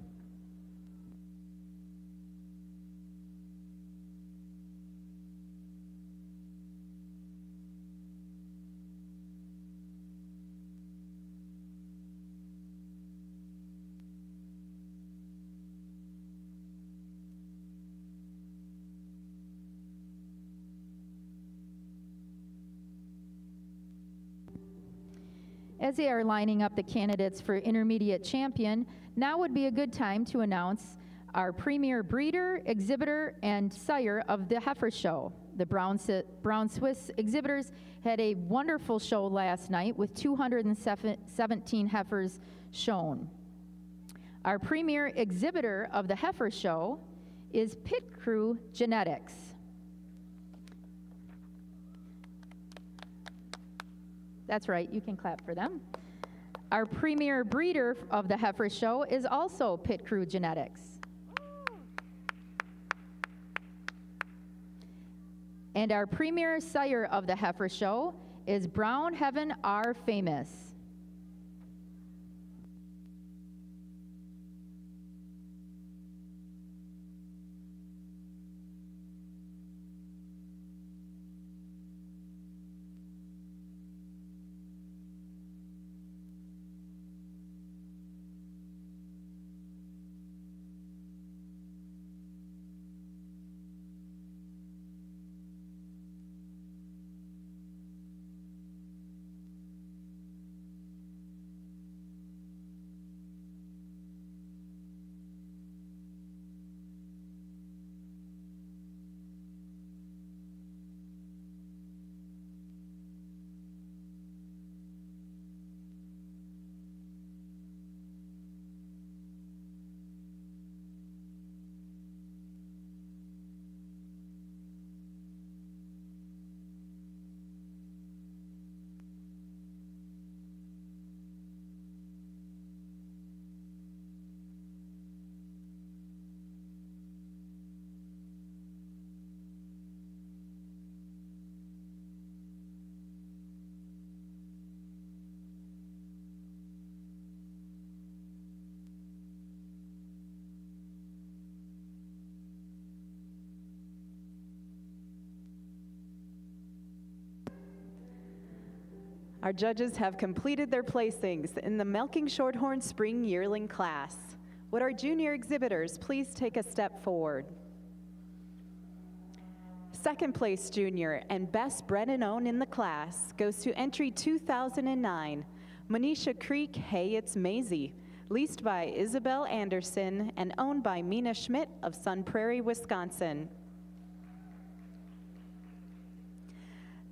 As they are lining up the candidates for intermediate champion, now would be a good time to announce our premier breeder, exhibitor, and sire of the heifer show. The Brown Swiss exhibitors had a wonderful show last night with 217 heifers shown. Our premier exhibitor of the heifer show is Pit Crew Genetics. That's right, you can clap for them. Our premier breeder of the heifer show is also Pit Crew Genetics. And our premier sire of the heifer show is Brown Heaven R. Famous. Our judges have completed their placings in the Milking Shorthorn Spring Yearling class. Would our junior exhibitors please take a step forward? Second place junior and best bred and owned in the class goes to entry 2009, Monisha Creek Hey It's Maisie, leased by Isabel Anderson and owned by Mina Schmidt of Sun Prairie, Wisconsin.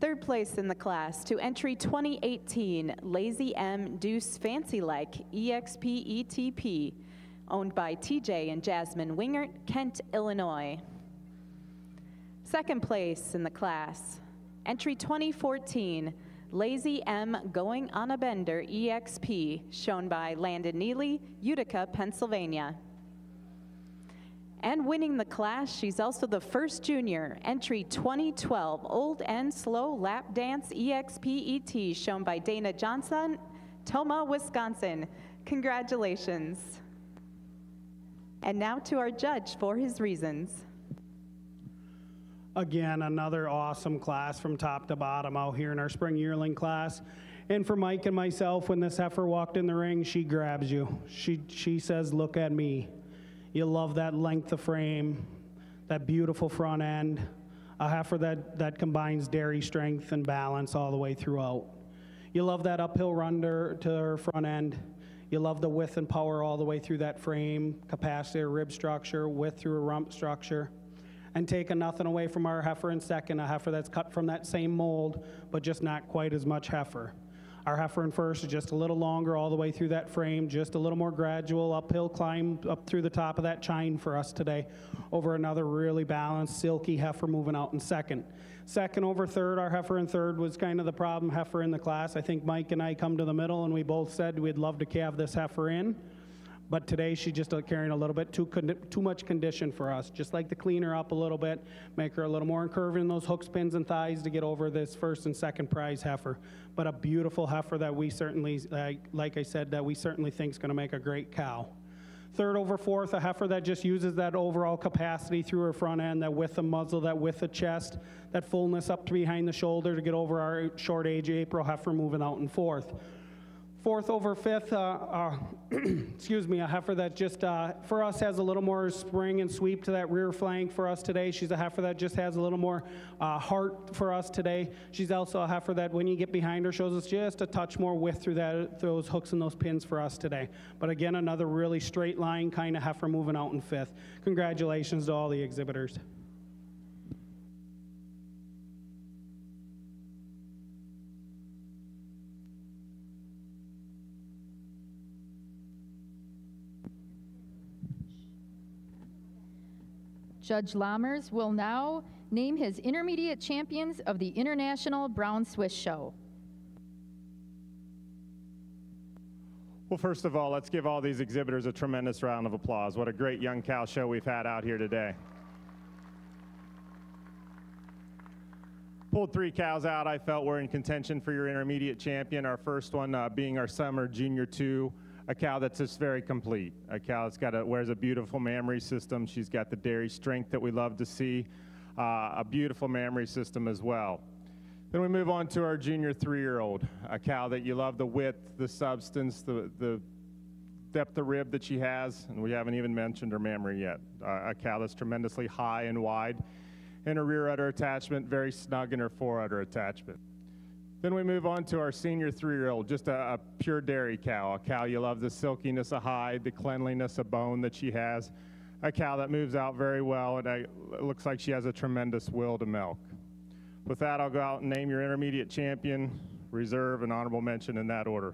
Third place in the class to entry 2018, Lazy M Deuce Fancy Like EXP ETP, owned by TJ and Jasmine Wingert, Kent, Illinois. Second place in the class, entry 2014, Lazy M Going on a Bender EXP, shown by Landon Neely, Utica, Pennsylvania. And winning the class, she's also the first junior, entry 2012, Old and Slow Lap Dance EXP ET, shown by Dana Johnson, Tomah, Wisconsin. Congratulations. And now to our judge for his reasons. Again, another awesome class from top to bottom out here in our spring yearling class. And for Mike and myself, when this heifer walked in the ring, she grabs you. She says, look at me. You love that length of frame, that beautiful front end, a heifer that combines dairy strength and balance all the way throughout. You love that uphill run to her front end. You love the width and power all the way through that frame, capacity of rib structure, width through a rump structure. And taking nothing away from our heifer in second, a heifer that's cut from that same mold, but just not quite as much heifer. Our heifer in first is just a little longer all the way through that frame, just a little more gradual uphill climb up through the top of that chine for us today over another really balanced, silky heifer moving out in second. Second over third, our heifer in third was kind of the problem heifer in the class. I think Mike and I come to the middle and we both said we'd love to calve this heifer in. But today she's just carrying a little bit too much condition for us. Just like to clean her up a little bit, make her a little more curving in those hooks, pins, and thighs to get over this first and second prize heifer. But a beautiful heifer that we certainly, like I said, that we certainly think is going to make a great cow. Third over fourth, a heifer that just uses that overall capacity through her front end, that width of muzzle, that width of chest, that fullness up to behind the shoulder to get over our short age April heifer moving out in fourth. Fourth over fifth, excuse me, a heifer that just, for us, has a little more spring and sweep to that rear flank for us today. She's a heifer that just has a little more heart for us today. She's also a heifer that when you get behind her shows us just a touch more width through those hooks and those pins for us today. But again, another really straight line kind of heifer moving out in fifth. Congratulations to all the exhibitors. Judge Lammers will now name his intermediate champions of the International Brown Swiss Show. Well, first of all, let's give all these exhibitors a tremendous round of applause. What a great young cow show we've had out here today. Pulled 3 cows out I felt were in contention for your intermediate champion. Our first one being our Summer Junior 2. A cow that's just very complete. A cow that's wears a beautiful mammary system. She's got the dairy strength that we love to see. A beautiful mammary system as well. Then we move on to our Junior 3-year-old. A cow that you love the width, the substance, the depth of rib that she has, and we haven't even mentioned her mammary yet. A cow that's tremendously high and wide in her rear udder attachment, very snug in her fore udder attachment. Then we move on to our Senior 3-year-old, just a pure dairy cow. A cow you love the silkiness of hide, the cleanliness of bone that she has. A cow that moves out very well, and it looks like she has a tremendous will to milk. With that, I'll go out and name your intermediate champion, reserve, and honorable mention in that order.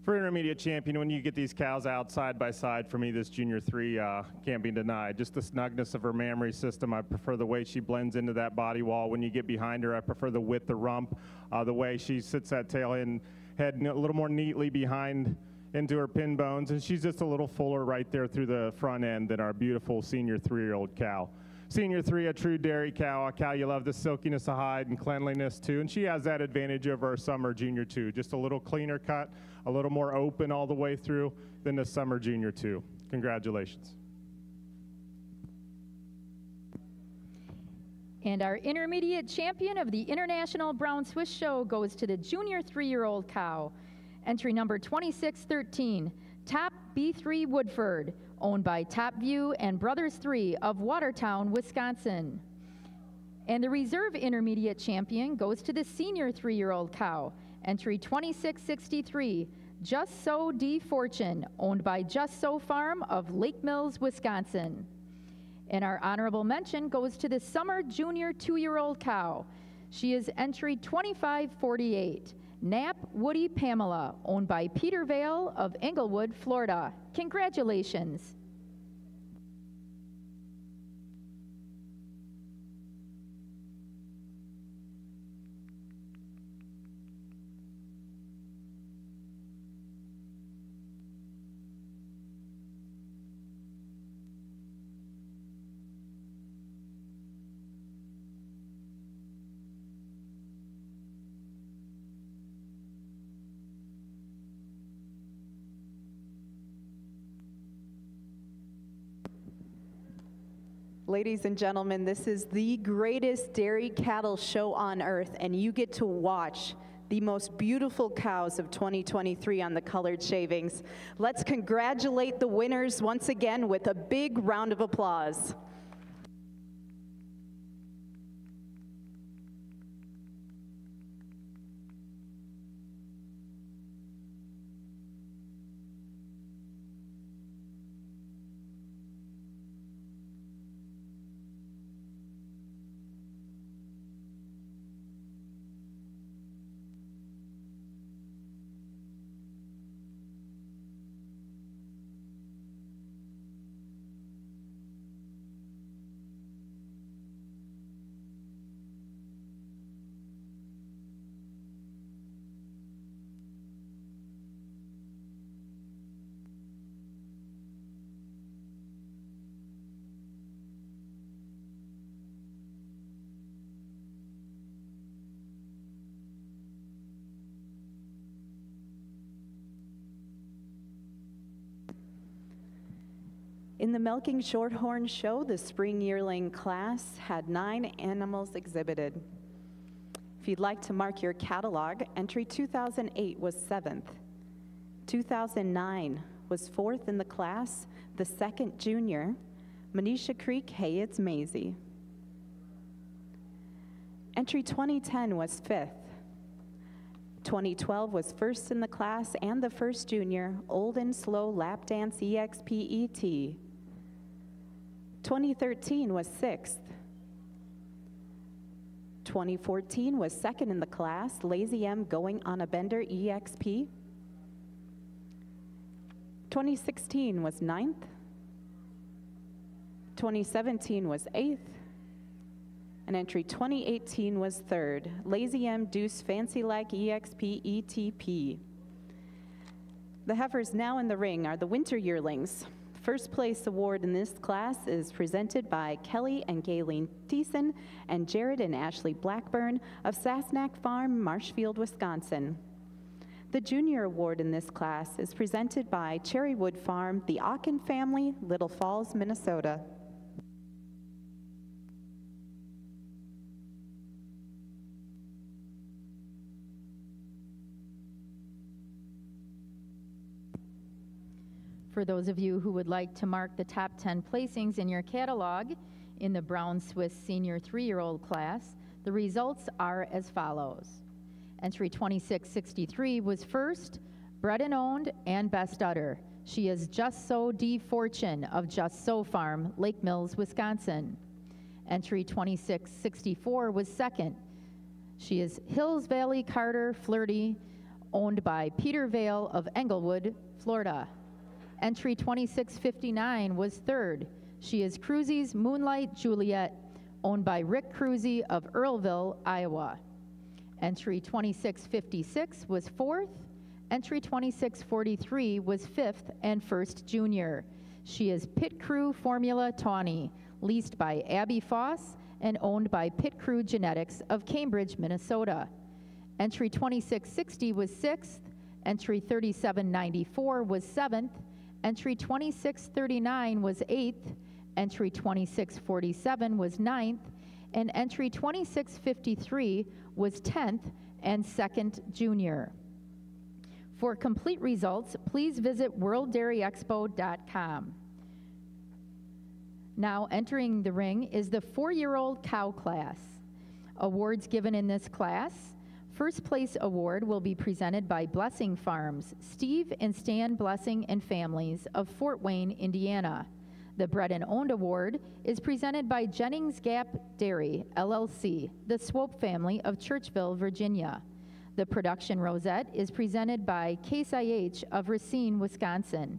For intermediate champion, when you get these cows out side by side, for me, this Junior 3 can't be denied. Just the snugness of her mammary system. I prefer the way she blends into that body wall. When you get behind her, I prefer the width of rump, the way she sits that tail head a little more neatly behind into her pin bones, and she's just a little fuller right there through the front end than our beautiful Senior 3-year-old cow. Senior 3, a true dairy cow, a cow you love the silkiness of hide and cleanliness too, and she has that advantage over our Summer Junior 2, just a little cleaner cut, a little more open all the way through than the Summer Junior 2. Congratulations. And our intermediate champion of the International Brown Swiss Show goes to the Junior 3-year-old cow. Entry number 2613, Top B3 Woodford, owned by Top View and Brothers 3 of Watertown, Wisconsin. And the reserve intermediate champion goes to the Senior 3-year-old cow. Entry 2663, Just So D Fortune, owned by Just So Farm of Lake Mills, Wisconsin. And our honorable mention goes to the Summer Junior 2-year-old cow. She is entry 2548, Knapp Woody Pamela, owned by Peter Vale of Englewood, Florida. Congratulations. Ladies and gentlemen, this is the greatest dairy cattle show on earth, and you get to watch the most beautiful cows of 2023 on the colored shavings. Let's congratulate the winners once again with a big round of applause. In the Milking Shorthorn Show, the spring yearling class had 9 animals exhibited. If you'd like to mark your catalog, entry 2008 was 7th. 2009 was 4th in the class, the 2nd junior. Manisha Creek, Hey It's Maisie. Entry 2010 was 5th. 2012 was 1st in the class and the 1st junior, Old and Slow Lap Dance EXPET. 2013 was 6th. 2014 was 2nd in the class, Lazy M Going on a Bender EXP. 2016 was 9th. 2017 was 8th. And entry 2018 was 3rd, Lazy M Deuce Fancy Like EXP ETP. The heifers now in the ring are the winter yearlings. First place award in this class is presented by Kelly and Gayleen Thiessen and Jared and Ashley Blackburn of Sasnack Farm, Marshfield, Wisconsin. The junior award in this class is presented by Cherrywood Farm, the Aachen family, Little Falls, Minnesota. For those of you who would like to mark the top 10 placings in your catalog in the Brown Swiss Senior 3-year-old class, the results are as follows. Entry 2663 was 1st, bred and owned and best udder. She is Just So D. Fortune of Just So Farm, Lake Mills, Wisconsin. Entry 2664 was 2nd. She is Hills Valley Carter Flirty, owned by Peter Vale of Englewood, Florida. Entry 2659 was 3rd. She is Cruzy's Moonlight Juliet, owned by Rick Cruzy of Earlville, Iowa. Entry 2656 was 4th. Entry 2643 was 5th and 1st junior. She is Pit Crew Formula Tawny, leased by Abby Foss and owned by Pit Crew Genetics of Cambridge, Minnesota. Entry 2660 was 6th. Entry 3794 was 7th. Entry 2639 was 8th, entry 2647 was 9th, and entry 2653 was 10th and 2nd junior. For complete results, please visit worlddairyexpo.com. Now entering the ring is the 4-year-old cow class. Awards given in this class. First place award will be presented by Blessing Farms, Steve and Stan Blessing and families of Fort Wayne, Indiana. The Bred and Owned Award is presented by Jennings Gap Dairy, LLC, the Swope family of Churchville, Virginia. The Production Rosette is presented by Case IH of Racine, Wisconsin.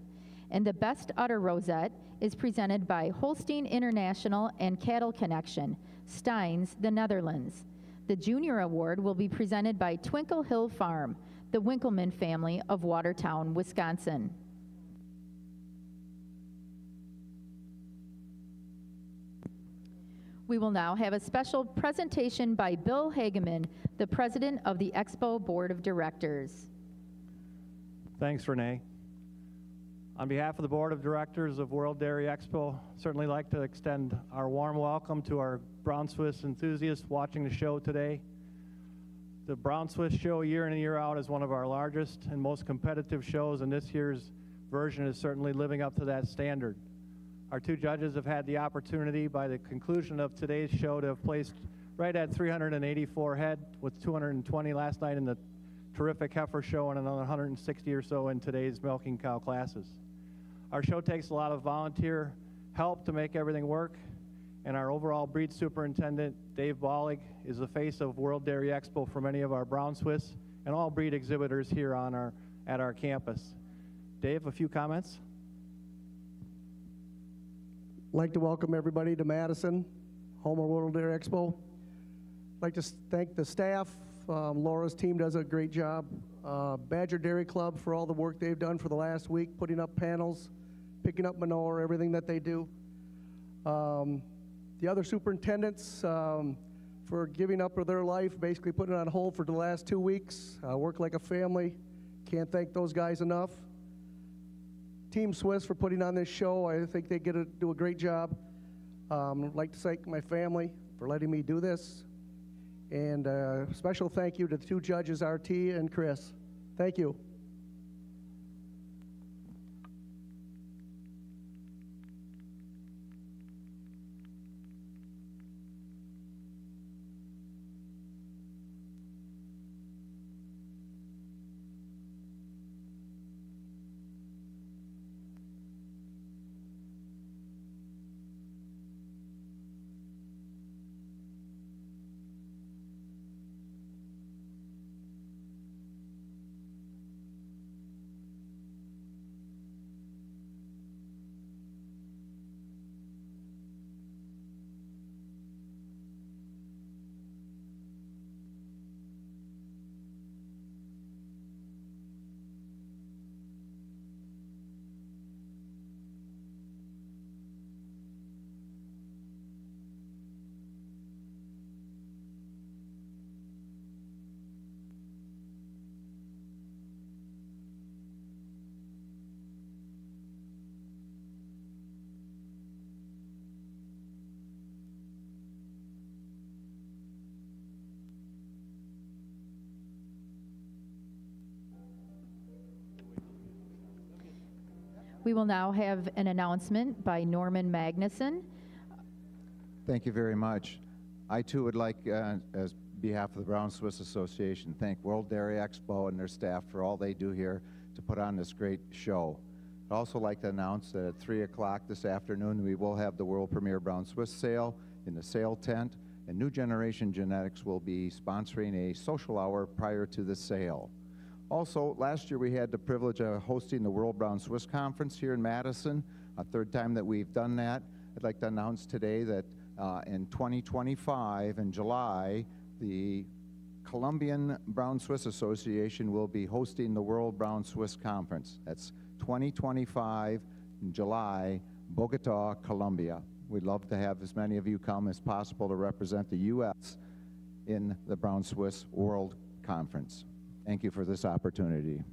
And the Best Udder Rosette is presented by Holstein International and Cattle Connection, Steins, the Netherlands. The Junior Award will be presented by Twinkle Hill Farm, the Winkleman family of Watertown, Wisconsin. We will now have a special presentation by Bill Hageman, the president of the Expo Board of Directors. Thanks, Renee. On behalf of the Board of Directors of World Dairy Expo, certainly like to extend our warm welcome to our Brown Swiss enthusiasts watching the show today. The Brown Swiss show year in and year out is one of our largest and most competitive shows, and this year's version is certainly living up to that standard. Our two judges have had the opportunity by the conclusion of today's show to have placed right at 384 head, with 220 last night in the terrific heifer show and another 160 or so in today's milking cow classes. Our show takes a lot of volunteer help to make everything work, and our overall breed superintendent, Dave Bollig, is the face of World Dairy Expo for many of our Brown Swiss and all breed exhibitors here on at our campus. Dave, a few comments? I'd like to welcome everybody to Madison, home of World Dairy Expo. I'd like to thank the staff. Laura's team does a great job. Badger Dairy Club for all the work they've done for the last week, putting up panels, picking up manure, everything that they do. The other superintendents for giving up their life, basically putting it on hold for the last 2 weeks. Work like a family. Can't thank those guys enough. Team Swiss for putting on this show. I think they do a great job. I'd like to thank my family for letting me do this. And a special thank you to the two judges, RT and Chris. Thank you. We will now have an announcement by Norman Magnuson. Thank you very much. I too would like, as behalf of the Brown Swiss Association, thank World Dairy Expo and their staff for all they do here to put on this great show. I'd also like to announce that at 3 o'clock this afternoon, we will have the world premiere Brown Swiss sale in the sale tent, and New Generation Genetics will be sponsoring a social hour prior to the sale. Also, last year we had the privilege of hosting the World Brown Swiss Conference here in Madison, a third time that we've done that. I'd like to announce today that in 2025, in July, the Colombian Brown Swiss Association will be hosting the World Brown Swiss Conference. That's 2025 in July, Bogota, Colombia. We'd love to have as many of you come as possible to represent the U.S. in the Brown Swiss World Conference. Thank you for this opportunity.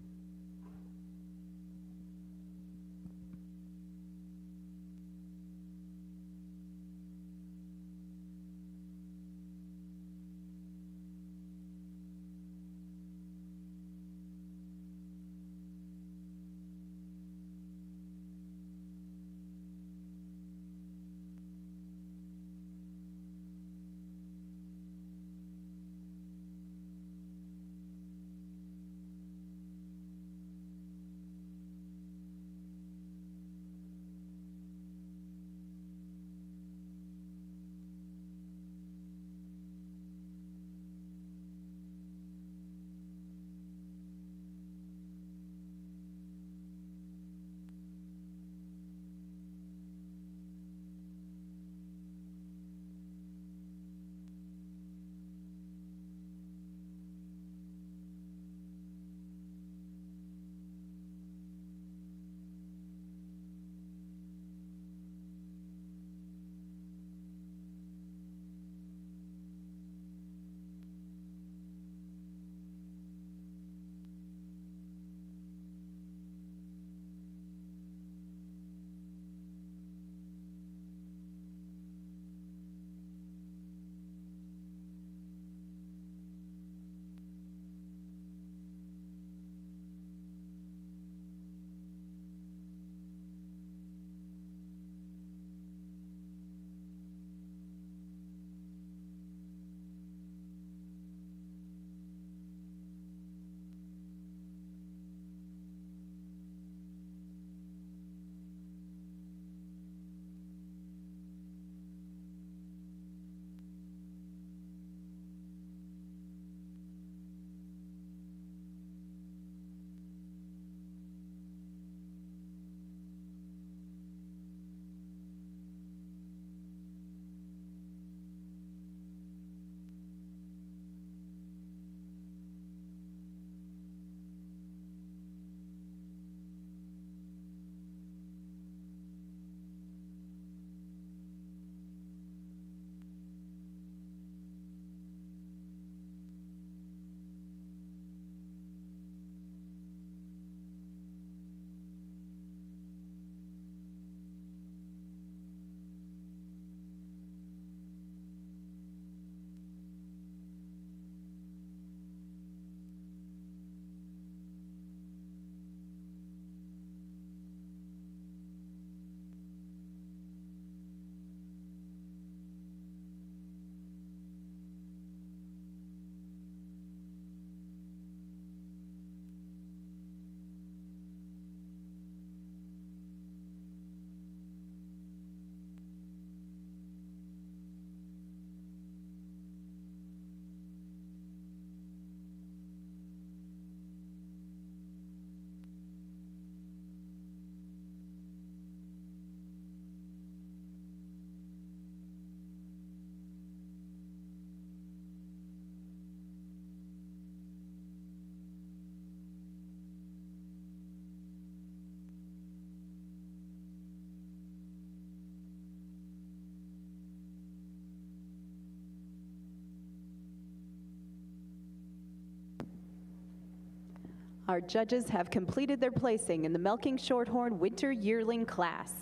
Our judges have completed their placing in the Milking Shorthorn Winter Yearling class.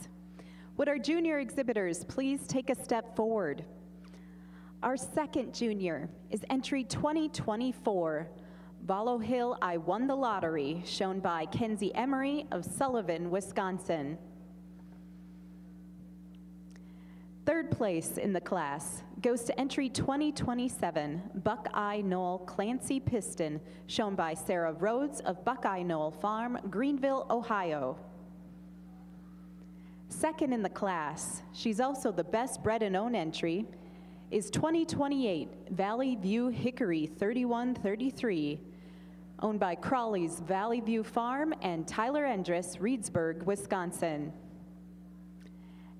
Would our junior exhibitors please take a step forward? Our second junior is entry 2024, Vallow Hill, I Won the Lottery, shown by Kenzie Emery of Sullivan, Wisconsin. Third place in the class goes to entry 2027, Buckeye Knoll Clancy Piston, shown by Sarah Rhodes of Buckeye Knoll Farm, Greenville, Ohio. Second in the class, she's also the best bred and owned entry, is 2028 Valley View Hickory 3133, owned by Crawley's Valley View Farm and Tyler Endress, Reedsburg, Wisconsin.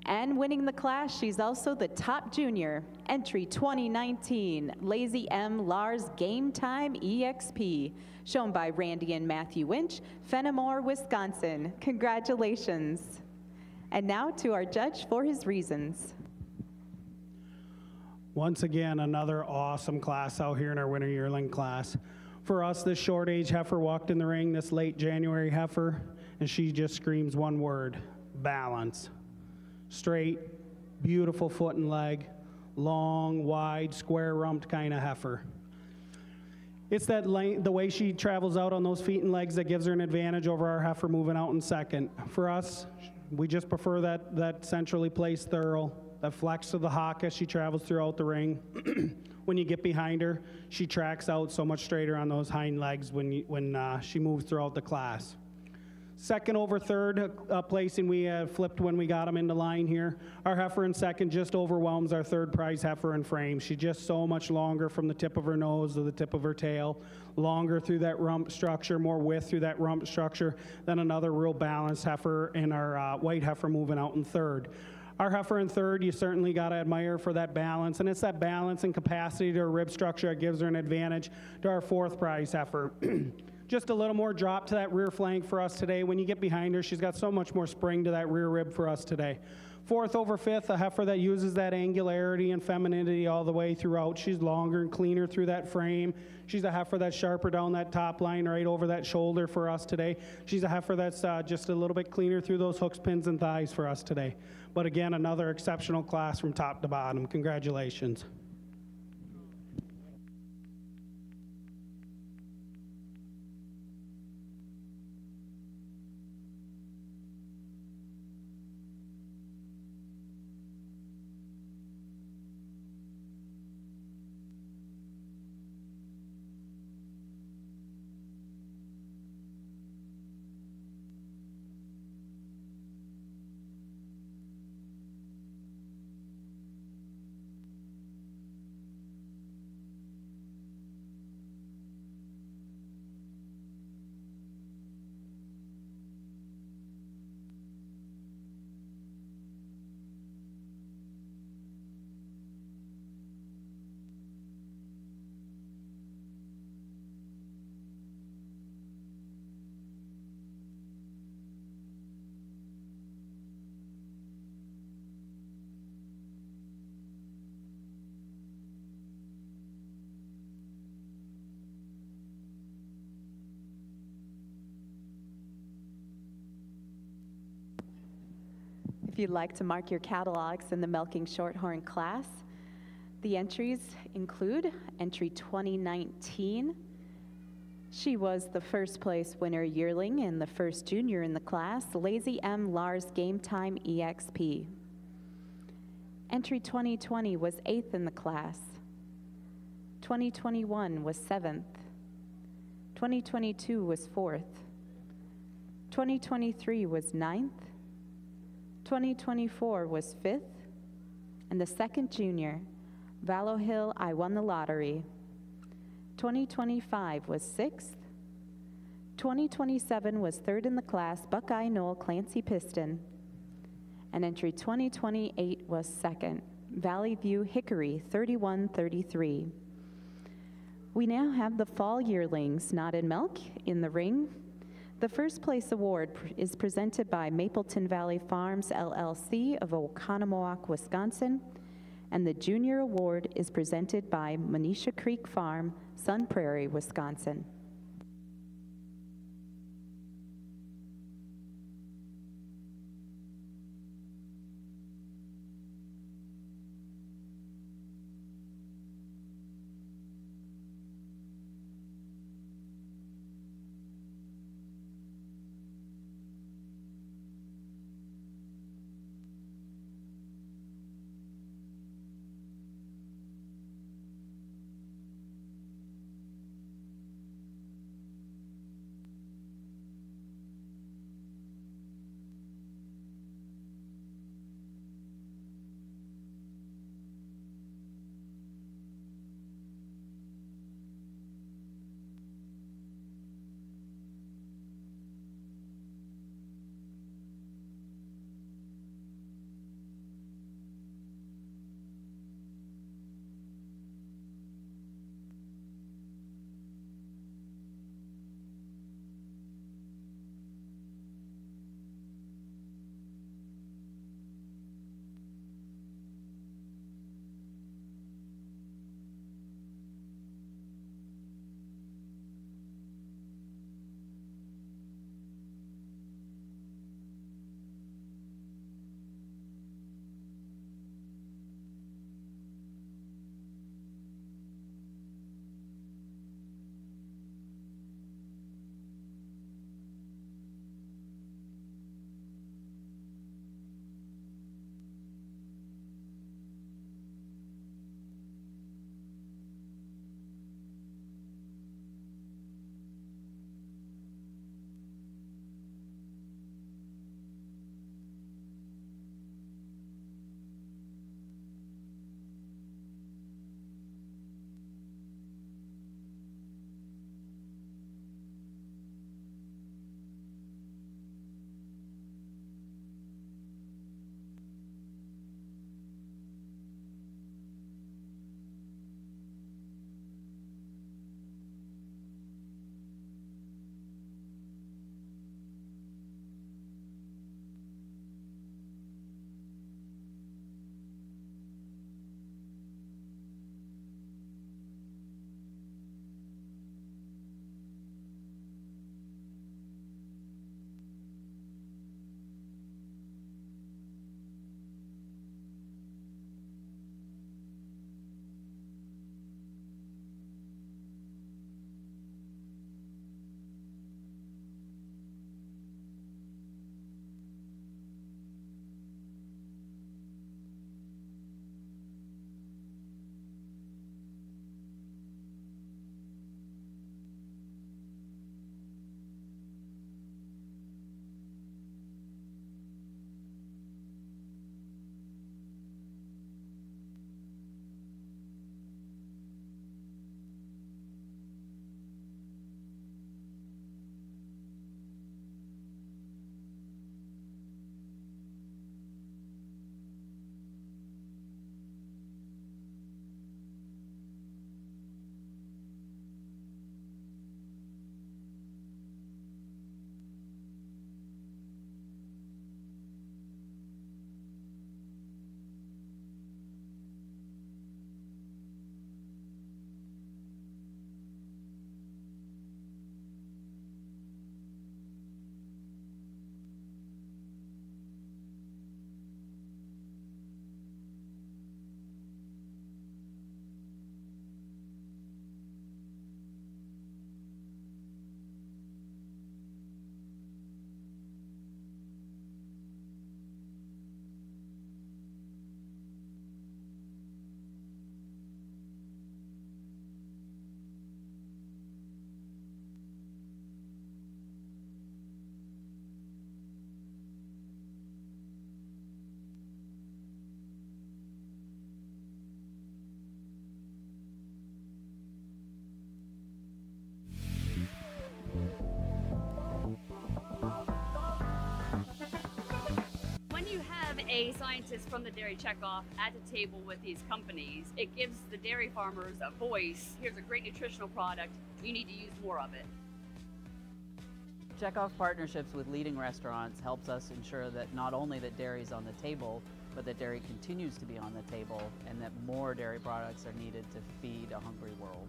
And winning the class, she's also the top junior, entry 2019, Lazy M Lars Game Time EXP, shown by Randy and Matthew Winch, Fenimore, Wisconsin. Congratulations. And now to our judge for his reasons. Once again, another awesome class out here in our Winter Yearling class. For us, this short age heifer walked in the ring, this late January heifer, and she just screams one word: balance. Straight, beautiful foot and leg, long, wide, square-rumped kind of heifer. It's that the way she travels out on those feet and legs that gives her an advantage over our heifer moving out in second. For us, we just prefer that centrally placed thurl, that flex of the hock as she travels throughout the ring. When you get behind her, she tracks out so much straighter on those hind legs when she moves throughout the class. Second over third placing, we flipped when we got them into line here. Our heifer in second just overwhelms our third prize heifer in frame. She's just so much longer from the tip of her nose to the tip of her tail, longer through that rump structure, more width through that rump structure than another real balanced heifer and our white heifer moving out in third. Our heifer in third, you certainly got to admire for that balance, and it's that balance and capacity to her rib structure that gives her an advantage to our fourth prize heifer. Just a little more drop to that rear flank for us today. When you get behind her, she's got so much more spring to that rear rib for us today. Fourth over fifth, a heifer that uses that angularity and femininity all the way throughout. She's longer and cleaner through that frame. She's a heifer that's sharper down that top line right over that shoulder for us today. She's a heifer that's just a little bit cleaner through those hooks, pins, and thighs for us today. But again, another exceptional class from top to bottom. Congratulations. If you'd like to mark your catalogs in the Milking Shorthorn class, the entries include entry 2019. She was the first place winner yearling and the first junior in the class, Lazy M Lars Game Time EXP. Entry 2020 was 8th in the class. 2021 was 7th. 2022 was 4th. 2023 was 9th. 2024 was 5th, and the second junior, Vallow Hill, I Won the Lottery. 2025 was 6th. 2027 was 3rd in the class, Buckeye Knoll Clancy Piston. And entry 2028 was 2nd, Valley View Hickory 3133. We now have the fall yearlings, Knotted Milk, in the ring. The first place award is presented by Mapleton Valley Farms, LLC of Oconomowoc, Wisconsin, and the junior award is presented by Manisha Creek Farm, Sun Prairie, Wisconsin. a scientist from the dairy checkoff at the table with these companies, it gives the dairy farmers a voice. Here's a great nutritional product. You need to use more of it. Checkoff partnerships with leading restaurants helps us ensure that not only that dairy is on the table, but that dairy continues to be on the table and that more dairy products are needed to feed a hungry world.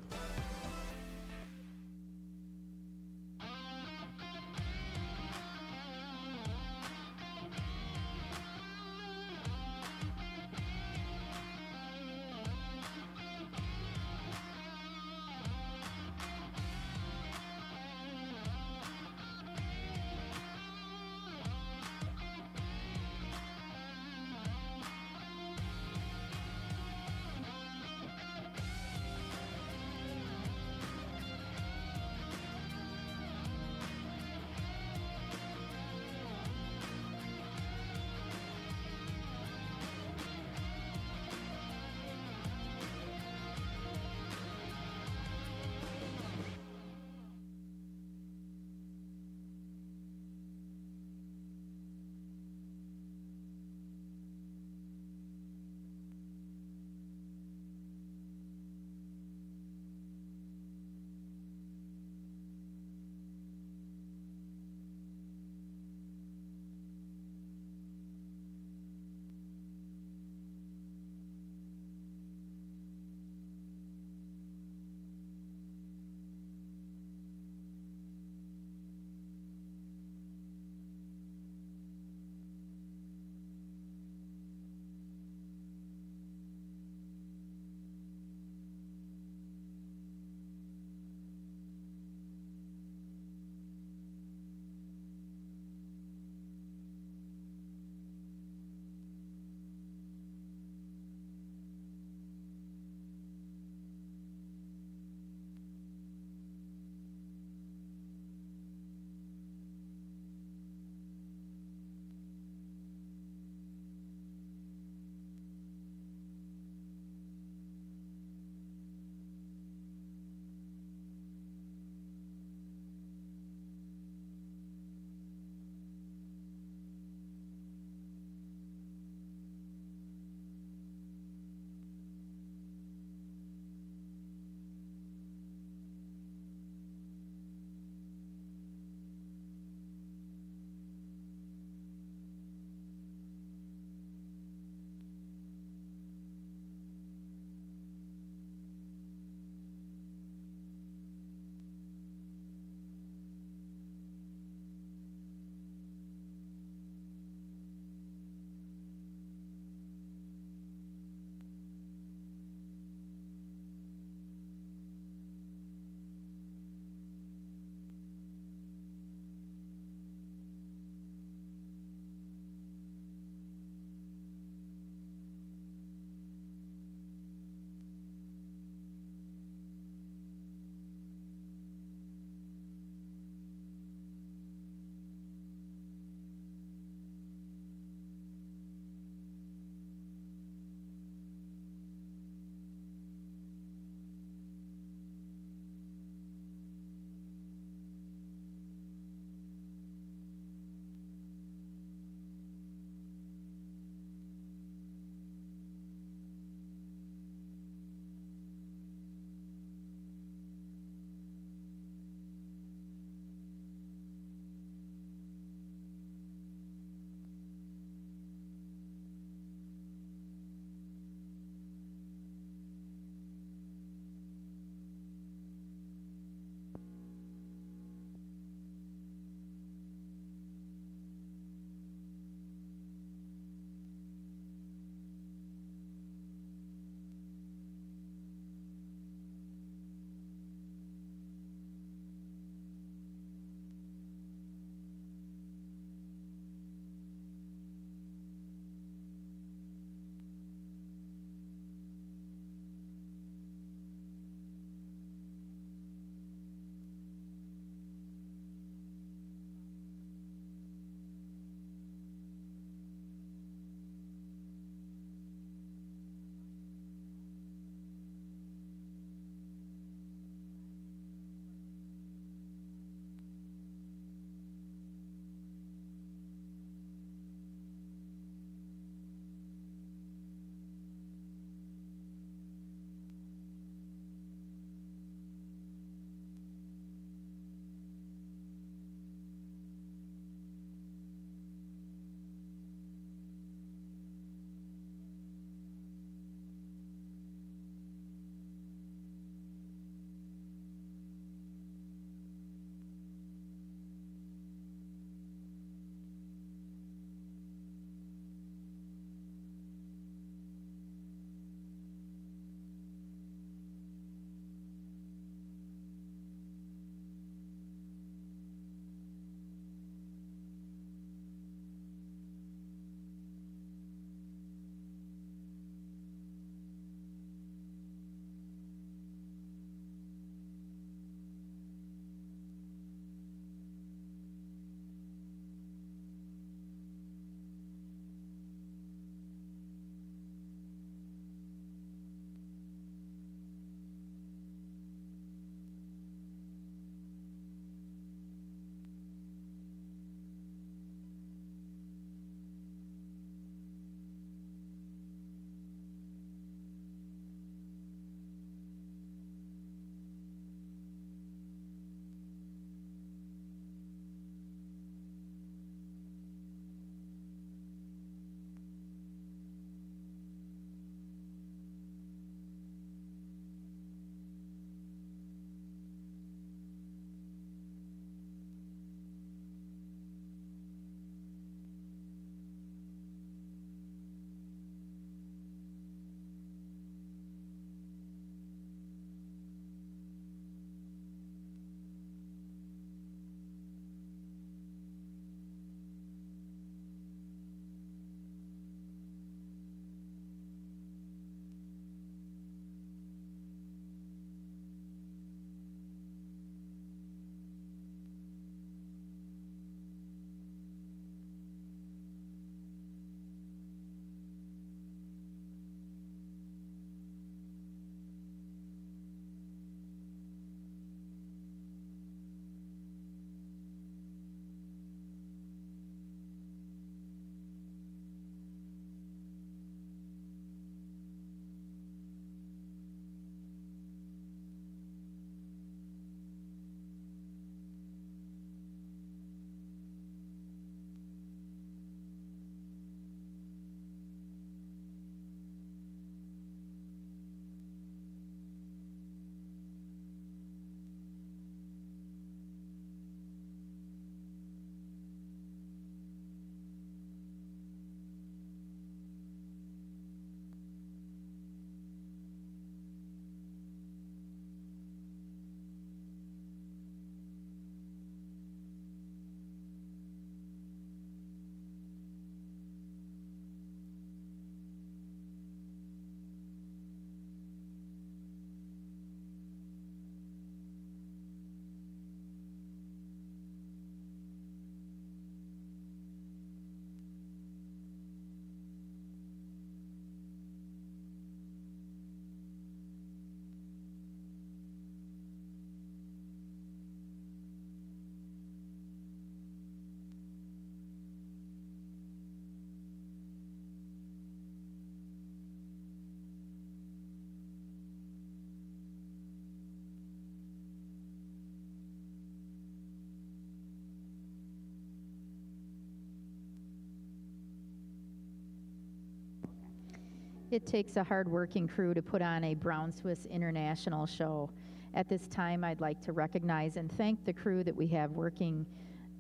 It takes a hard-working crew to put on a Brown Swiss International show. At this time, I'd like to recognize and thank the crew that we have working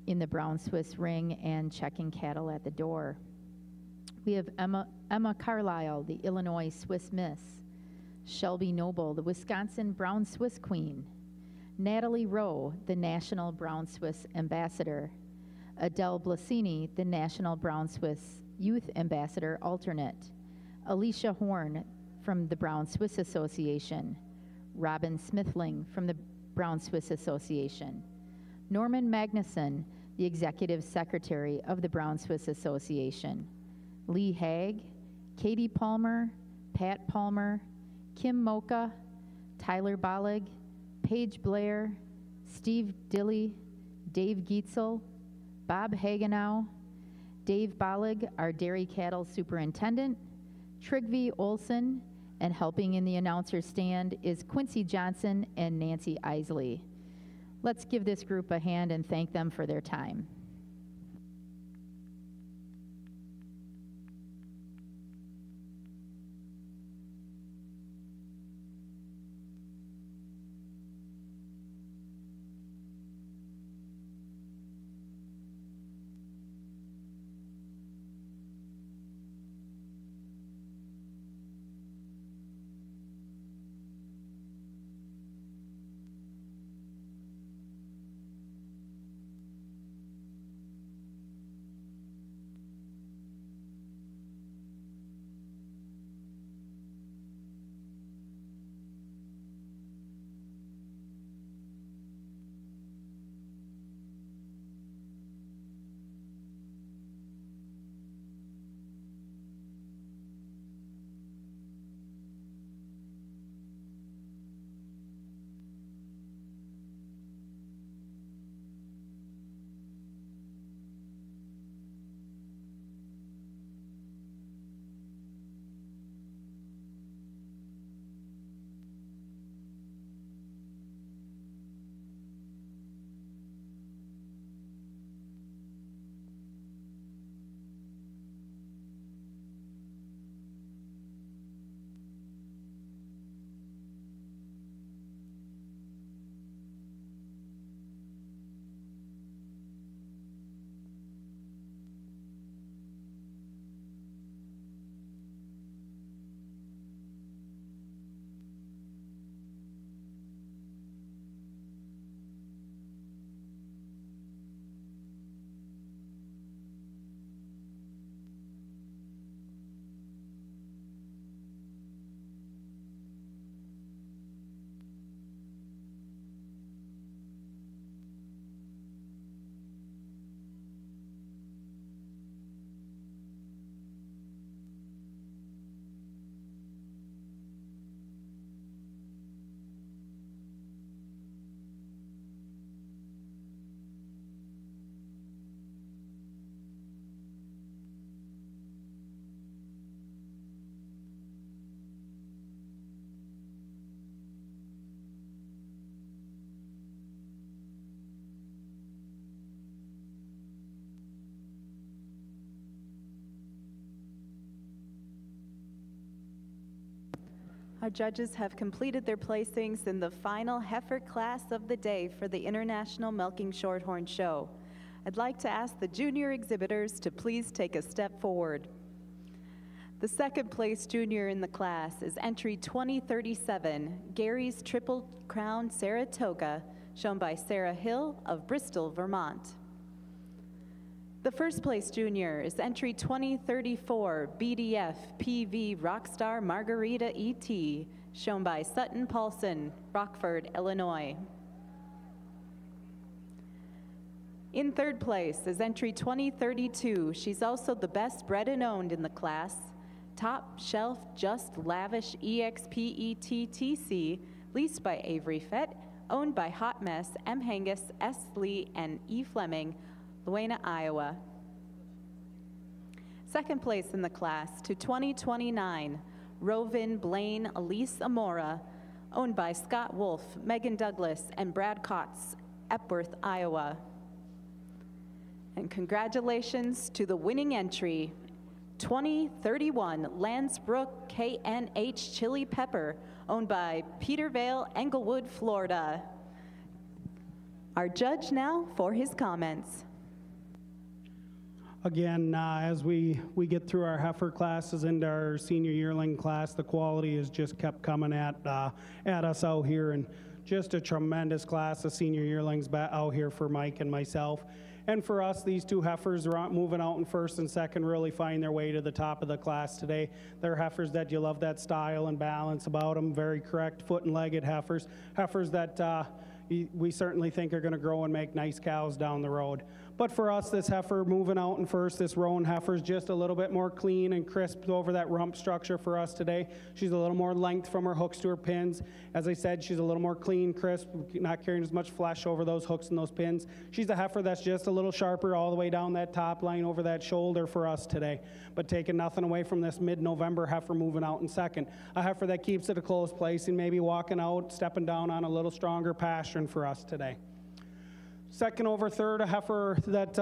in the Brown Swiss ring and checking cattle at the door. We have Emma Carlisle, the Illinois Swiss Miss, Shelby Noble, the Wisconsin Brown Swiss Queen, Natalie Rowe, the National Brown Swiss Ambassador, Adele Blasini, the National Brown Swiss Youth Ambassador Alternate, Alicia Horn from the Brown Swiss Association, Robin Smithling from the Brown Swiss Association, Norman Magnuson, the Executive Secretary of the Brown Swiss Association, Lee Haag, Katie Palmer, Pat Palmer, Kim Mocha, Tyler Bollig, Paige Blair, Steve Dilly, Dave Gietzel, Bob Hagenau, Dave Bollig, our Dairy Cattle Superintendent, Trygve Olson, and helping in the announcer stand is Quincy Johnson and Nancy Isley. Let's give this group a hand and thank them for their time. Our judges have completed their placings in the final heifer class of the day for the International Milking Shorthorn Show. I'd like to ask the junior exhibitors to please take a step forward. The second place junior in the class is entry 2037, Gary's Triple Crown Saratoga, shown by Sarah Hill of Bristol, Vermont. The first place junior is entry 2034, BDF PV Rockstar Margarita ET, shown by Sutton Paulson, Rockford, Illinois. In third place is entry 2032. She's also the best bred and owned in the class. Top Shelf Just Lavish EXP ETTC, leased by Avery Fett, owned by Hot Mess, M. Hangus, S. Lee, and E. Fleming, Luena, Iowa. Second place in the class to 2029, Rovin Blaine Elise Amora, owned by Scott Wolf, Megan Douglas, and Brad Kotz, Epworth, Iowa. And congratulations to the winning entry, 2031 Lansbrook KNH Chili Pepper, owned by Peter Vale, Englewood, Florida. Our judge now for his comments. Again, as we get through our heifer classes into our senior yearling class, the quality has just kept coming at us out here, and just a tremendous class of senior yearlings out here for Mike and myself. And for us, these two heifers are moving out in first and second really find their way to the top of the class today. They're heifers that you love that style and balance about them, very correct foot and legged heifers, heifers that we certainly think are going to grow and make nice cows down the road. But for us, this heifer moving out in first, this roan heifer is just a little bit more clean and crisp over that rump structure for us today. She's a little more length from her hooks to her pins. As I said, she's a little more clean, crisp, not carrying as much flesh over those hooks and those pins. She's a heifer that's just a little sharper all the way down that top line over that shoulder for us today. But taking nothing away from this mid-November heifer moving out in second. A heifer that keeps it a close place and maybe walking out, stepping down on a little stronger pasture for us today. Second over third, a heifer that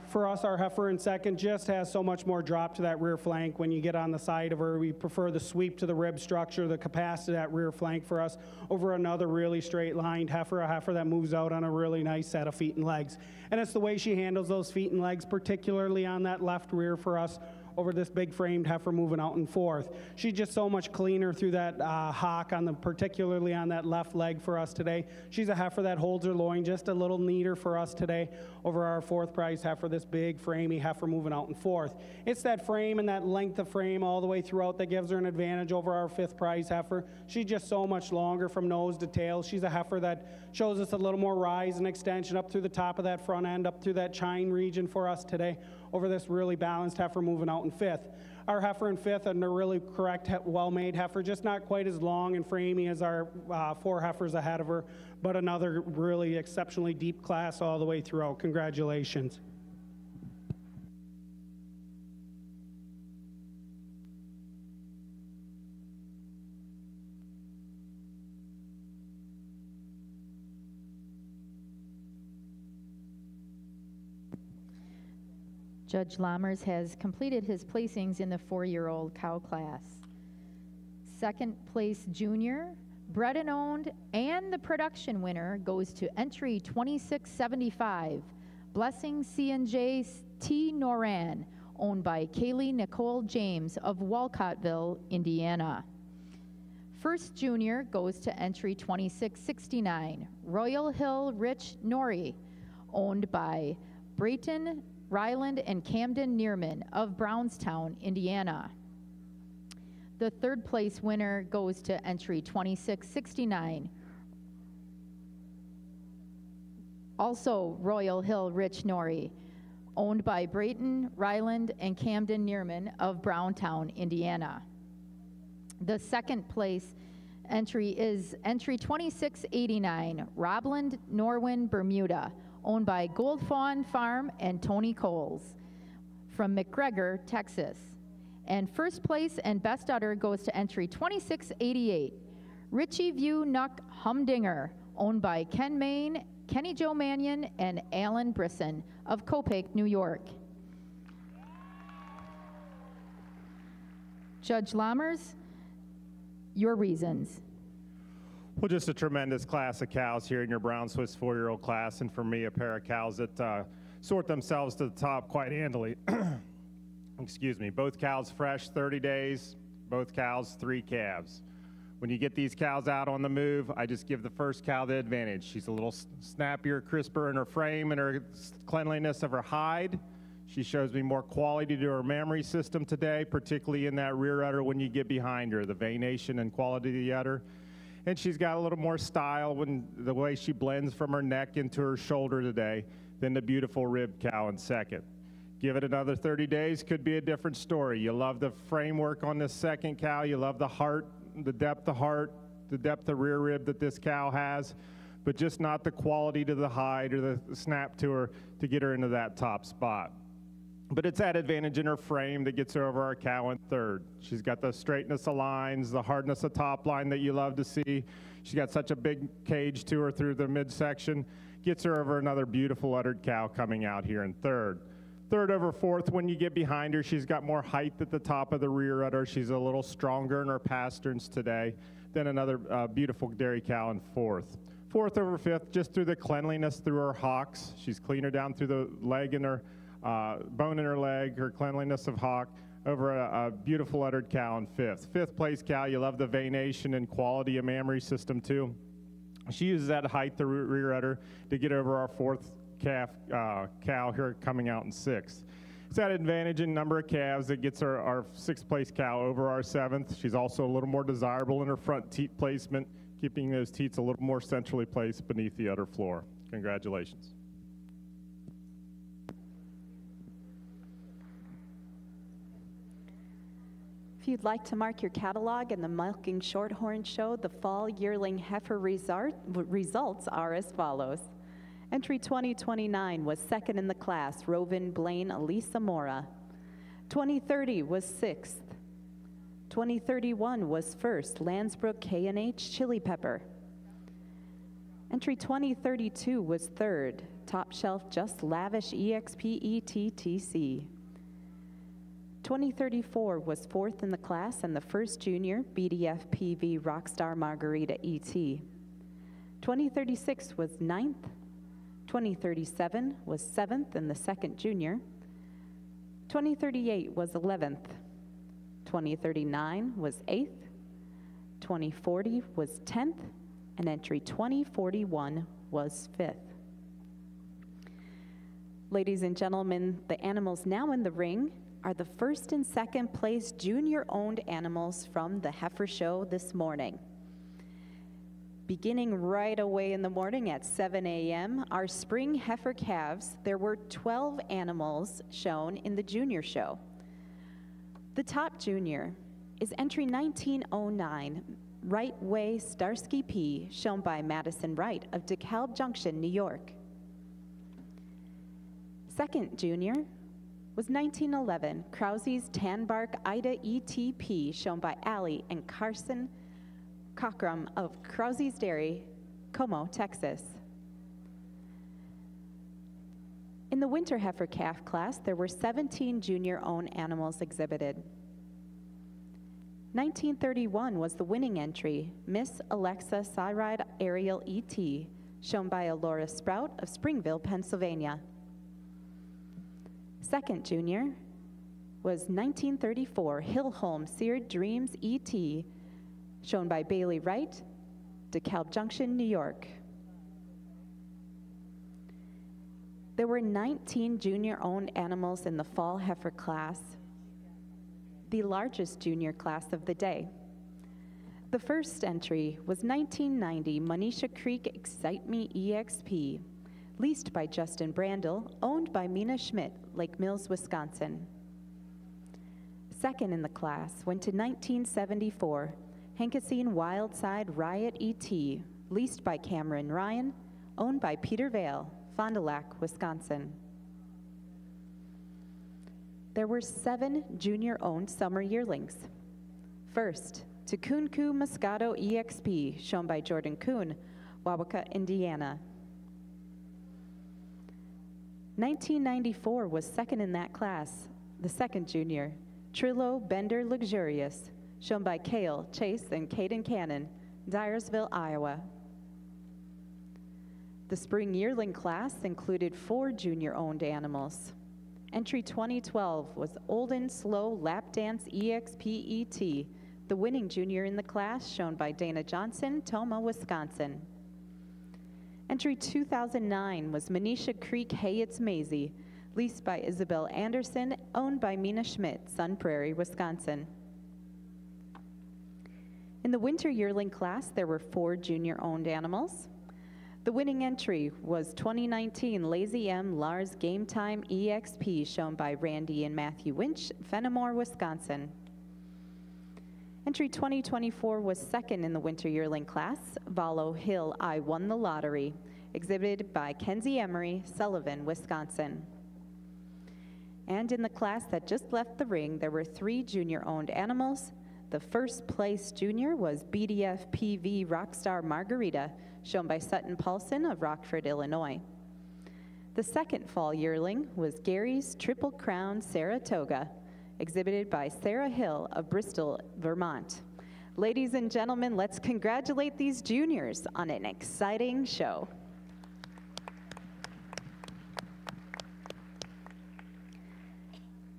for us, our heifer in second just has so much more drop to that rear flank. When you get on the side of her, we prefer the sweep to the rib structure, the capacity of that rear flank for us over another really straight lined heifer, a heifer that moves out on a really nice set of feet and legs. And it's the way she handles those feet and legs, particularly on that left rear for us, over this big framed heifer moving out in fourth. She's just so much cleaner through that hock, particularly on that left leg for us today. She's a heifer that holds her loin just a little neater for us today over our fourth prize heifer, this big framey heifer moving out in fourth. It's that frame and that length of frame all the way throughout that gives her an advantage over our fifth prize heifer. She's just so much longer from nose to tail. She's a heifer that shows us a little more rise and extension up through the top of that front end, up through that chine region for us today over this really balanced heifer moving out in fifth. Our heifer in fifth and a really correct, well-made heifer, just not quite as long and framey as our four heifers ahead of her, but another really exceptionally deep class all the way throughout. Congratulations. Judge Lammers has completed his placings in the 4-year-old cow class. Second place junior, bred and owned, and the production winner goes to entry 2675, Blessing C&J T. Noran, owned by Kaylee Nicole James of Walcottville, Indiana. First junior goes to entry 2669, Royal Hill Rich Nori, owned by Brayton Ryland and Camden Neerman of Brownstown, Indiana. The third place winner goes to entry 2669. Also Royal Hill Rich Nori, owned by Brayton Ryland and Camden Neerman of Brownstown, Indiana. The second place entry is entry 2689, Robland Norwin Bermuda, owned by Gold Fawn Farm and Tony Coles from McGregor, Texas. And first place and best udder goes to entry 2688, Richie View Nuck Humdinger, owned by Ken Main, Kenny Joe Mannion, and Alan Brisson of Copake, New York. Judge Lammers, your reasons. Well, just a tremendous class of cows here in your Brown Swiss 4-year-old class, and for me, a pair of cows that sort themselves to the top quite handily. Excuse me. Both cows fresh, 30 days. Both cows, 3 calves. When you get these cows out on the move, I just give the first cow the advantage. She's a little snappier, crisper in her frame and her cleanliness of her hide. She shows me more quality to her mammary system today, particularly in that rear udder when you get behind her, the veination and quality of the udder. And she's got a little more style when the way she blends from her neck into her shoulder today than the beautiful ribbed cow in second. Give it another 30 days, could be a different story. You love the framework on this second cow. You love the heart, the depth of heart, the depth of rear rib that this cow has, but just not the quality to the hide or the snap to her to get her into that top spot. But it's that advantage in her frame that gets her over our cow in third. She's got the straightness of lines, the hardness of top line that you love to see. She's got such a big cage to her through the midsection. Gets her over another beautiful uddered cow coming out here in third. Third over fourth, when you get behind her, she's got more height at the top of the rear udder. She's a little stronger in her pasterns today. Then another beautiful dairy cow in fourth. Fourth over fifth, just through the cleanliness through her hocks. She's cleaner down through the leg and her bone in her leg, her cleanliness of hock, over a beautiful uddered cow in fifth. Fifth place cow, you love the veination and quality of mammary system too. She uses that height, the rear udder, to get over our fourth cow here coming out in sixth. It's that advantage in number of calves that gets our sixth place cow over our seventh. She's also a little more desirable in her front teat placement, keeping those teats a little more centrally placed beneath the udder floor. Congratulations. If you'd like to mark your catalog in the Milking Shorthorn Show, the fall yearling heifer results are as follows. Entry 2029 was second in the class, Rovin Blaine Elisa Mora. 2030 was sixth. 2031 was first, Landsbrook K&H Chili Pepper. Entry 2032 was third, Top Shelf Just Lavish EXP ETTC. 2034 was fourth in the class and the first junior, BDF PV Rockstar Margarita ET. 2036 was ninth. 2037 was seventh and the second junior. 2038 was 11th. 2039 was 8th. 2040 was 10th. And entry 2041 was 5th. Ladies and gentlemen, the animals now in the ring are the first and second place junior-owned animals from the heifer show this morning. Beginning right away in the morning at 7 a.m., our spring heifer calves, there were 12 animals shown in the junior show. The top junior is entry 1909, Right Way Starsky P, shown by Madison Wright of DeKalb Junction, New York. Second junior was 1911, Krause's Tanbark Ida ETP, shown by Allie and Carson Cockrum of Krause's Dairy, Como, Texas. In the winter heifer calf class, there were 17 junior-owned animals exhibited. 1931 was the winning entry, Miss Alexa Cyride Aerial ET, shown by Alora Sprout of Springville, Pennsylvania. Second junior was 1934 Hillholm Seared Dreams ET, shown by Bailey Wright, DeKalb Junction, New York. There were 19 junior-owned animals in the fall heifer class, the largest junior class of the day. The first entry was 1990 Monisha Creek Excite Me EXP, leased by Justin Brandel, owned by Mina Schmidt, Lake Mills, Wisconsin. Second in the class went to 1974 Hankasine Wildside Riot ET, leased by Cameron Ryan, owned by Peter Vale, Fond du Lac, Wisconsin. There were 7 junior-owned summer yearlings. First, Tukunku Moscato EXP, shown by Jordan Kuhn, Wauwaka, Indiana. 1994 was second in that class, the second junior, Trillo Bender Luxurious, shown by Cale, Chase, and Caden Cannon, Dyersville, Iowa. The spring yearling class included 4 junior-owned animals. Entry 2012 was Olden Slow Lap Dance EXP ET, the winning junior in the class, shown by Dana Johnson, Toma, Wisconsin. Entry 2009 was Monisha Creek Hey It's Maisie, leased by Isabel Anderson, owned by Mina Schmidt, Sun Prairie, Wisconsin. In the winter yearling class, there were 4 junior-owned animals. The winning entry was 2019 Lazy M Lars Game Time EXP, shown by Randy and Matthew Winch, Fenimore, Wisconsin. Entry 2024 was second in the winter yearling class, Valo Hill I Won the Lottery, exhibited by Kenzie Emery, Sullivan, Wisconsin. And in the class that just left the ring, there were 3 junior-owned animals. The first place junior was BDF PV Rockstar Margarita, shown by Sutton Paulson of Rockford, Illinois. The second fall yearling was Gary's Triple Crown Saratoga, exhibited by Sarah Hill of Bristol, Vermont. Ladies and gentlemen, let's congratulate these juniors on an exciting show.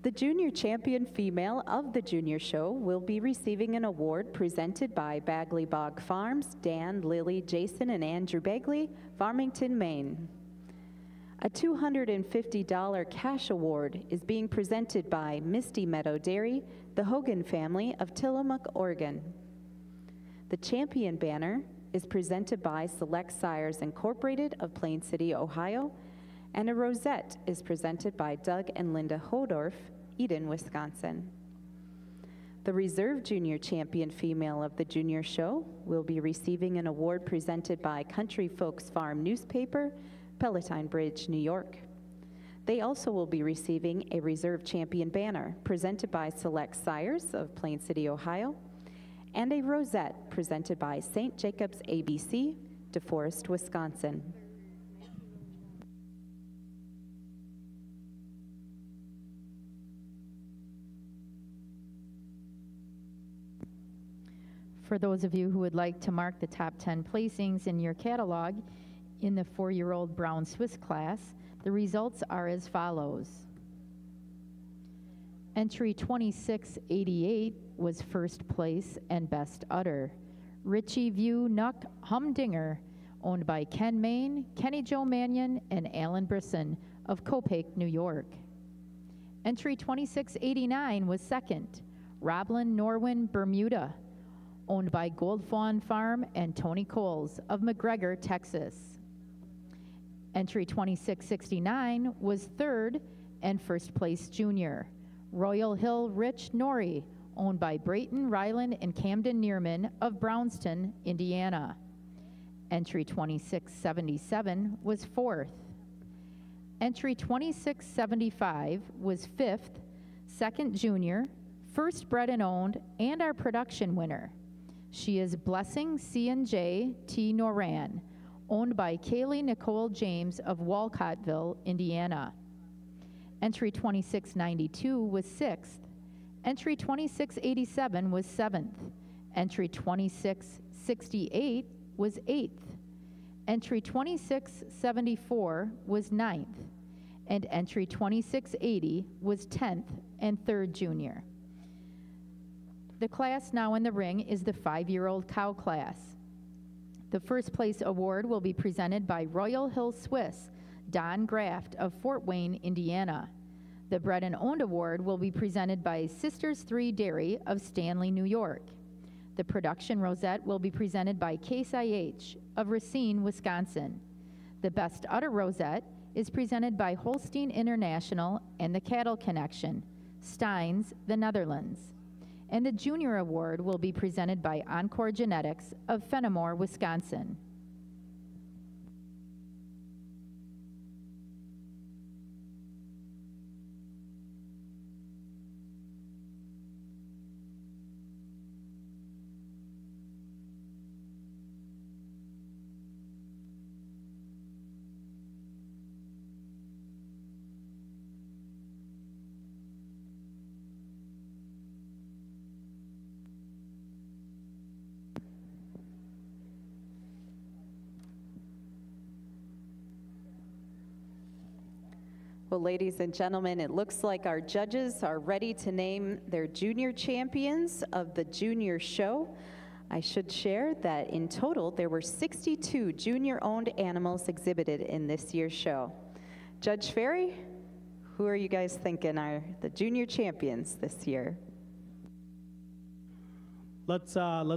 The junior champion female of the junior show will be receiving an award presented by Bagley Bog Farms, Dan, Lily, Jason, and Andrew Bagley, Farmington, Maine. A $250 cash award is being presented by Misty Meadow Dairy, the Hogan family of Tillamook, Oregon. The champion banner is presented by Select Sires Incorporated of Plain City, Ohio, and a rosette is presented by Doug and Linda Hodorf, Eden, Wisconsin. The reserve junior champion female of the junior show will be receiving an award presented by Country Folks Farm newspaper, Palatine Bridge, New York. They also will be receiving a reserve champion banner presented by Select Sires of Plain City, Ohio, and a rosette presented by St. Jacobs ABC, DeForest, Wisconsin. For those of you who would like to mark the top 10 placings in your catalog in the 4-year-old Brown Swiss class, the results are as follows. Entry 2688 was first place and best udder. Richie View Nuck Humdinger, owned by Ken Main, Kenny Joe Mannion, and Alan Brisson of Copake, New York. Entry 2689 was second. Roblin Norwin Bermuda, owned by Gold Fawn Farm and Tony Coles of McGregor, Texas. Entry 2669 was third and first place junior. Royal Hill Rich Norrie, owned by Brayton Ryland and Camden Neerman of Brownston, Indiana. Entry 2677 was fourth. Entry 2675 was fifth, second junior, first bred and owned, and our production winner. She is Blessing C&J T. Noran, owned by Kaylee Nicole James of Walcottville, Indiana. Entry 2692 was sixth. Entry 2687 was seventh. Entry 2668 was eighth. Entry 2674 was ninth. And entry 2680 was 10th and third junior. The class now in the ring is the 5-year-old cow class. The first place award will be presented by Royal Hill Swiss, Don Graft of Fort Wayne, Indiana. The Bred and Owned Award will be presented by Sisters 3 Dairy of Stanley, New York. The Production Rosette will be presented by Case IH of Racine, Wisconsin. The Best Udder Rosette is presented by Holstein International and the Cattle Connection, Steins, the Netherlands. And the Junior Award will be presented by Encore Genetics of Fenimore, Wisconsin. Well, ladies and gentlemen, it looks like our judges are ready to name their junior champions of the junior show. I should share that in total, there were 62 junior-owned animals exhibited in this year's show. Judge Ferry, who are you guys thinking are the junior champions this year? Let's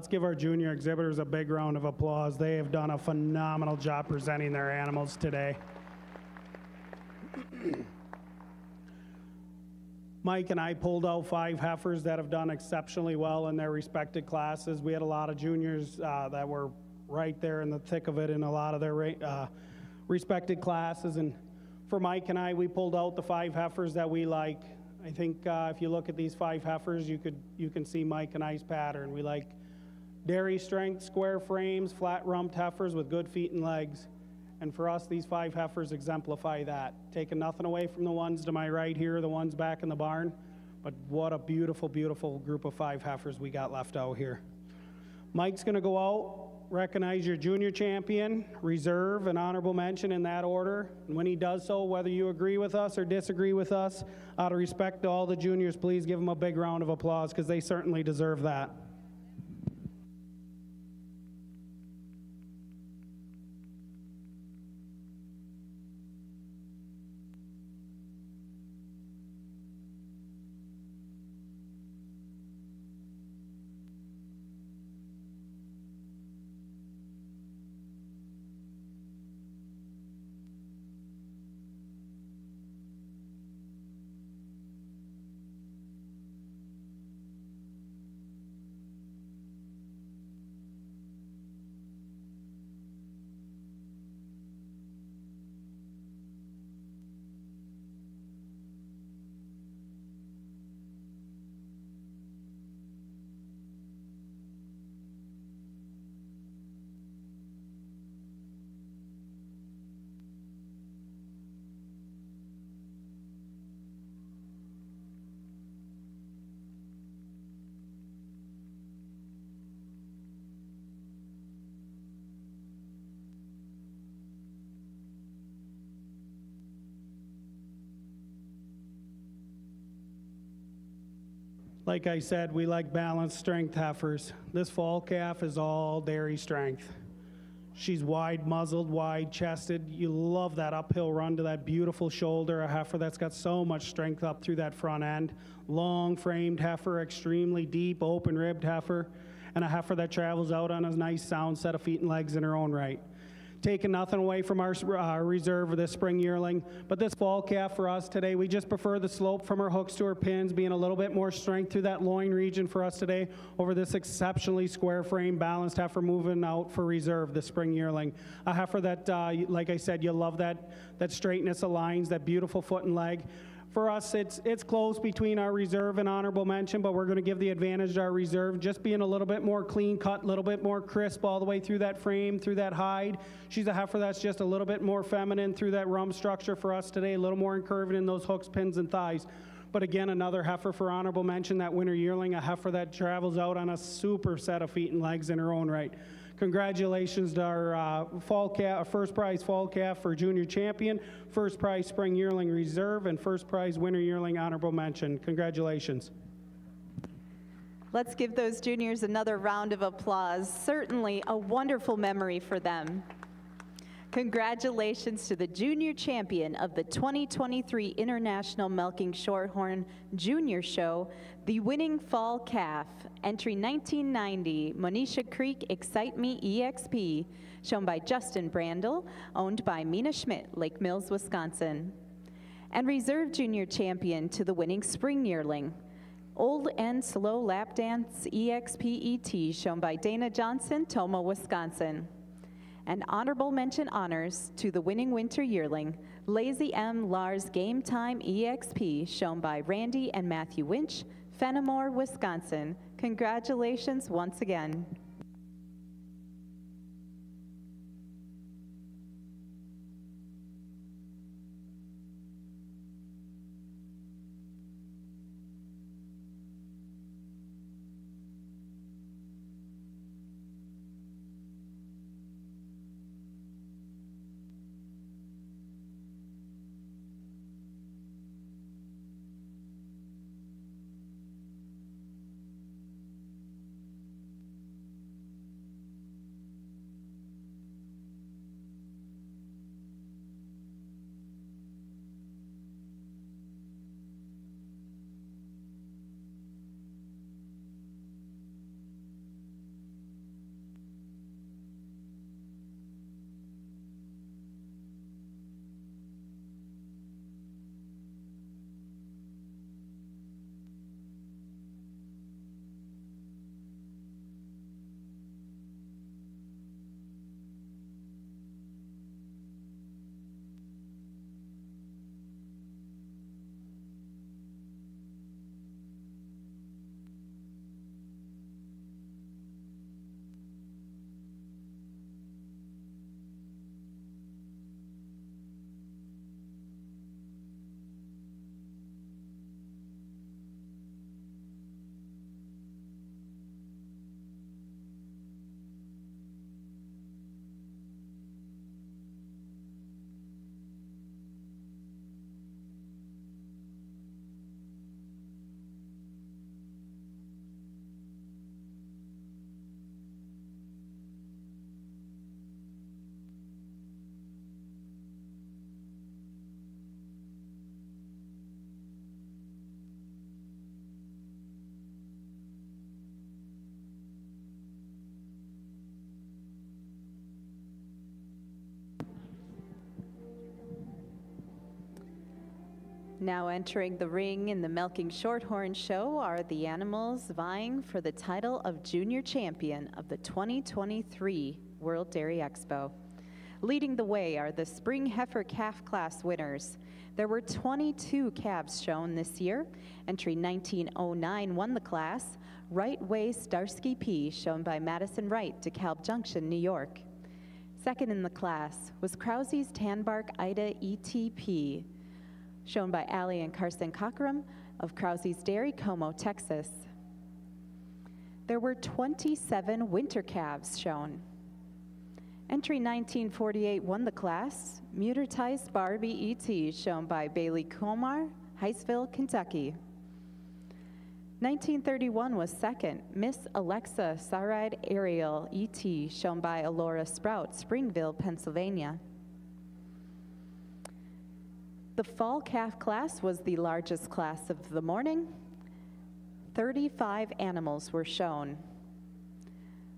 give our junior exhibitors a big round of applause. They have done a phenomenal job presenting their animals today. Mike and I pulled out 5 heifers that have done exceptionally well in their respected classes. We had a lot of juniors that were right there in the thick of it in a lot of their respected classes. And for Mike and I, we pulled out the 5 heifers that we like. I think if you look at these 5 heifers, you can see Mike and I's pattern. We like dairy strength, square frames, flat rumped heifers with good feet and legs. And for us, these 5 heifers exemplify that. Taking nothing away from the ones to my right here, the ones back in the barn, but what a beautiful, beautiful group of 5 heifers we got left out here. Mike's gonna go out, recognize your junior champion, reserve, and honorable mention in that order. And when he does so, whether you agree with us or disagree with us, out of respect to all the juniors, please give them a big round of applause because they certainly deserve that. Like I said, we like balanced strength heifers. This fall calf is all dairy strength. She's wide muzzled, wide chested. You love that uphill run to that beautiful shoulder, a heifer that's got so much strength up through that front end. Long framed heifer, extremely deep, open ribbed heifer, and a heifer that travels out on a nice sound set of feet and legs in her own right. Taking nothing away from our reserve of this spring yearling, but this fall calf for us today, we just prefer the slope from her hooks to her pins, being a little bit more strength through that loin region for us today over this exceptionally square frame, balanced heifer moving out for reserve, the spring yearling. A heifer that, like I said, you love that straightness of lines, that beautiful foot and leg. For us, it's close between our reserve and honorable mention, but we're going to give the advantage to our reserve, just being a little bit more clean cut, a little bit more crisp all the way through that frame, through that hide. She's a heifer that's just a little bit more feminine through that rump structure for us today, a little more incurved in those hooks, pins, and thighs. But again, another heifer for honorable mention, that winter yearling, a heifer that travels out on a super set of feet and legs in her own right. Congratulations to our fall calf, first prize fall calf for junior champion, first prize spring yearling reserve, and first prize winter yearling honorable mention. Congratulations. Let's give those juniors another round of applause. Certainly a wonderful memory for them. Congratulations to the junior champion of the 2023 International Milking Shorthorn Junior Show, the winning fall calf, entry 1990, Monisha Creek Excite Me EXP, shown by Justin Brandel, owned by Mina Schmidt, Lake Mills, Wisconsin. And reserve junior champion to the winning spring yearling, Old and Slow Lap Dance EXPET, shown by Dana Johnson, Tomah, Wisconsin. And honorable mention honors to the winning winter yearling, Lazy M. Lars Game Time EXP, shown by Randy and Matthew Winch, Fenimore, Wisconsin. Congratulations once again. Now entering the ring in the Milking Shorthorn Show are the animals vying for the title of Junior Champion of the 2023 World Dairy Expo. Leading the way are the Spring Heifer Calf Class winners. There were 22 calves shown this year. Entry 1909 won the class. Right Way Starsky P, shown by Madison Wright, DeKalb Junction, New York. Second in the class was Krause's Tanbark Ida ETP, shown by Allie and Carson Cockram of Krause's Dairy, Como, Texas. There were 27 winter calves shown. Entry 1948 won the class. Mutertized Barbie ET, shown by Bailey Komar, Hiceville, Kentucky. 1931 was second. Miss Alexa Saride Ariel ET, shown by Alora Sprout, Springville, Pennsylvania. The fall calf class was the largest class of the morning. 35 animals were shown.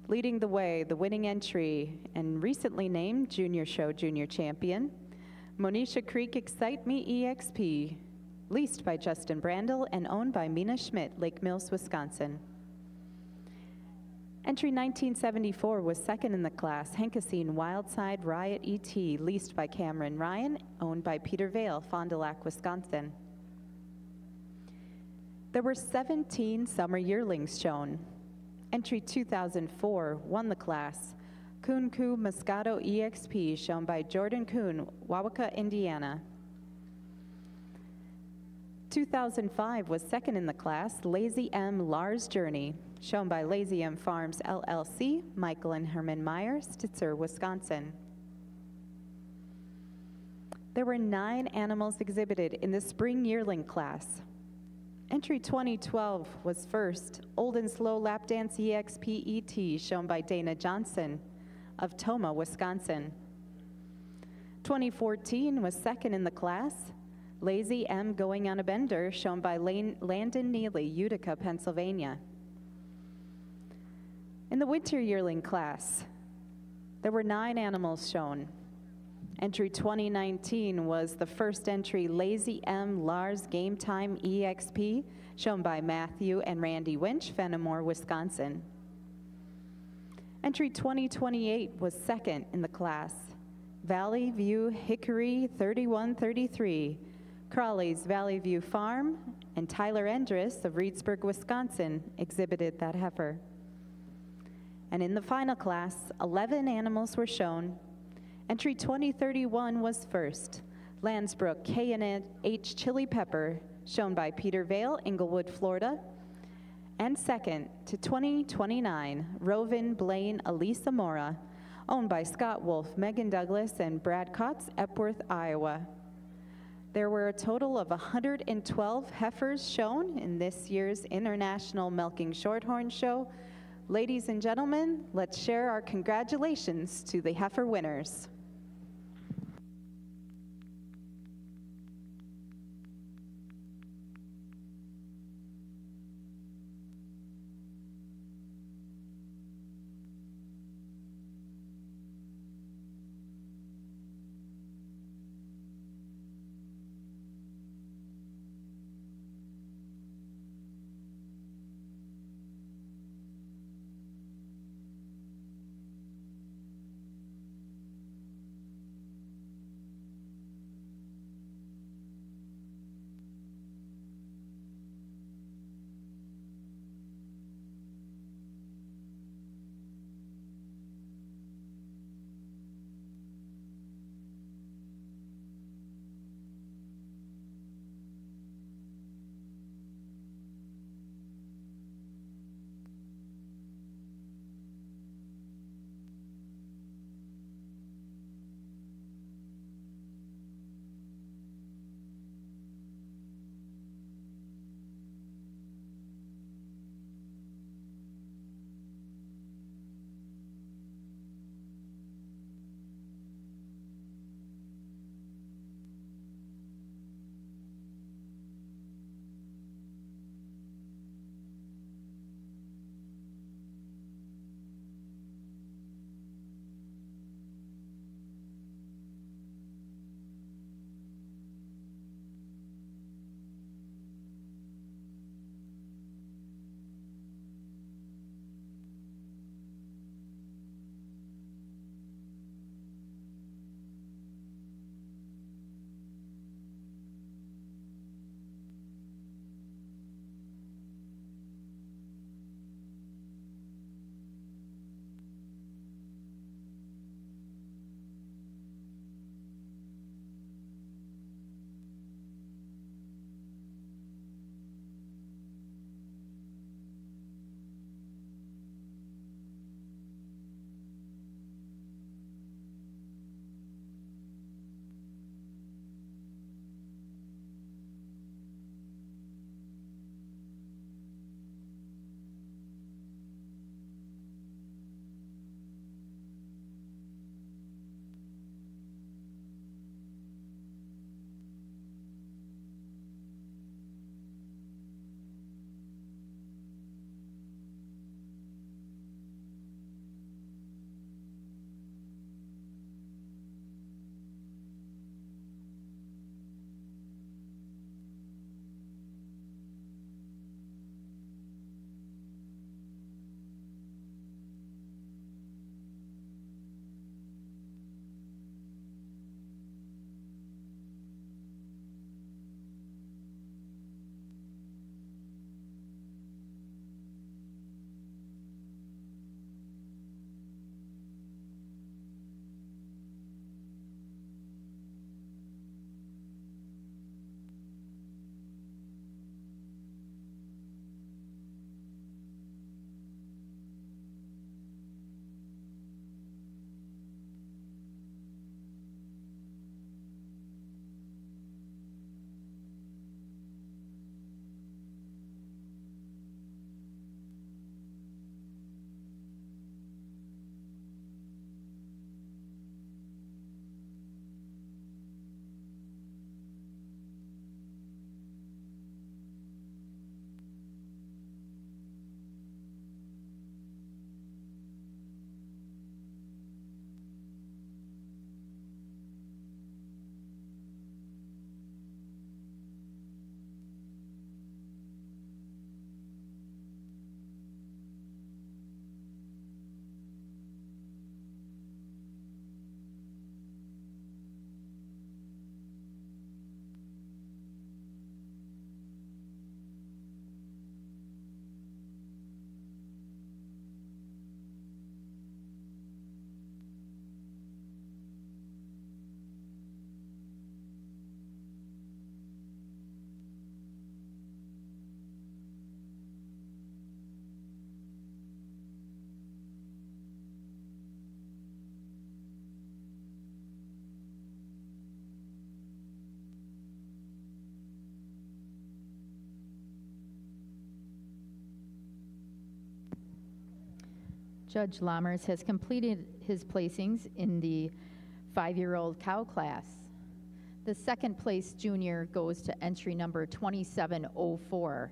Leading the way, the winning entry and recently named Junior Show Junior Champion, Monisha Creek Excite Me EXP, leased by Justin Brandel and owned by Mina Schmidt, Lake Mills, Wisconsin. Entry 1974 was second in the class, Hankasine Wildside Riot ET, leased by Cameron Ryan, owned by Peter Vale, Fond du Lac, Wisconsin. There were 17 summer yearlings shown. Entry 2004 won the class, Coon Coo Moscato EXP, shown by Jordan Coon, Wauwaka, Indiana. 2005 was second in the class, Lazy M Lars Journey, shown by Lazy M Farms LLC, Michael and Herman Meyer, Stitzer, Wisconsin. There were 9 animals exhibited in the spring yearling class. Entry 2012 was first, Old and Slow Lap Dance EXP ET, shown by Dana Johnson of Tomah, Wisconsin. 2014 was second in the class, Lazy M Going on a Bender, shown by Landon Neely, Utica, Pennsylvania. In the winter yearling class, there were 9 animals shown. Entry 2019 was the first entry, Lazy M Lars Game Time EXP, shown by Matthew and Randy Winch, Fenimore, Wisconsin. Entry 2028 was second in the class, Valley View Hickory 3133, Crawley's Valley View Farm, and Tyler Endress of Reedsburg, Wisconsin, exhibited that heifer. And in the final class, 11 animals were shown. Entry 2031 was first, Landsbrook K&H Chili Pepper, shown by Peter Vale, Inglewood, Florida. And second to 2029, Rovin Blaine Elisa Mora, owned by Scott Wolf, Megan Douglas, and Brad Kotz, Epworth, Iowa. There were a total of 112 heifers shown in this year's International Milking Shorthorn Show. Ladies and gentlemen, let's share our congratulations to the heifer winners. Judge Lammers has completed his placings in the 5-year-old cow class. The second place junior goes to entry number 2704,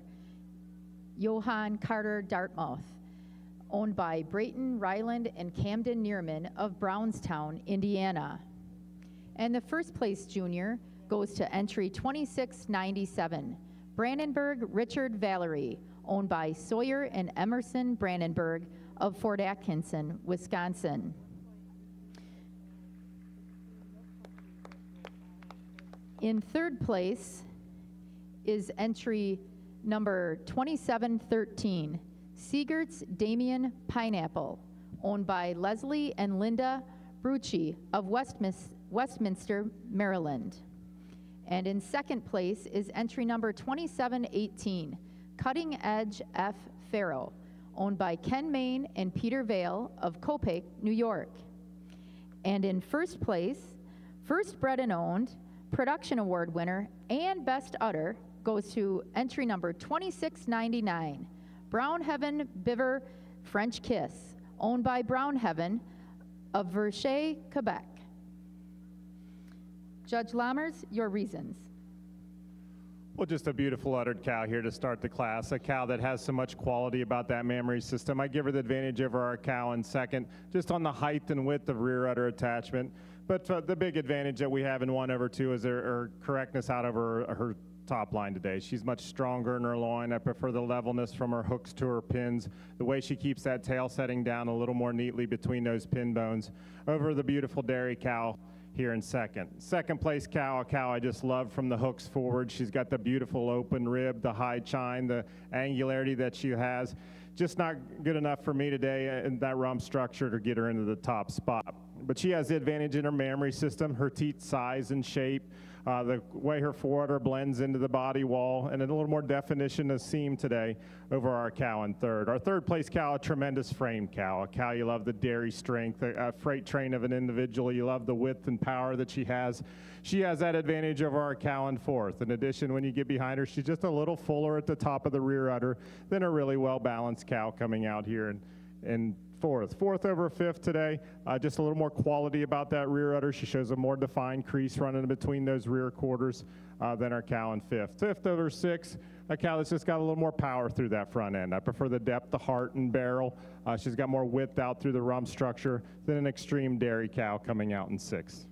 Johann Carter Dartmouth, owned by Brayton Ryland and Camden Neerman of Brownstown, Indiana. And the first place junior goes to entry 2697, Brandenburg Richard Valerie, owned by Sawyer and Emerson Brandenburg of Fort Atkinson, Wisconsin. In third place is entry number 2713, Siegert's Damien Pineapple, owned by Leslie and Linda Brucci of Westminster, Maryland. And in second place is entry number 2718, Cutting Edge F. Farrow, owned by Ken Main and Peter Vale of Copake, New York. And in first place, first bred and owned, production award winner, and best udder goes to entry number 2699, Brown Heaven Biver French Kiss, owned by Brown Heaven of Verchet, Quebec. Judge Lammers, your reasons. Well, just a beautiful uddered cow here to start the class, a cow that has so much quality about that mammary system. I give her the advantage over our cow in second, just on the height and width of rear udder attachment. But the big advantage that we have in 1/2 is her correctness out of her top line today. She's much stronger in her loin. I prefer the levelness from her hooks to her pins, the way she keeps that tail setting down a little more neatly between those pin bones over the beautiful dairy cow here in second. Second place cow, a cow I just love from the hooks forward. She's got the beautiful open rib, the high chine, the angularity that she has. Just not good enough for me today in that rump structure to get her into the top spot. But she has the advantage in her mammary system, her teat size and shape, the way her forudder blends into the body wall, and a little more definition of seam today over our cow in third. Our third place cow, a tremendous frame cow, a cow you love the dairy strength, a freight train of an individual. You love the width and power that she has. She has that advantage over our cow in fourth. In addition, when you get behind her, she's just a little fuller at the top of the rear udder than a really well-balanced cow coming out here in fourth. Fourth over fifth today, just a little more quality about that rear udder. She shows a more defined crease running in between those rear quarters than our cow in fifth. Fifth over sixth, a cow that's just got a little more power through that front end. I prefer the depth, the heart, and barrel. She's got more width out through the rump structure than an extreme dairy cow coming out in sixth.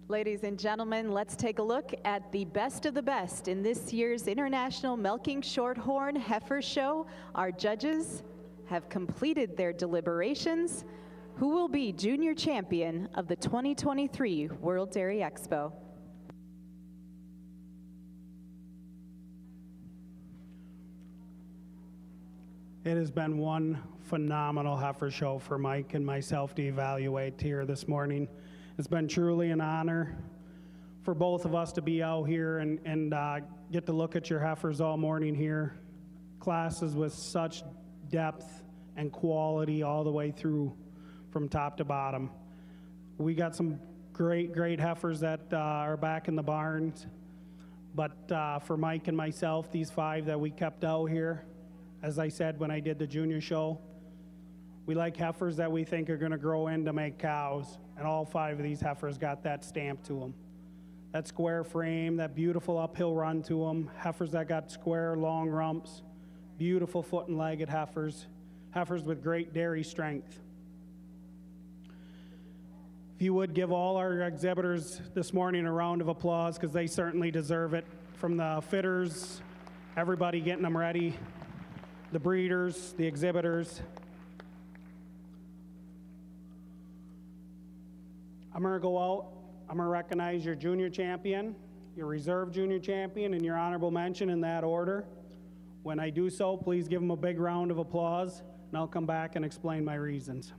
Ladies and gentlemen, let's take a look at the best of the best in this year's International Milking Shorthorn Heifer Show. Our judges have completed their deliberations. Who will be junior champion of the 2023 World Dairy Expo? It has been one phenomenal heifer show for Mike and myself to evaluate here this morning. It's been truly an honor for both of us to be out here and get to look at your heifers all morning here. Classes with such depth and quality all the way through from top to bottom. We got some great heifers that are back in the barns. But for Mike and myself, these 5 that we kept out here, as I said when I did the junior show, we like heifers that we think are going to grow in to make cows, and all 5 of these heifers got that stamp to them. That square frame, that beautiful uphill run to them, heifers that got square, long rumps, beautiful foot and legged heifers, heifers with great dairy strength. If you would give all our exhibitors this morning a round of applause, because they certainly deserve it, from the fitters, everybody getting them ready, the breeders, the exhibitors. I'm going to go out, I'm going to recognize your junior champion, your reserve junior champion, and your honorable mention in that order. When I do so, please give them a big round of applause, and I'll come back and explain my reasons.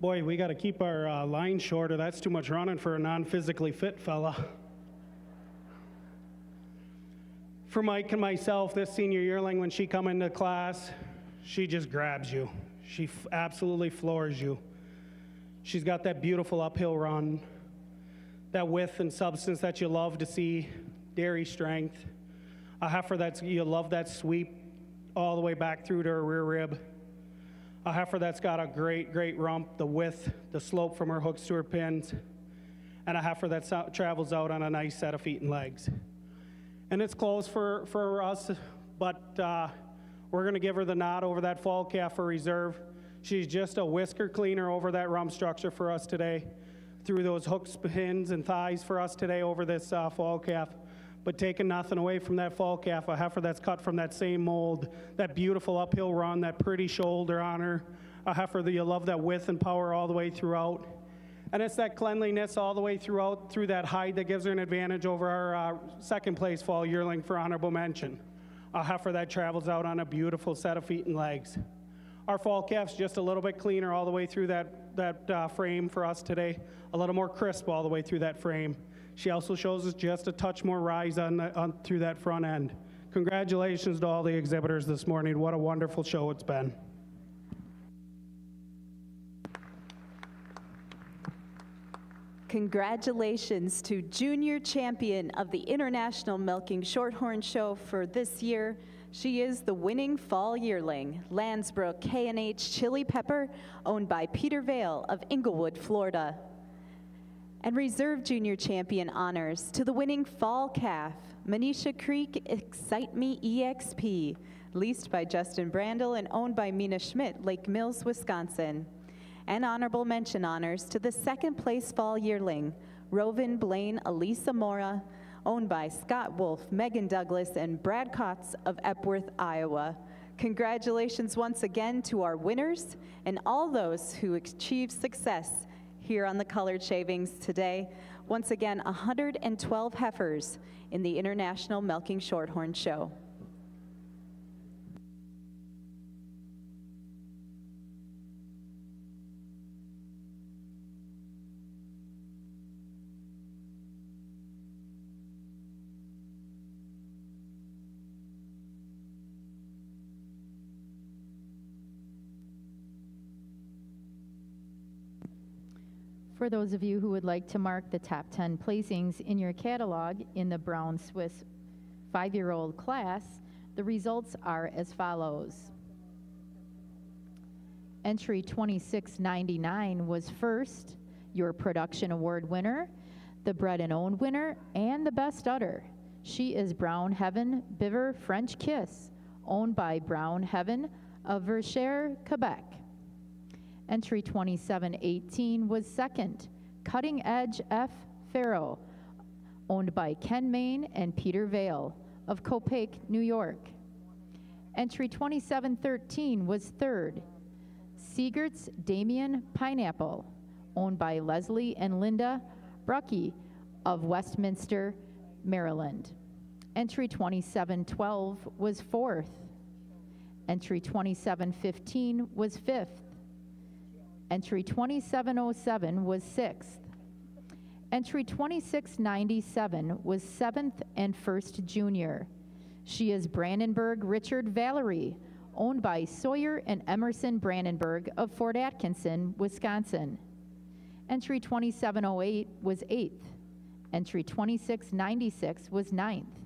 Boy, we got to keep our line shorter. That's too much running for a non-physically fit fella. For Mike and myself, this senior yearling, when she come into class, she just grabs you. She absolutely floors you. She's got that beautiful uphill run, that width and substance that you love to see, dairy strength, a heifer that you love that sweep all the way back through to her rear rib, a heifer that's got a great rump, the width, the slope from her hooks to her pins, and a heifer that travels out on a nice set of feet and legs. And it's close for us, but we're gonna give her the nod over that fall calf for reserve. She's just a whisker cleaner over that rump structure for us today, through those hooks, pins, and thighs for us today over this fall calf. But taking nothing away from that fall calf, a heifer that's cut from that same mold, that beautiful uphill run, that pretty shoulder on her, a heifer that you love that width and power all the way throughout. And it's that cleanliness all the way throughout, through that hide that gives her an advantage over our second place fall yearling for honorable mention. A heifer that travels out on a beautiful set of feet and legs. Our fall calf's just a little bit cleaner all the way through that frame for us today, a little more crisp all the way through that frame. She also shows us just a touch more rise through that front end. Congratulations to all the exhibitors this morning. What a wonderful show it's been. Congratulations to junior champion of the International Milking Shorthorn Show for this year. She is the winning fall yearling, Landsbrook K&H Chili Pepper, owned by Peter Vale of Inglewood, Florida. And reserve junior champion honors to the winning fall calf, Manisha Creek Excite Me EXP, leased by Justin Brandel and owned by Mina Schmidt, Lake Mills, Wisconsin. And honorable mention honors to the second place fall yearling, Rovin Blaine Elisa Mora, owned by Scott Wolf, Megan Douglas, and Brad Kotz of Epworth, Iowa. Congratulations once again to our winners and all those who achieved success here on the Colored Shavings today. Once again, 112 heifers in the International Milking Shorthorn Show. For those of you who would like to mark the top 10 placings in your catalog in the Brown Swiss 5-year-old class, the results are as follows. Entry 2699 was first, your production award winner, the bred and owned winner, and the best udder. She is Brown Heaven Biver French Kiss, owned by Brown Heaven of Verchères, Quebec. Entry 2718 was second, Cutting Edge F. Farrow, owned by Ken Main and Peter Vale of Copake, New York. Entry 2713 was third, Siegert's Damien Pineapple, owned by Leslie and Linda Brucky of Westminster, Maryland. Entry 2712 was fourth. Entry 2715 was fifth. Entry 2707 was sixth. Entry 2697 was seventh and first junior. She is Brandenburg Richard Valerie, owned by Sawyer and Emerson Brandenburg of Fort Atkinson, Wisconsin. Entry 2708 was eighth. Entry 2696 was ninth.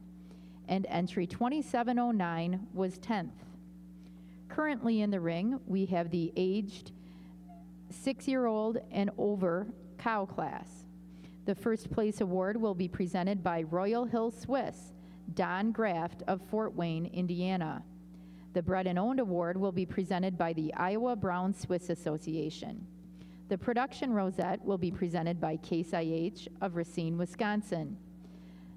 And entry 2709 was 10th. Currently in the ring, we have the aged 6-year-old and over cow class. The first place award will be presented by Royal Hill Swiss, Don Graft of Fort Wayne, Indiana. The Bred and Owned Award will be presented by the Iowa Brown Swiss Association. The Production Rosette will be presented by Case IH of Racine, Wisconsin.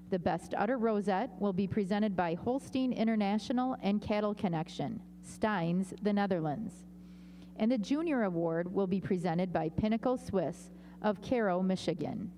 The Best Udder Rosette will be presented by Holstein International and Cattle Connection, Steins, the Netherlands. And the Junior Award will be presented by Pinnacle Swiss of Cairo, Michigan.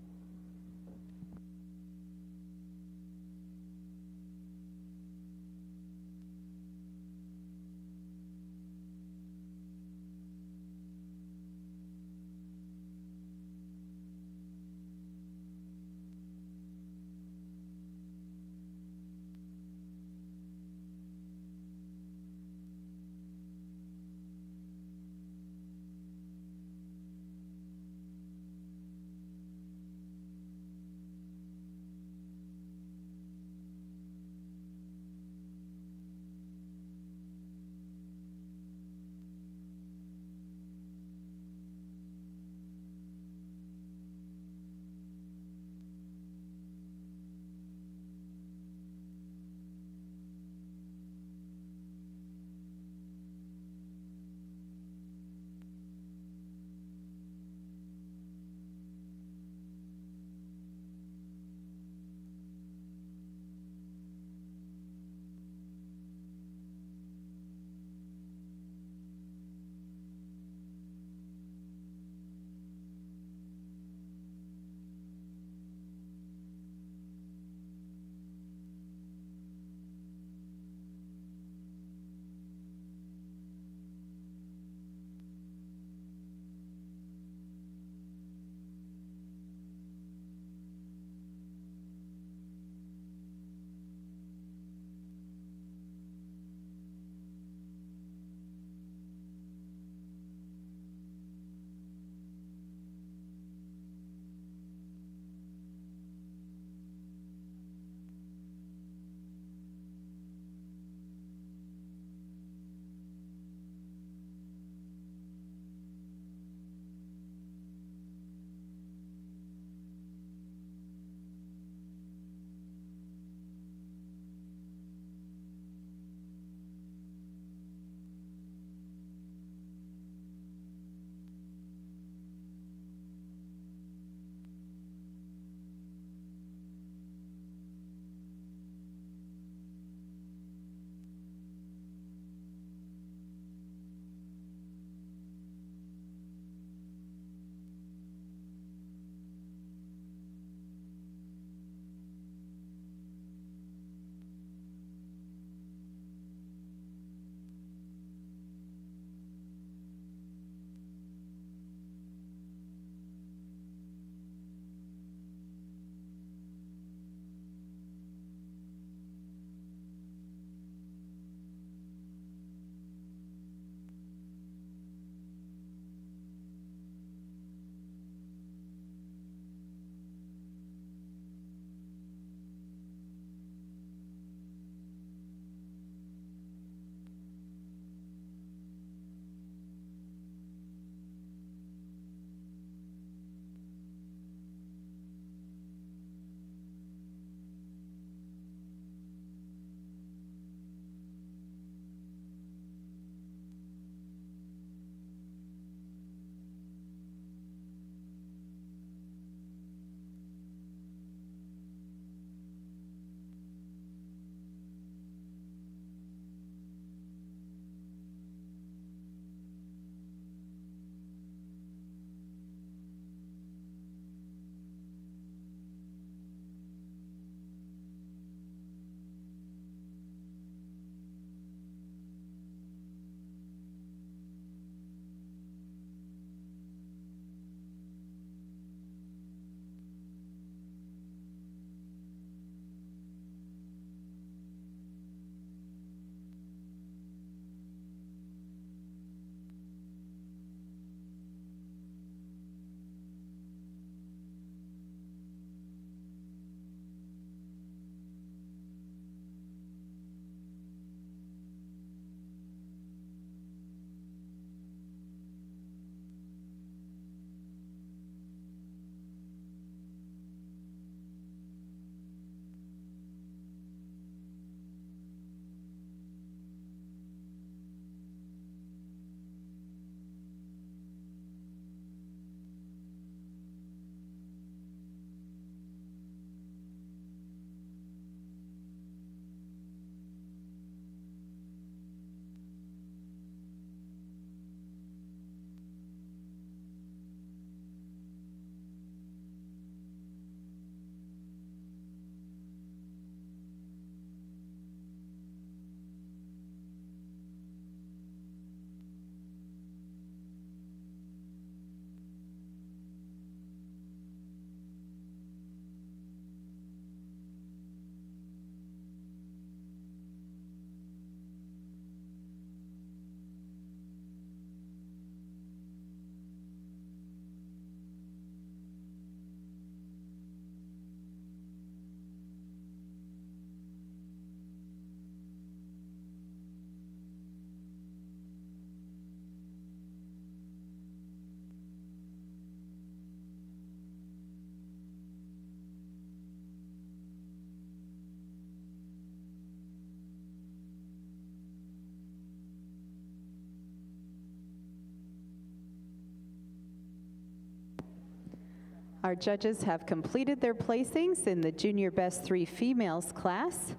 Our judges have completed their placings in the Junior Best 3 Females class.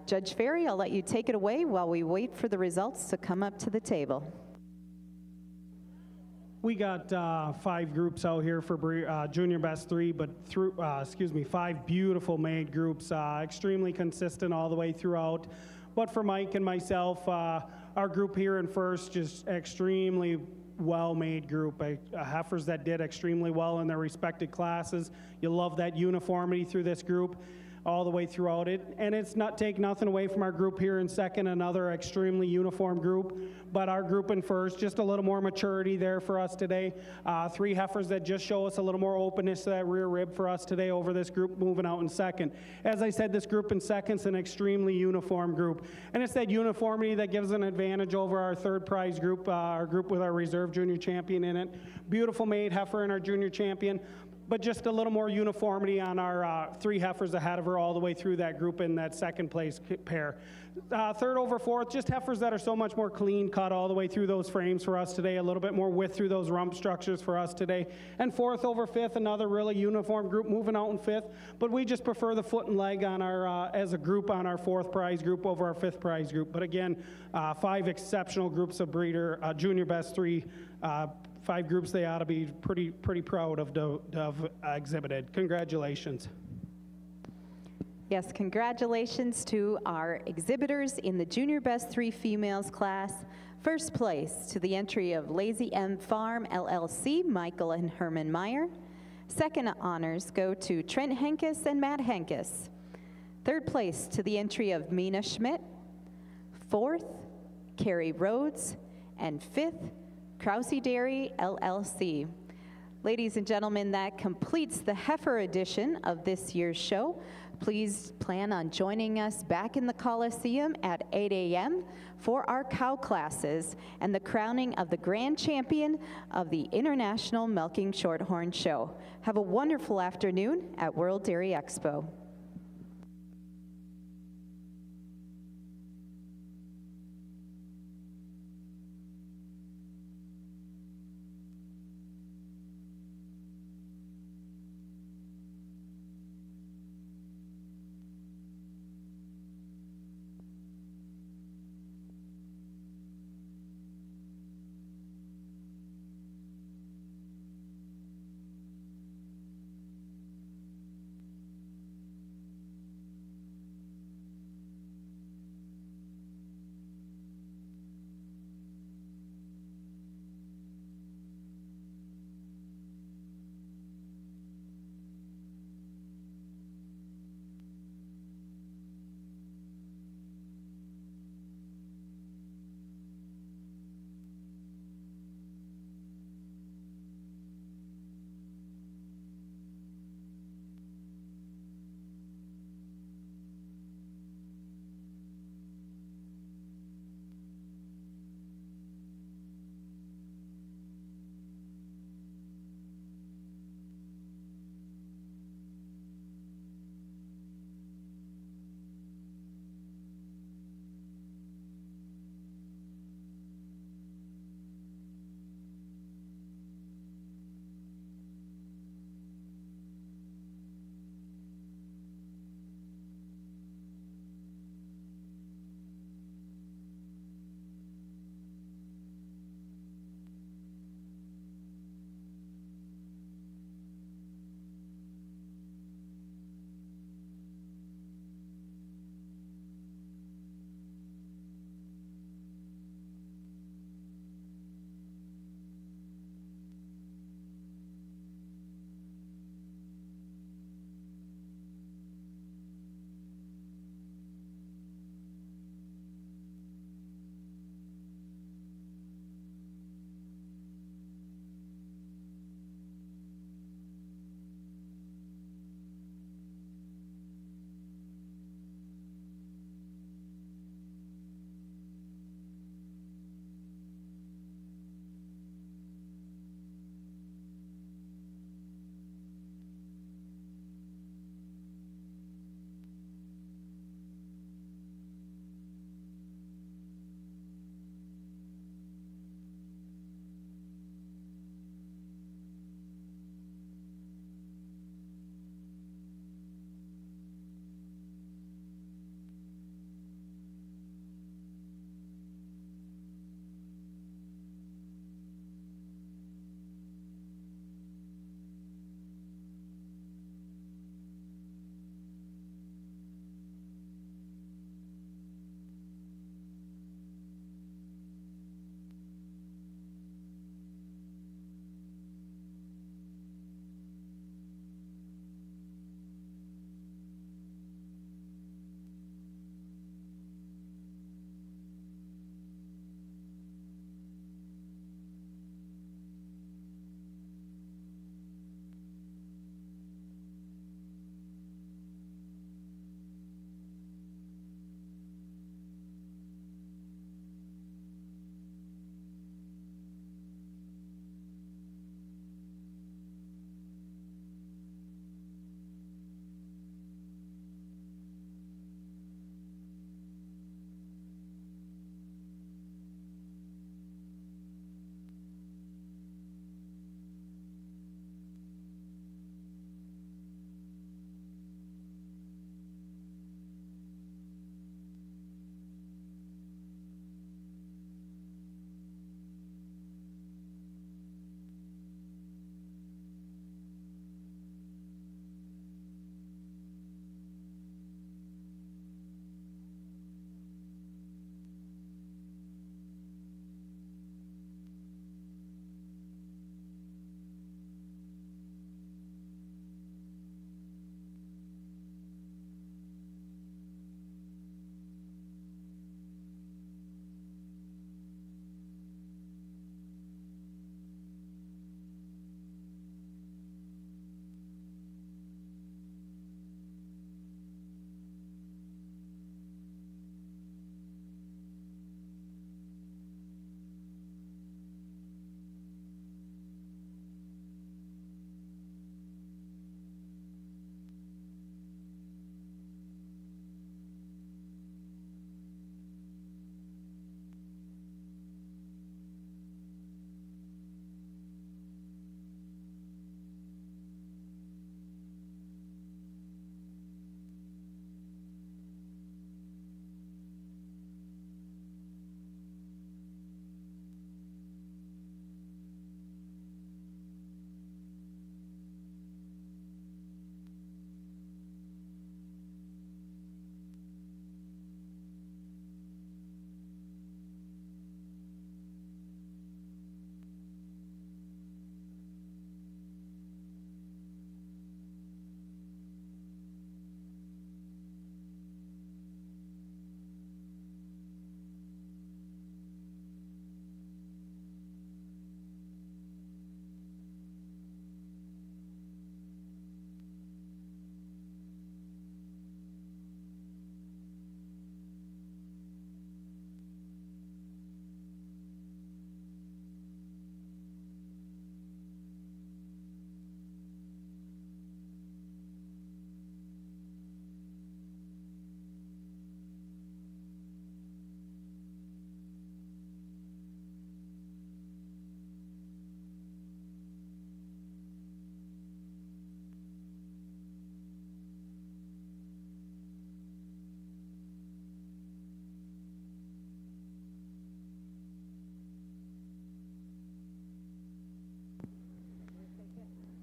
Judge Ferry, I'll let you take it away while we wait for the results to come up to the table. We got 5 groups out here for Junior Best 3, but through, 5 beautiful made groups, extremely consistent all the way throughout. But for Mike and myself, our group here in first, just extremely well-made group, heifers that did extremely well in their respected classes. You love that uniformity through this group all the way throughout it. And it's not take nothing away from our group here in second, another extremely uniform group. But our group in first, just a little more maturity there for us today. 3 heifers that just show us a little more openness to that rear rib for us today over this group moving out in second. As I said, this group in second's an extremely uniform group. And it's that uniformity that gives an advantage over our third prize group, our group with our reserve junior champion in it. Beautiful made heifer in our junior champion, but just a little more uniformity on our 3 heifers ahead of her all the way through that group in that second place pair. Third over fourth, just heifers that are so much more clean cut all the way through those frames for us today, a little bit more width through those rump structures for us today. And fourth over fifth, another really uniform group moving out in fifth, but we just prefer the foot and leg on our, as a group on our 4th prize group over our 5th prize group. But again, 5 exceptional groups of breeder, Junior Best 3, 5 groups they ought to be pretty proud of exhibited. Congratulations. Yes, congratulations to our exhibitors in the Junior Best 3 Females class. First place to the entry of Lazy M Farm LLC, Michael and Herman Meyer. Second honors go to Trent Henkes and Matt Henkes. Third place to the entry of Mina Schmidt. Fourth, Carrie Rhodes. And fifth, Krause Dairy LLC. Ladies and gentlemen, that completes the heifer edition of this year's show. Please plan on joining us back in the Coliseum at 8 a.m. for our cow classes and the crowning of the grand champion of the International Milking Shorthorn Show. Have a wonderful afternoon at World Dairy Expo.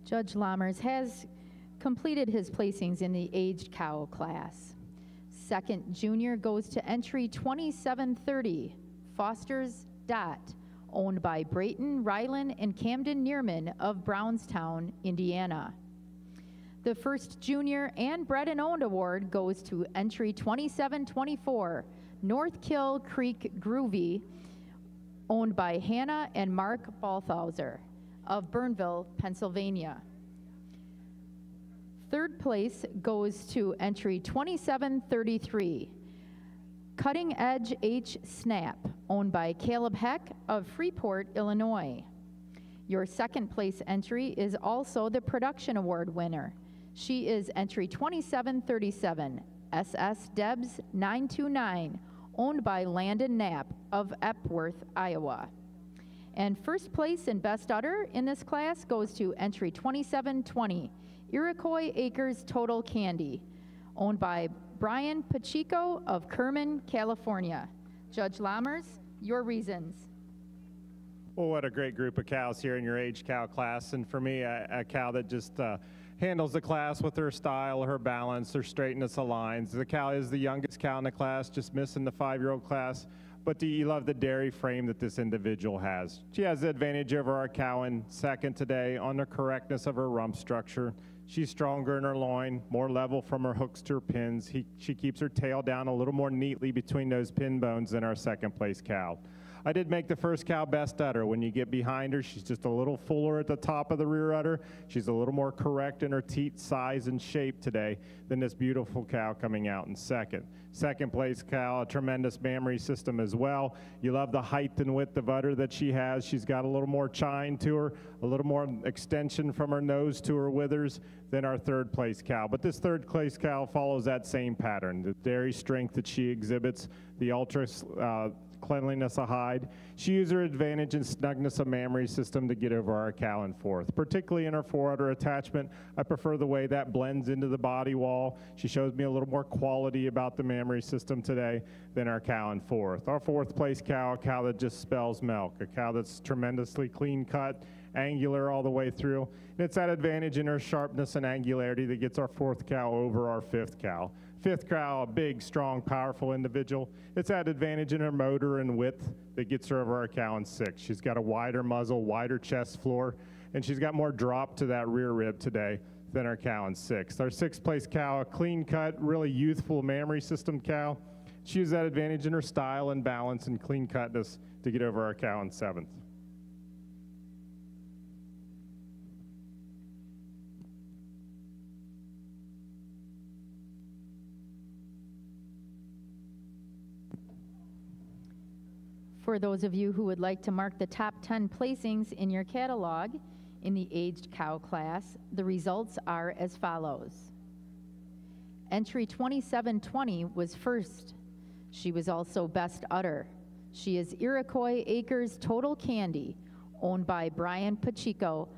Judge Lammers has completed his placings in the aged cow class. Second junior goes to entry 2730, Foster's Dot, owned by Brayton, Ryland, and Camden Neerman of Brownstown, Indiana. The first junior and bred and owned award goes to entry 2724, North Kill Creek Groovy, owned by Hannah and Mark Balthauser of Burnville, Pennsylvania. Third place goes to entry 2733, Cutting Edge H Snap, owned by Caleb Heck of Freeport, Illinois. Your second place entry is also the production award winner. She is entry 2737, SS Debs 929, owned by Landon Knapp of Epworth, Iowa. And first place and best udder in this class goes to entry 2720, Iroquois Acres Total Candy, owned by Brian Pacheco of Kerman, California. Judge Lammers, your reasons. Well, what a great group of cows here in your aged cow class. And for me, a cow that just handles the class with her style, her balance, her straightness of lines. The cow is the youngest cow in the class, just missing the 5-year-old class. But do you love the dairy frame that this individual has? She has the advantage over our cow in second today on the correctness of her rump structure. She's stronger in her loin, more level from her hooks to her pins. She keeps her tail down a little more neatly between those pin bones than our second place cow. I did make the first cow best udder. When you get behind her, she's just a little fuller at the top of the rear udder. She's a little more correct in her teat size and shape today than this beautiful cow coming out in second. Second place cow, a tremendous mammary system as well. You love the height and width of udder that she has. She's got a little more chine to her, a little more extension from her nose to her withers than our third place cow. But this third place cow follows that same pattern. The dairy strength that she exhibits, the ultra cleanliness of hide. She used her advantage and snugness of mammary system to get over our cow in fourth. Particularly in her forudder attachment, I prefer the way that blends into the body wall. She shows me a little more quality about the mammary system today than our cow in fourth. Our fourth place cow, a cow that just spells milk, a cow that's tremendously clean cut, angular all the way through. And it's that advantage in her sharpness and angularity that gets our fourth cow over our fifth cow. Fifth cow, a big, strong, powerful individual. It's that advantage in her motor and width that gets her over our cow in sixth. She's got a wider muzzle, wider chest floor, and she's got more drop to that rear rib today than our cow in sixth. Our sixth place cow, a clean cut, really youthful mammary system cow. She used that advantage in her style and balance and clean cutness to get over our cow in seventh. For those of you who would like to mark the top 10 placings in your catalog in the aged cow class, the results are as follows. Entry 2720 was first. She was also best udder. She is Iroquois Acres Total Candy, owned by Brian Pacheco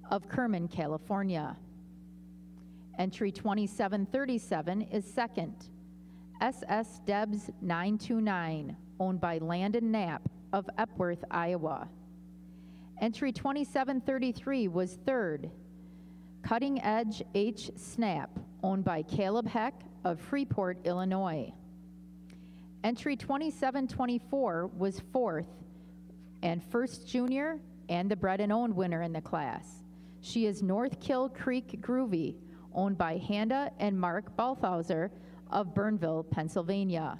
of Kerman, California. Entry 2737 is second. SS Debs 929, owned by Landon Knapp of Epworth, Iowa. Entry 2733 was third. Cutting Edge H Snap, owned by Caleb Heck of Freeport, Illinois. Entry 2724 was fourth and first junior and the bred and owned winner in the class. She is North Kill Creek Groovy, owned by Hannah and Mark Balthauser of Burnville, Pennsylvania.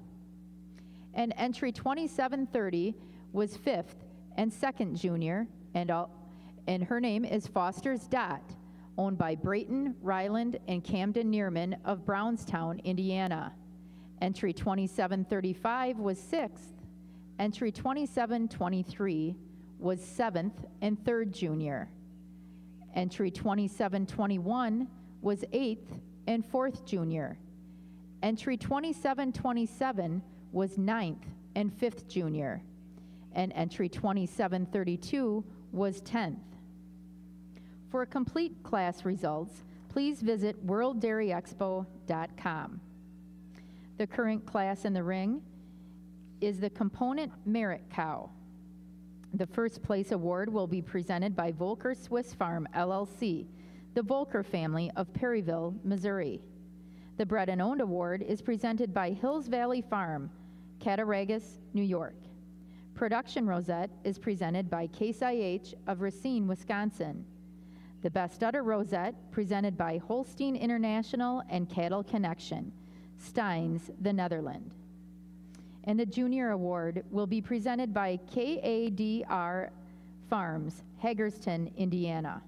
And entry 2730 was fifth and second junior, and her name is Foster's Dot, owned by Brayton, Ryland, and Camden Neerman of Brownstown, Indiana. Entry 2735 was sixth. Entry 2723 was seventh and third junior. Entry 2721 was eighth and fourth junior. Entry 2727 was ninth and fifth junior. And entry 2732 was 10th. For complete class results, please visit worlddairyexpo.com. The current class in the ring is the Component Merit Cow. The first place award will be presented by Volker Swiss Farm, LLC. the Volker family of Perryville, Missouri. The Bred and Owned Award is presented by Hills Valley Farm, Cattaraugus, New York. Production Rosette is presented by Case IH of Racine, Wisconsin. The Best Udder Rosette presented by Holstein International and Cattle Connection, Steins, the Netherlands. And the Junior Award will be presented by KADR Farms, Hagerstown, Indiana.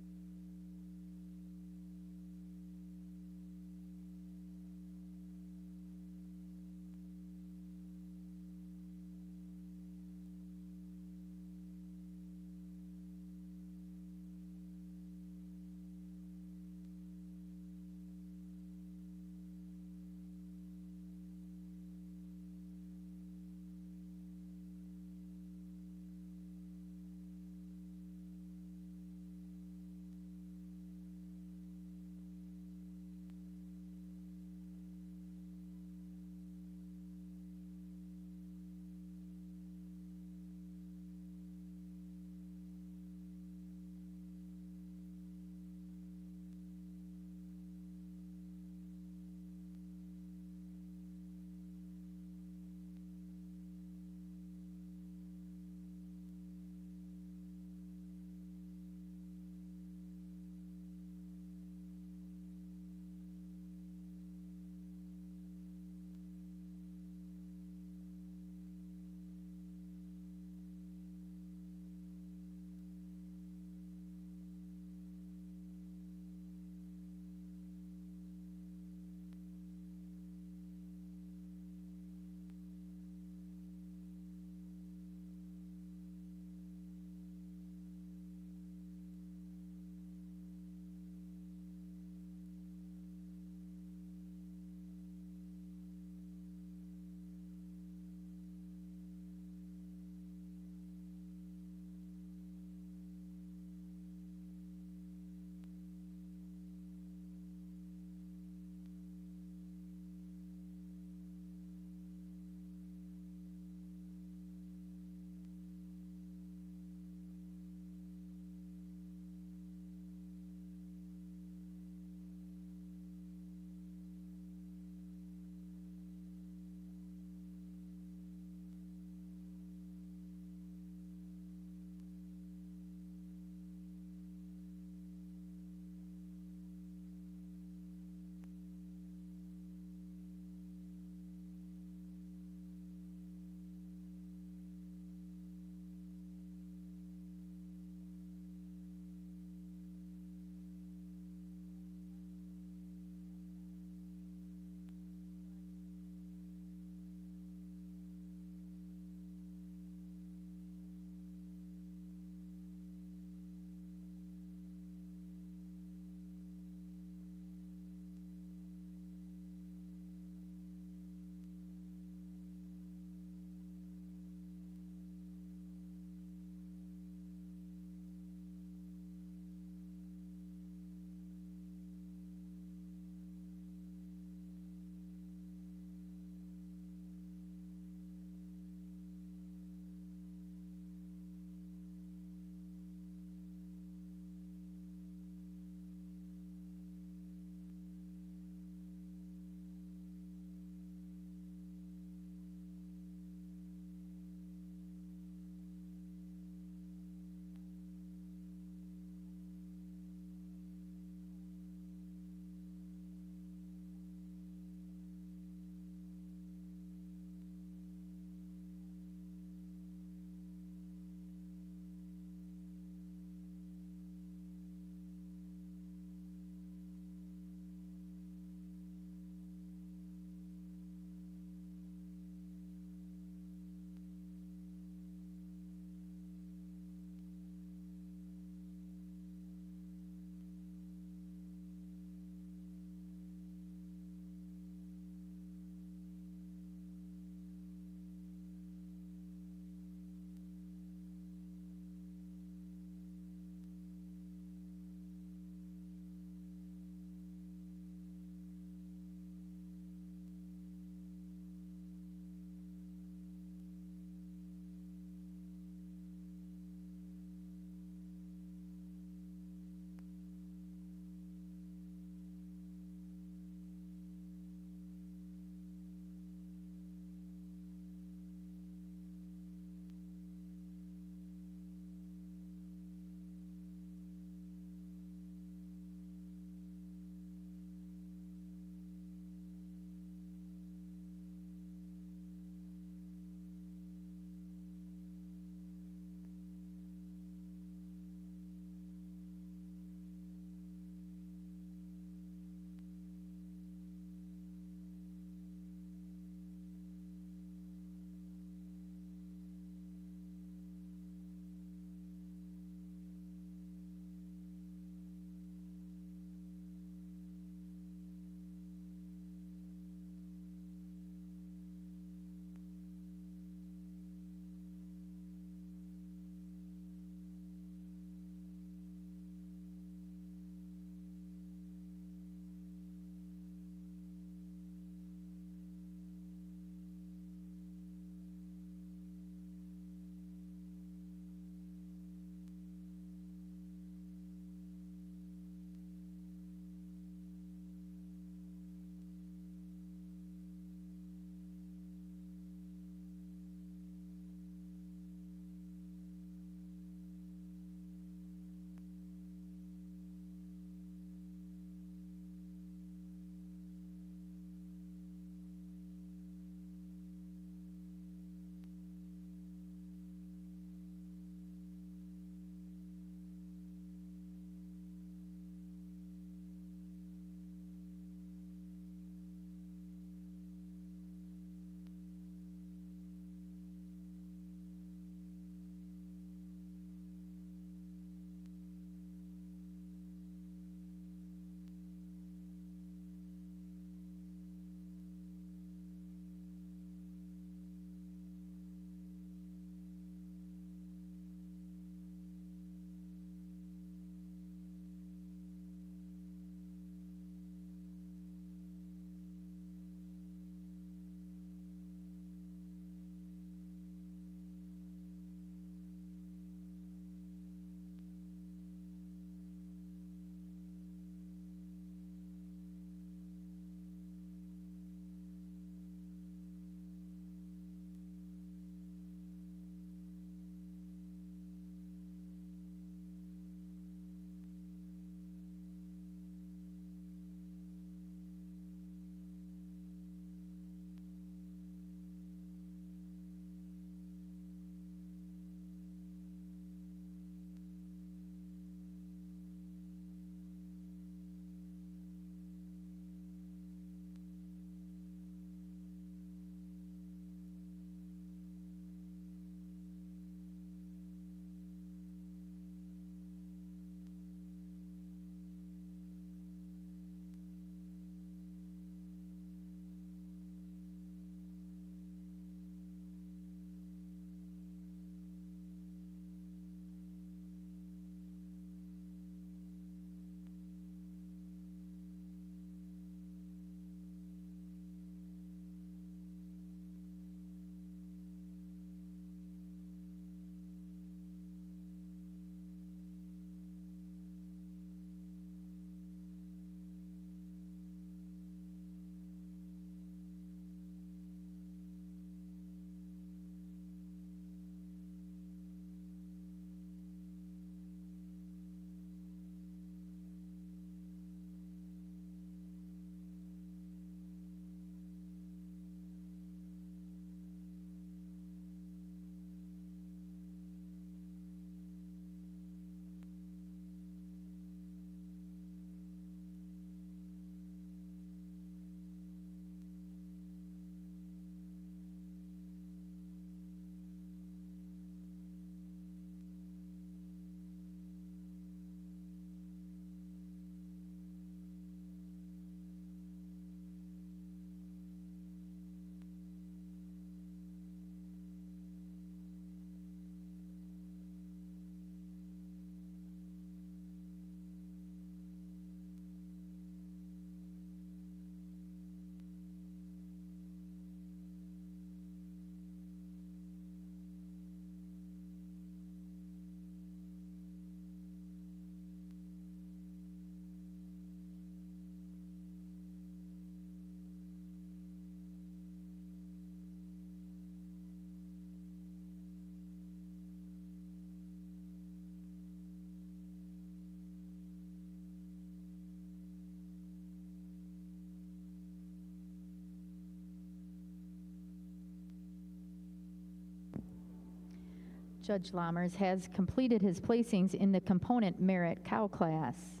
Judge Lammers has completed his placings in the component merit cow class.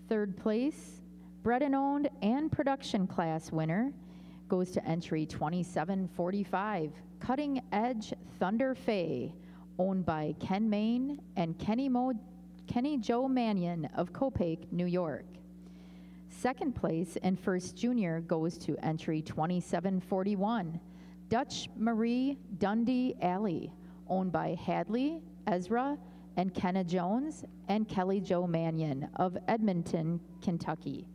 Third place, bred and owned and production class winner, goes to entry 2745, Cutting Edge Thunder Fay, owned by Ken Main and Kenny Joe Mannion of Copake, New York. Second place and first junior goes to entry 2741, Dutch Marie Dundee Alley, owned by Hadley, Ezra, and Kenna Jones and Kelly Joe Mannion of Edmonton, Kentucky.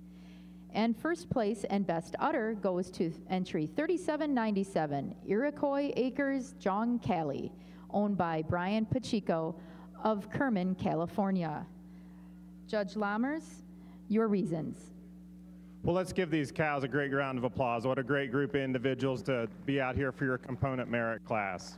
And first place and best udder goes to entry 3797, Iroquois Acres John Cali, owned by Brian Pacheco of Kerman, California. Judge Lammers, your reasons. Well, let's give these cows a great round of applause. What a great group of individuals to be out here for your component merit class.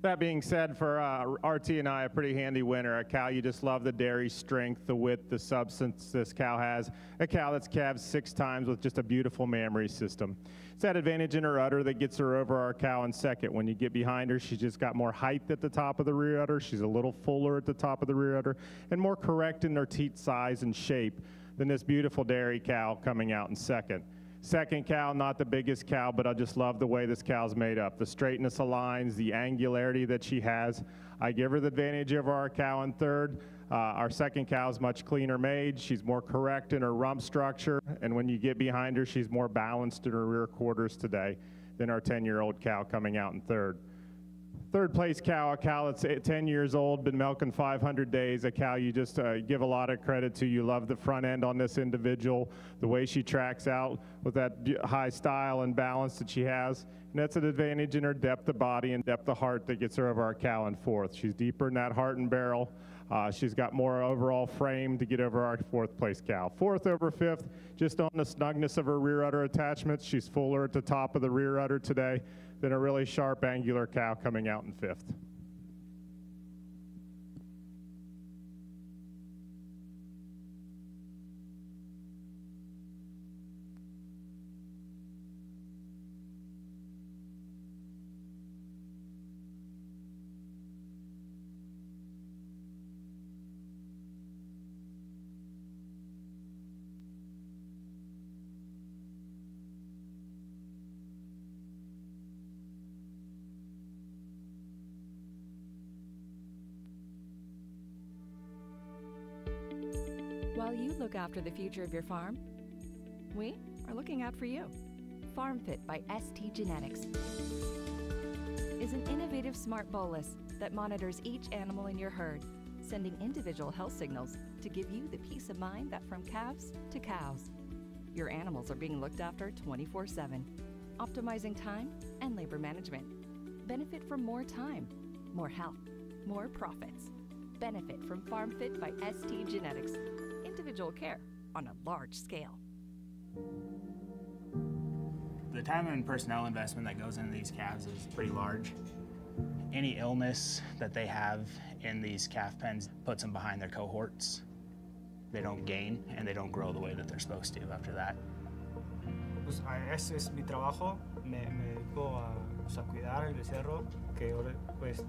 That being said, for RT and I, a pretty handy winner. A cow you just love the dairy strength, the width, the substance this cow has. A cow that's calved 6 times with just a beautiful mammary system. It's that advantage in her udder that gets her over our cow in second. When you get behind her, she's just got more height at the top of the rear udder. She's a little fuller at the top of the rear udder and more correct in her teat size and shape than this beautiful dairy cow coming out in second. Second cow, not the biggest cow, but I just love the way this cow's made up. The straightness of lines, the angularity that she has. I give her the advantage over our cow in third. Our second cow is much cleaner made. She's more correct in her rump structure. And when you get behind her, she's more balanced in her rear quarters today than our 10-year-old cow coming out in third. Third place cow, a cow that's 10 years old, been milking 500 days, a cow you just give a lot of credit to. You love the front end on this individual, the way she tracks out with that high style and balance that she has. And that's an advantage in her depth of body and depth of heart that gets her over our cow in fourth. She's deeper in that heart and barrel. She's got more overall frame to get over our fourth place cow. Fourth over fifth, just on the snugness of her rear udder attachments. She's fuller at the top of the rear udder today than a really sharp angular cow coming out in fifth. While you look after the future of your farm, we are looking out for you. Farm Fit by ST Genetics is an innovative smart bolus that monitors each animal in your herd, sending individual health signals to give you the peace of mind that from calves to cows, your animals are being looked after 24/7, optimizing time and labor management. Benefit from more time, more health, more profits. Benefit from Farm Fit by ST Genetics. Individual care on a large scale. The time and personnel investment that goes into these calves is pretty large. Any illness that they have in these calf pens puts them behind their cohorts. They don't gain and they don't grow the way that they're supposed to after that. Pues ese es mi trabajo. Me dedico a cuidar el becerro, que pues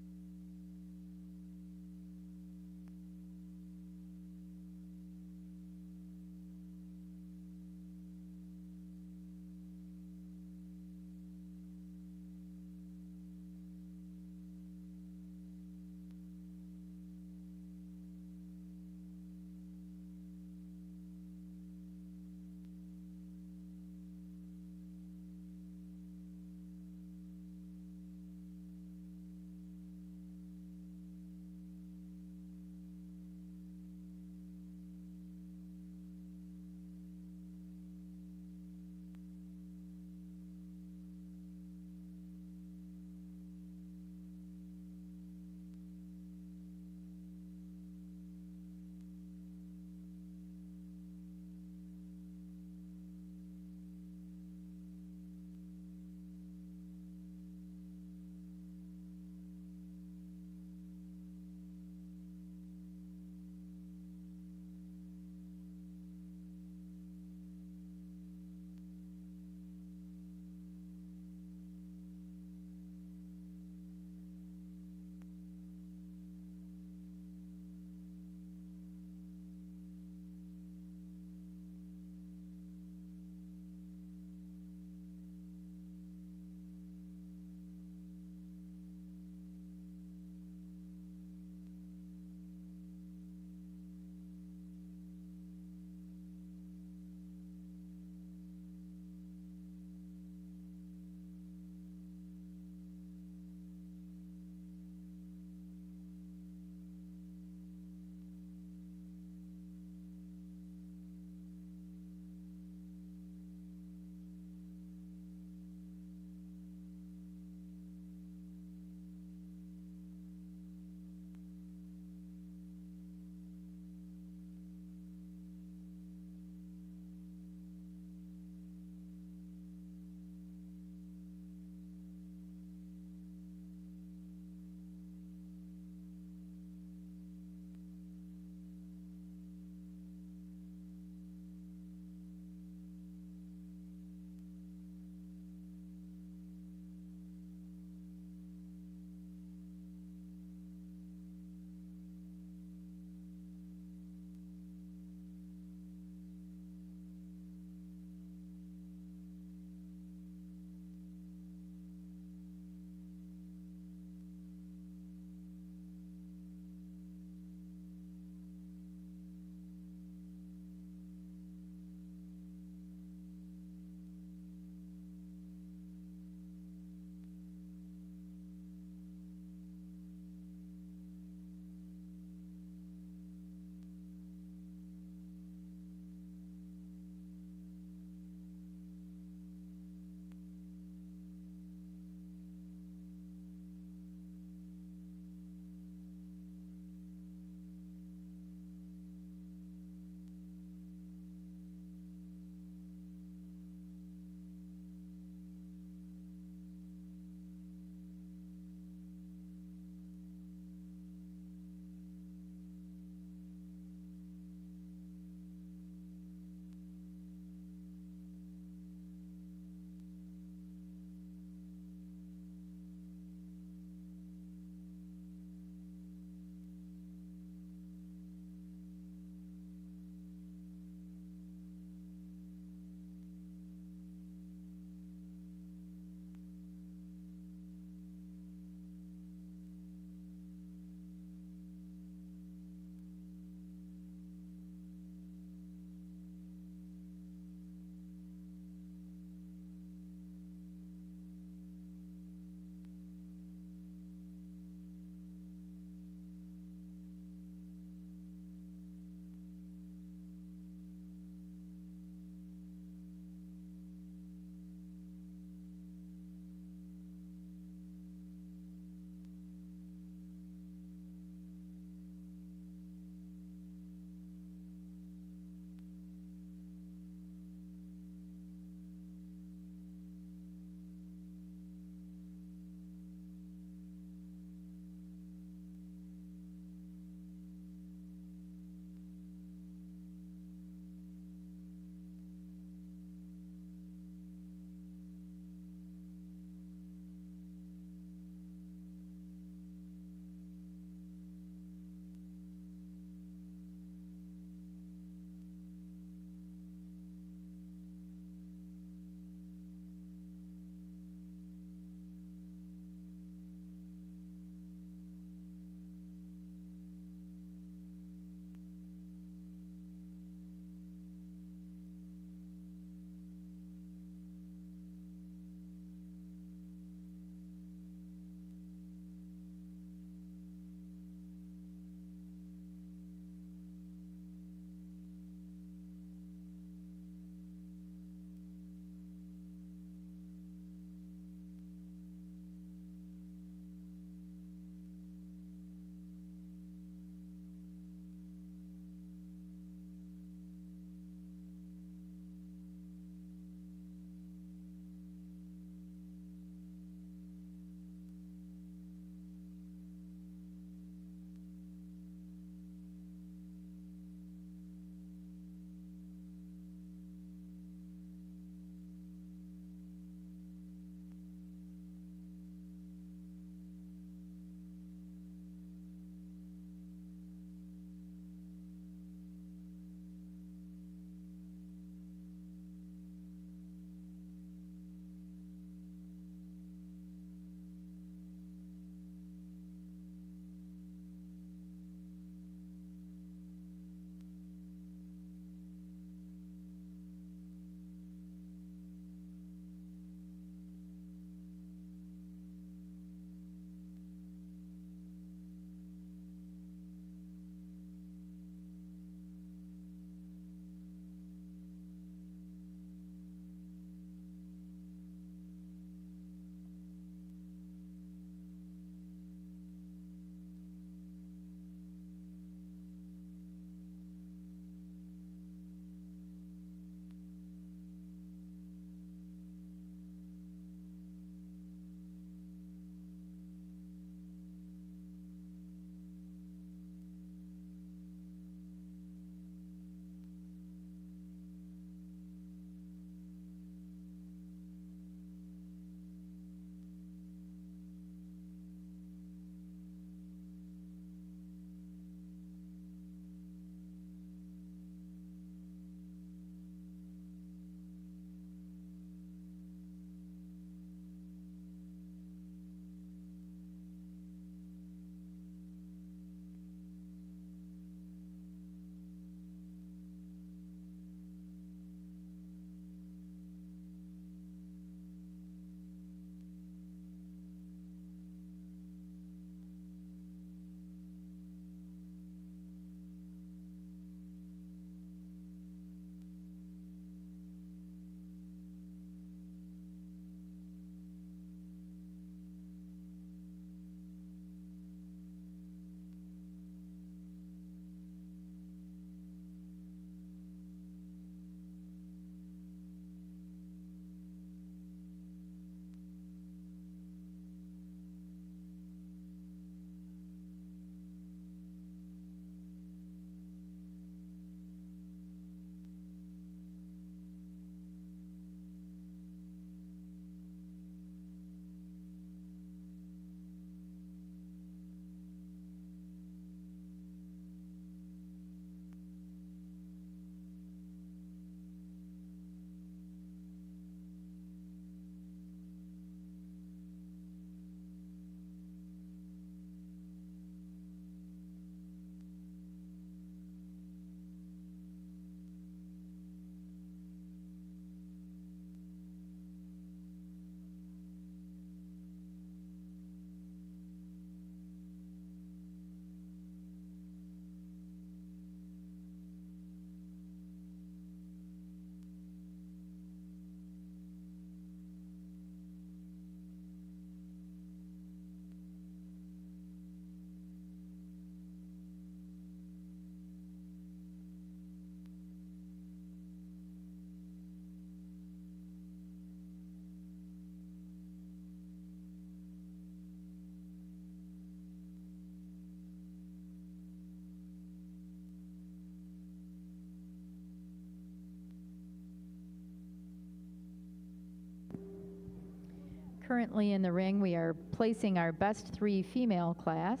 Currently in the ring, we are placing our best 3 female class.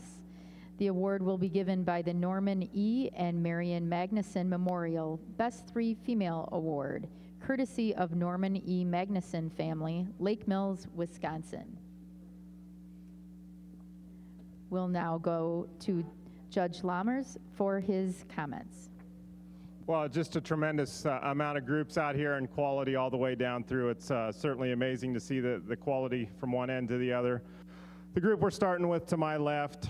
The award will be given by the Norman E. and Marion Magnuson Memorial Best 3 Female Award, courtesy of Norman E. Magnuson family, Lake Mills, Wisconsin. We'll now go to Judge Lammers for his comments. Well, just a tremendous amount of groups out here and quality all the way down through. It's certainly amazing to see the quality from one end to the other. The group we're starting with to my left,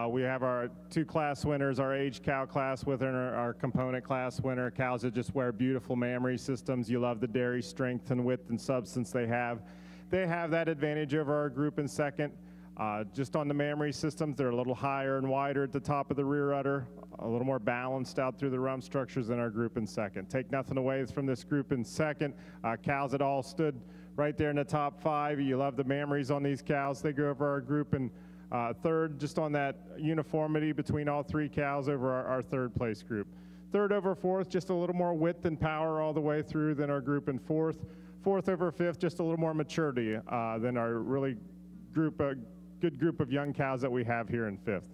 we have our 2 class winners, our aged cow class with our component class winner, cows that just wear beautiful mammary systems. You love the dairy strength and width and substance they have. They have that advantage over our group in second. Just on the mammary systems, they're a little higher and wider at the top of the rear udder, a little more balanced out through the rump structures than our group in second. Take nothing away from this group in second. Cows that all stood right there in the top 5. You love the mammaries on these cows. They go over our group in third, just on that uniformity between all 3 cows over our third place group. Third over fourth, just a little more width and power all the way through than our group in fourth. Fourth over fifth, just a little more maturity than our really good group of young cows that we have here in fifth.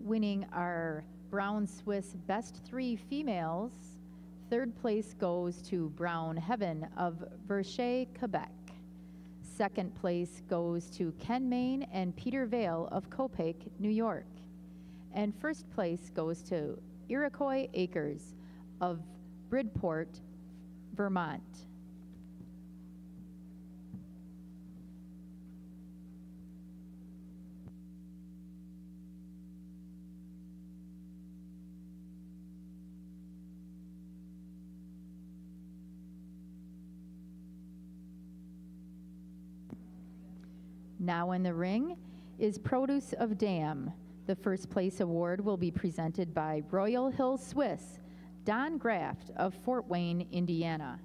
Winning our Brown Swiss Best 3 Females, third place goes to Brown Heaven of Verchet, Quebec. Second place goes to Ken Main and Peter Vale of Copake, New York. And first place goes to Iroquois Acres of Bridport, Vermont. Now in the ring is Produce of Dam. The first place award will be presented by Royal Hill Swiss, Don Graft of Fort Wayne, Indiana.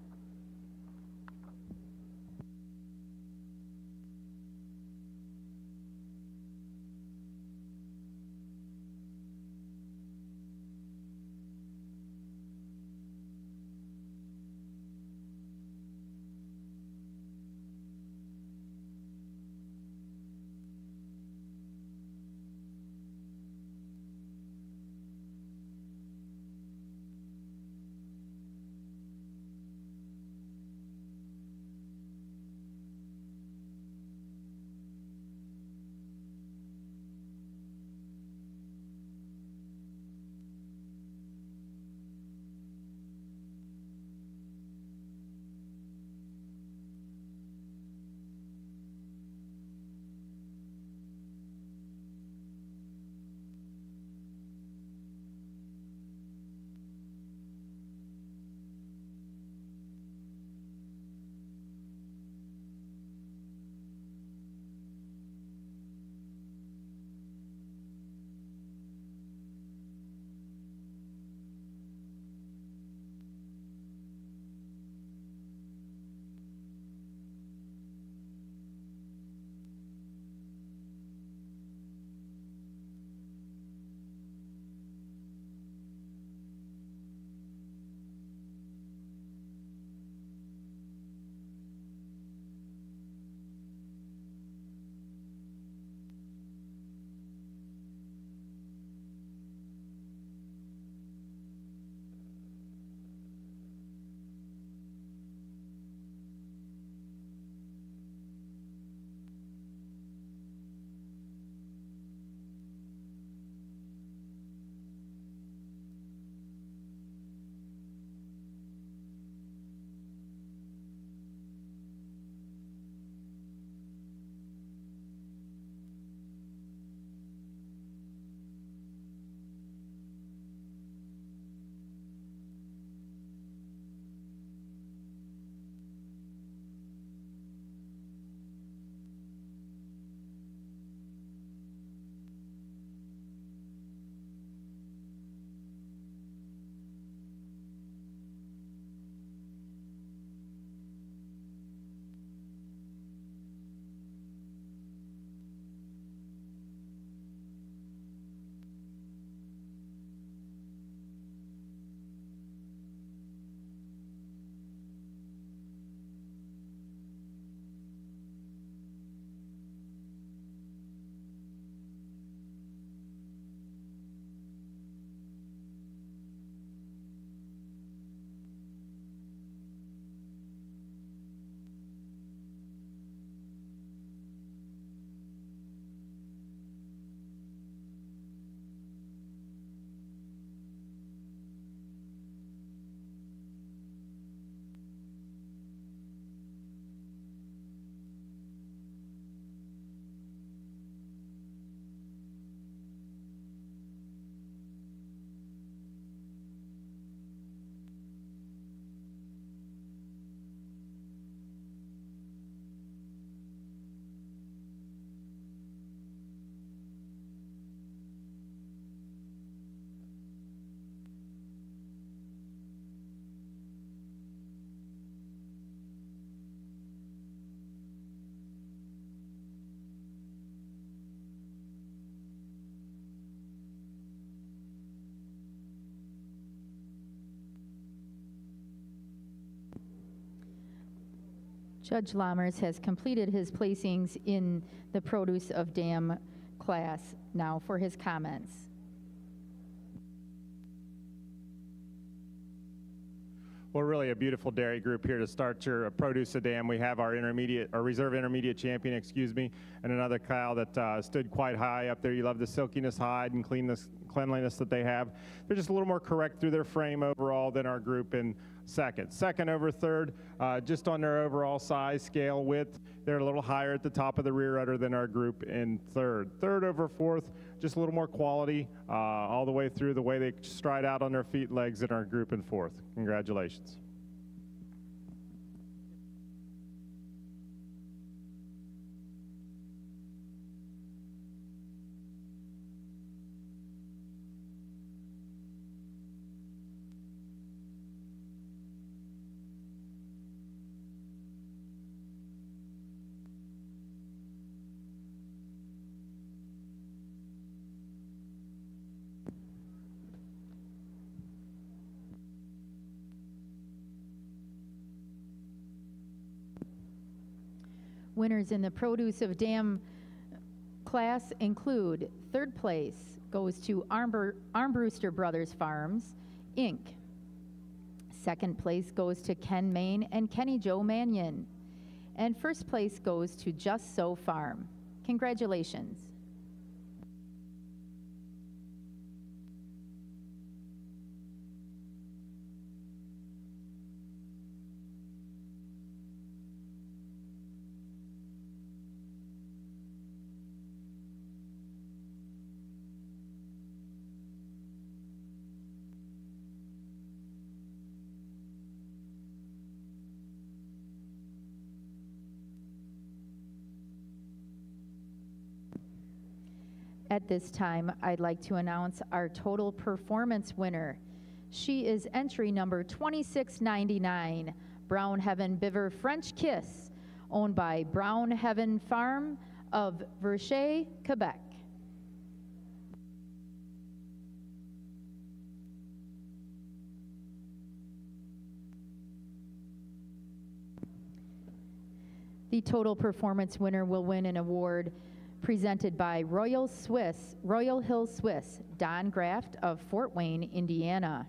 Judge Lammers has completed his placings in the Produce of Dam class. Now for his comments. Well, really a beautiful dairy group here to start your Produce of Dam. We have our reserve intermediate champion, and another cow that stood quite high up there. You love the silkiness, hide, and cleanliness that they have. They're just a little more correct through their frame overall than our group in second. Second over third, just on their overall size, scale, width, they're a little higher at the top of the rear udder than our group in third. Third over fourth, just a little more quality all the way through the way they stride out on their feet and legs in our group in fourth. Congratulations. Winners in the Produce of Dam class include third place goes to Armbruster Brothers Farms, Inc. Second place goes to Ken Main and Kenny Joe Mannion. And first place goes to Just So Farm. Congratulations. At this time, I'd like to announce our total performance winner. She is entry number 2699, Brown Heaven Biver French Kiss, owned by Brown Heaven Farm of Verchet, Quebec. The total performance winner will win an award presented by Royal Hill Swiss, Don Graft of Fort Wayne, Indiana.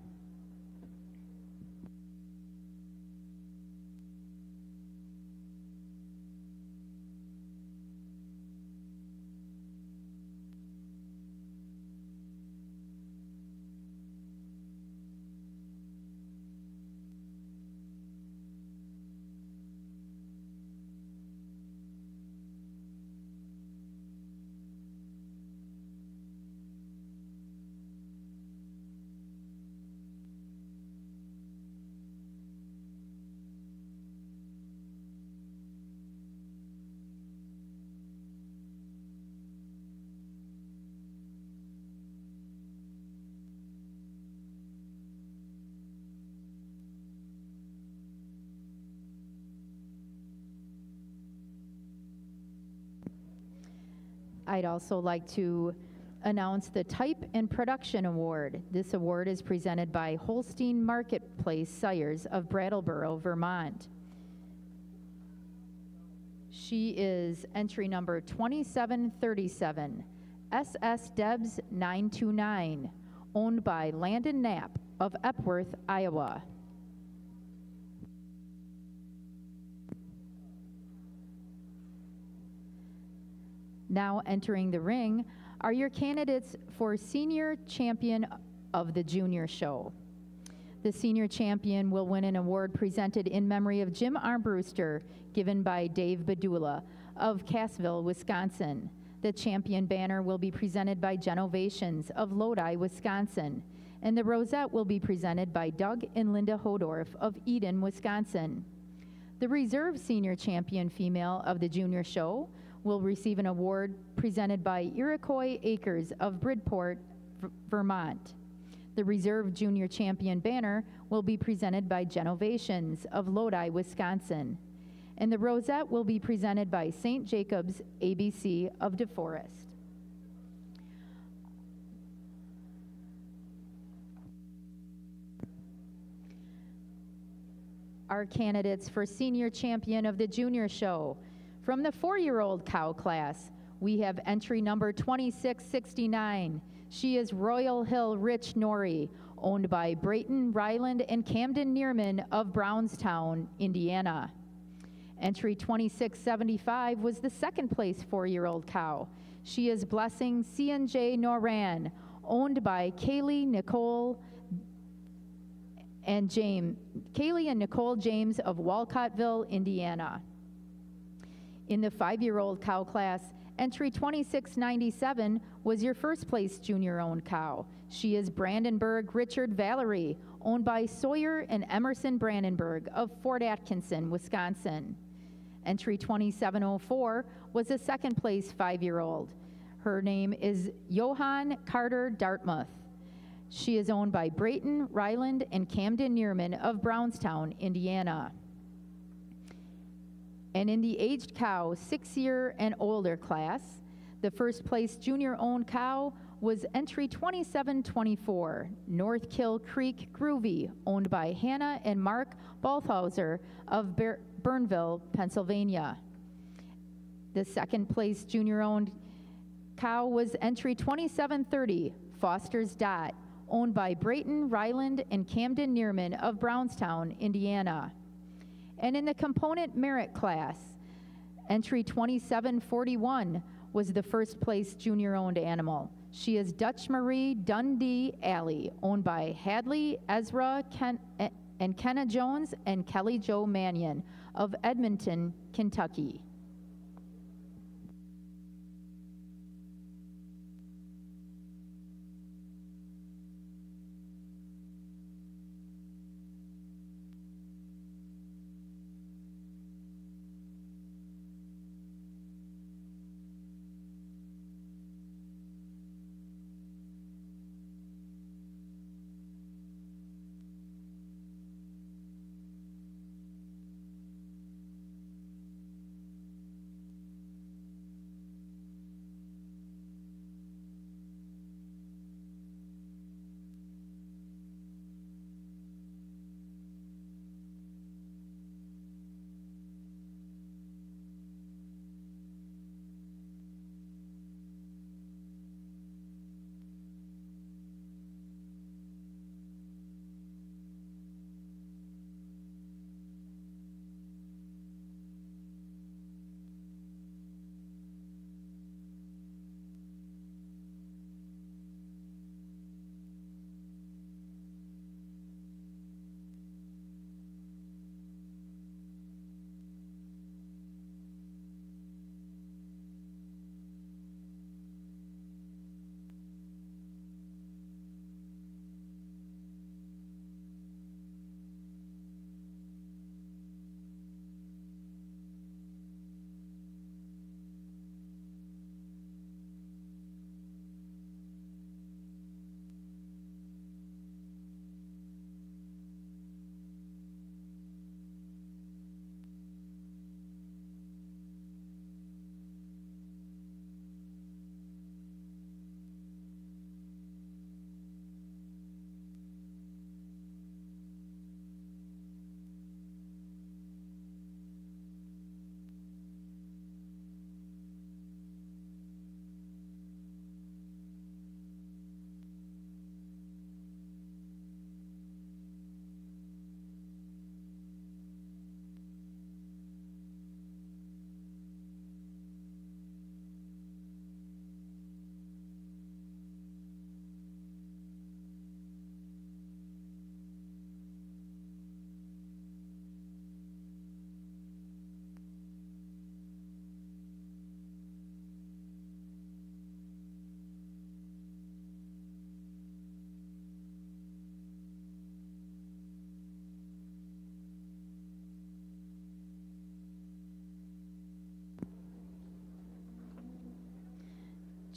I'd also like to announce the Type and Production Award. This award is presented by Holstein Marketplace Sires of Brattleboro, Vermont. She is entry number 2737, SS Debs 929, owned by Landon Knapp of Epworth, Iowa. Now entering the ring are your candidates for Senior Champion of the Junior Show. The Senior Champion will win an award presented in memory of Jim Armbruster, given by Dave Badula of Cassville, Wisconsin. The champion banner will be presented by Genovations of Lodi, Wisconsin, and the rosette will be presented by Doug and Linda Hodorf of Eden, Wisconsin. The Reserve Senior Champion Female of the Junior Show will receive an award presented by Iroquois Acres of Bridport, Vermont. The Reserve Junior Champion banner will be presented by Genovations of Lodi, Wisconsin. And the rosette will be presented by St. Jacob's ABC of DeForest. our candidates for Senior Champion of the Junior Show. From the 4-year-old cow class, we have entry number 2669. She is Royal Hill Rich Norrie, owned by Brayton, Ryland, and Camden Neerman of Brownstown, Indiana. Entry 2675 was the second place 4-year-old cow. She is Blessing C&J Noran, owned by Kaylee, Nicole, and Nicole James of Walcottville, Indiana. In the 5-year-old cow class, entry 2697 was your first place junior-owned cow. She is Brandenburg Richard Valerie, owned by Sawyer and Emerson Brandenburg of Fort Atkinson, Wisconsin. Entry 2704 was a second place 5-year-old. Her name is Johann Carter Dartmouth. She is owned by Brayton, Ryland, and Camden Neerman of Brownstown, Indiana. And in the aged cow 6-year and older class, the first place junior-owned cow was entry 2724, North Kill Creek Groovy, owned by Hannah and Mark Balthauser of Burnville, Pennsylvania. The second place junior-owned cow was entry 2730, Foster's Dot, owned by Brayton, Ryland, and Camden Neerman of Brownstown, Indiana. And in the component merit class, entry 2741 was the first place junior-owned animal. She is Dutch Marie Dundee Alley, owned by Hadley, Ezra, and Kenna Jones and Kelly Jo Mannion of Edmonton, Kentucky.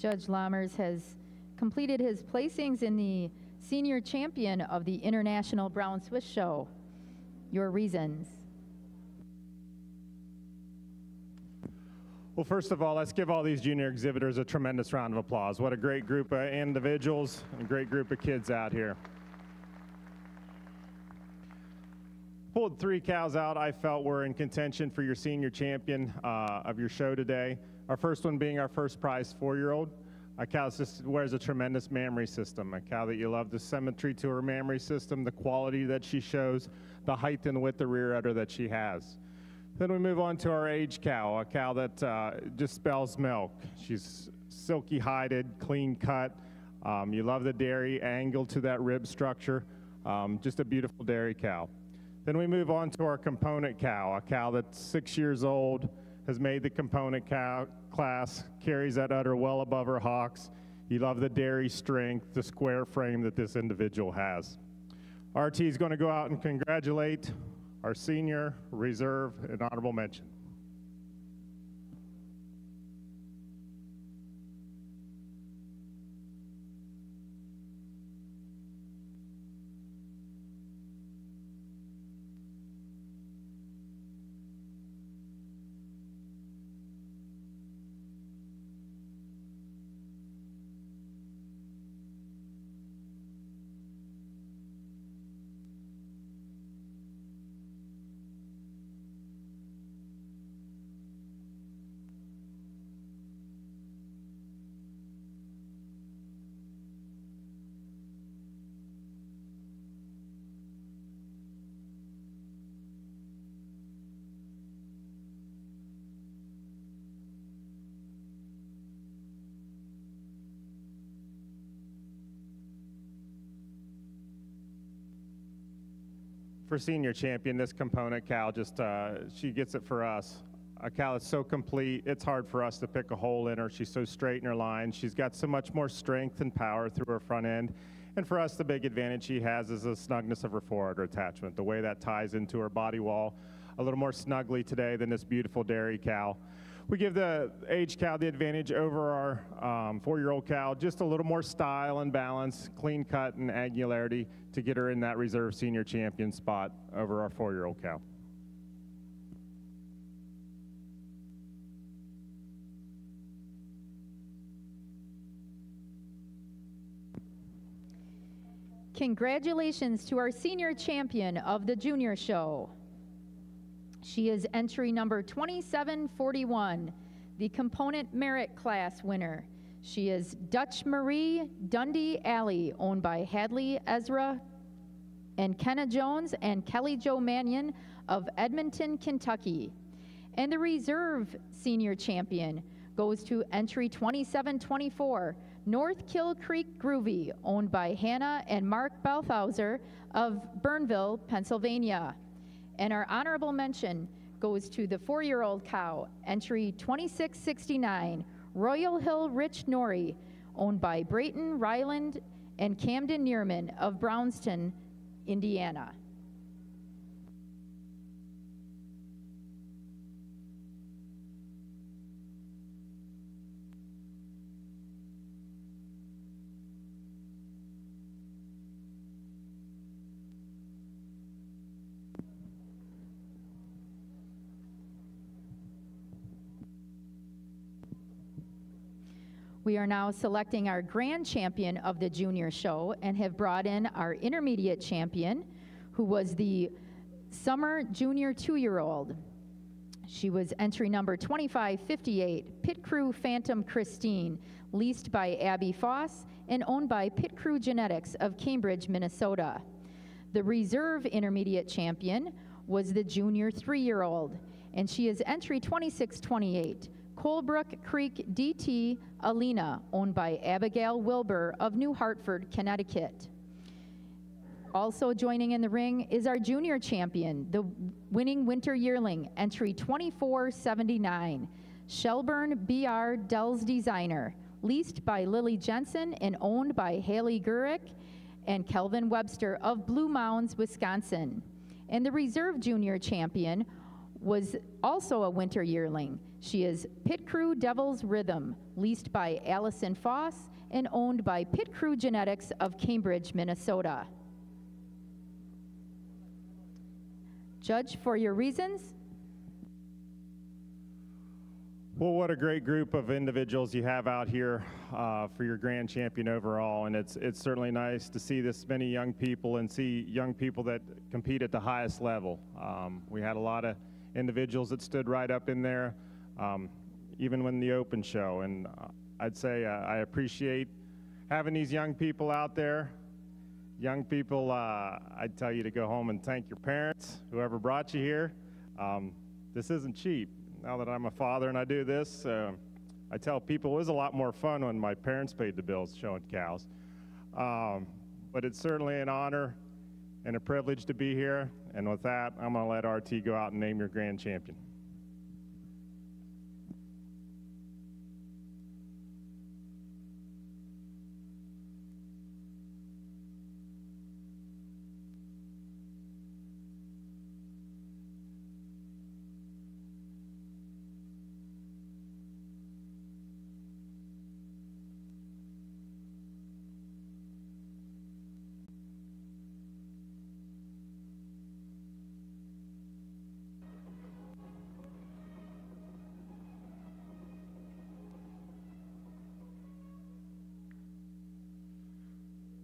Judge Lammers has completed his placings in the Senior Champion of the International Brown Swiss Show. Your reasons. Well, first of all, let's give all these junior exhibitors a tremendous round of applause. What a great group of individuals and a great group of kids out here. Pulled 3 cows out I felt were in contention for your senior champion of your show today. Our first one being our first prize 4-year-old. A cow just wears a tremendous mammary system. A cow that you love the symmetry to her mammary system, the quality that she shows, the height and width of rear udder that she has. Then we move on to our age cow, a cow that just spells milk. She's silky hided, clean cut. You love the dairy angle to that rib structure. Just a beautiful dairy cow. Then we move on to our component cow, a cow that's 6 years old, has made the component cow class, carries that udder well above her hocks. You love the dairy strength, the square frame that this individual has. RT is going to go out and congratulate our senior, reserve, and honorable mention. For senior champion, this component cow just, she gets it for us. A cow that's so complete, it's hard for us to pick a hole in her. She's so straight in her line. She's got so much more strength and power through her front end. And for us, the big advantage she has is the snugness of her forudder attachment, the way that ties into her body wall a little more snugly today than this beautiful dairy cow. We give the age cow the advantage over our 4-year-old cow, just a little more style and balance, clean cut and angularity to get her in that reserve senior champion spot over our 4-year-old cow. Congratulations to our senior champion of the junior show. She is entry number 2741, the component merit class winner. She is Dutch Marie Dundee Alley, owned by Hadley Ezra and Kenna Jones and Kelly Jo Mannion of Edmonton, Kentucky. And the reserve senior champion goes to entry 2724, North Kill Creek Groovy, owned by Hannah and Mark Balthauser of Burnville, Pennsylvania. And our honorable mention goes to the 4-year-old cow, entry 2669, Royal Hill Rich Nori, owned by Brayton Ryland and Camden Neerman of Brownston, Indiana. We are now selecting our grand champion of the junior show and have brought in our intermediate champion, who was the summer junior 2-year-old. She was entry number 2558, Pit Crew Phantom Christine, leased by Abby Foss and owned by Pit Crew Genetics of Cambridge, Minnesota. The reserve intermediate champion was the junior 3-year-old, and she is entry 2628, Colebrook Creek DT Alina, owned by Abigail Wilbur of New Hartford, Connecticut. Also joining in the ring is our junior champion, the winning winter yearling, entry 2479, Shelburne BR Dells Designer, leased by Lily Jensen and owned by Haley Gurick and Kelvin Webster of Blue Mounds, Wisconsin. And the reserve junior champion was also a winter yearling. She is Pit Crew Devil's Rhythm, leased by Allison Foss and owned by Pit Crew Genetics of Cambridge, Minnesota. Judge, for your reasons. Well, what a great group of individuals you have out here for your grand champion overall, and it's certainly nice to see this many young people and see young people that compete at the highest level. We had a lot of individuals that stood right up in there, even when the open show, and I'd say I appreciate having these young people out there. Young people, I'd tell you to go home and thank your parents, whoever brought you here. This isn't cheap. Now that I'm a father and I do this, I tell people it was a lot more fun when my parents paid the bills showing cows. But it's certainly an honor and a privilege to be here. And with that, I'm going to let RT go out and name your grand champion.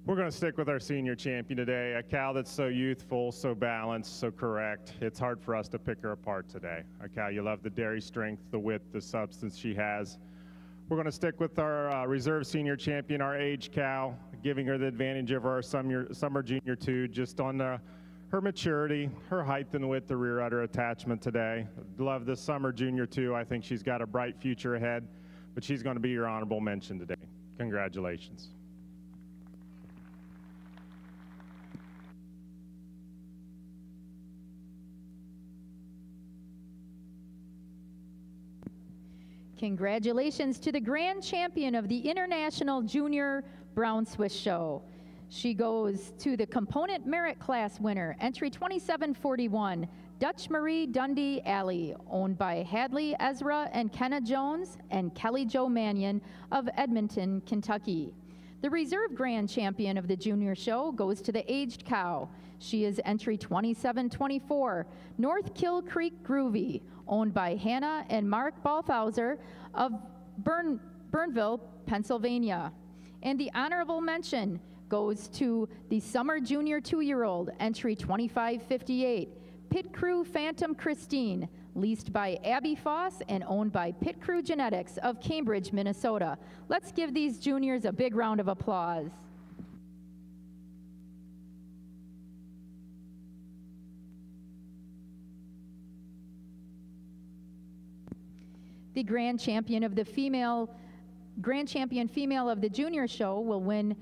We're going to stick with our senior champion today, a cow that's so youthful, so balanced, so correct. It's hard for us to pick her apart today. A cow you love the dairy strength, the width, the substance she has. We're going to stick with our reserve senior champion, our age cow, giving her the advantage of our summer junior 2, just on her maturity, her height and width, the rear udder attachment today. Love this summer junior 2. I think she's got a bright future ahead, but she's going to be your honorable mention today. Congratulations. Congratulations to the grand champion of the International Junior Brown Swiss Show. She goes to the component merit class winner, entry 2741, Dutch Marie Dundee Alley, owned by Hadley Ezra and Kenna Jones and Kelly Jo Mannion of Edmonton, Kentucky. The reserve grand champion of the junior show goes to the aged cow. She is entry 2724, North Kill Creek Groovy, owned by Hannah and Mark Balthauser of Burnville, Pennsylvania. And the honorable mention goes to the summer junior 2-year-old, entry 2558, Pit Crew Phantom Christine, leased by Abby Foss and owned by Pit Crew Genetics of Cambridge, Minnesota. Let's give these juniors a big round of applause. The grand champion female of the junior show will win